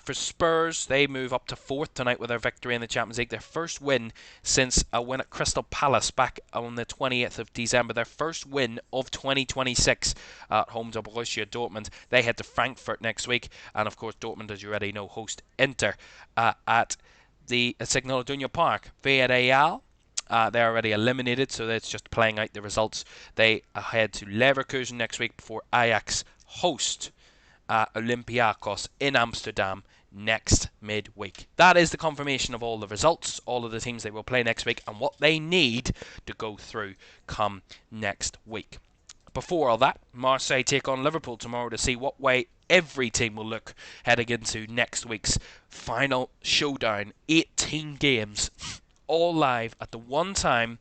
For Spurs, they move up to 4th tonight with their victory in the Champions League. Their first win since a win at Crystal Palace back on the 20th of December. Their first win of 2026 at home to Borussia Dortmund. They head to Frankfurt next week. And of course, Dortmund, as you already know, host Inter at the Signal Iduna Park. Villarreal, they're already eliminated, so that's just playing out the results. They head to Leverkusen next week before Ajax host Olympiacos in Amsterdam next midweek. That is the confirmation of all the results, all of the teams they will play next week, and what they need to go through come next week. Before all that, Marseille take on Liverpool tomorrow to see what way every team will look heading into next week's final showdown. 18 games, all live at the one time,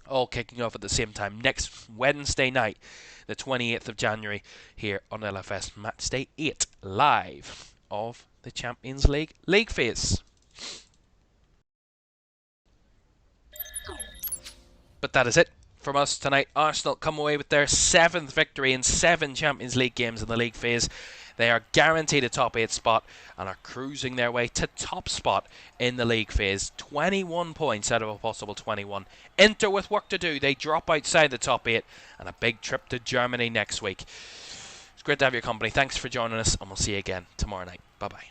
all kicking off at the same time next Wednesday night, the 28th of January, here on LFS Matchday 8, live of the Champions League phase. But that is it from us tonight. Arsenal come away with their 7th victory in 7 Champions League games in the league phase. They are guaranteed a top 8 spot and are cruising their way to top spot in the league phase. 21 points out of a possible 21. Inter with work to do. They drop outside the top 8 and a big trip to Germany next week. It's great to have your company. Thanks for joining us, and we'll see you again tomorrow night. Bye-bye.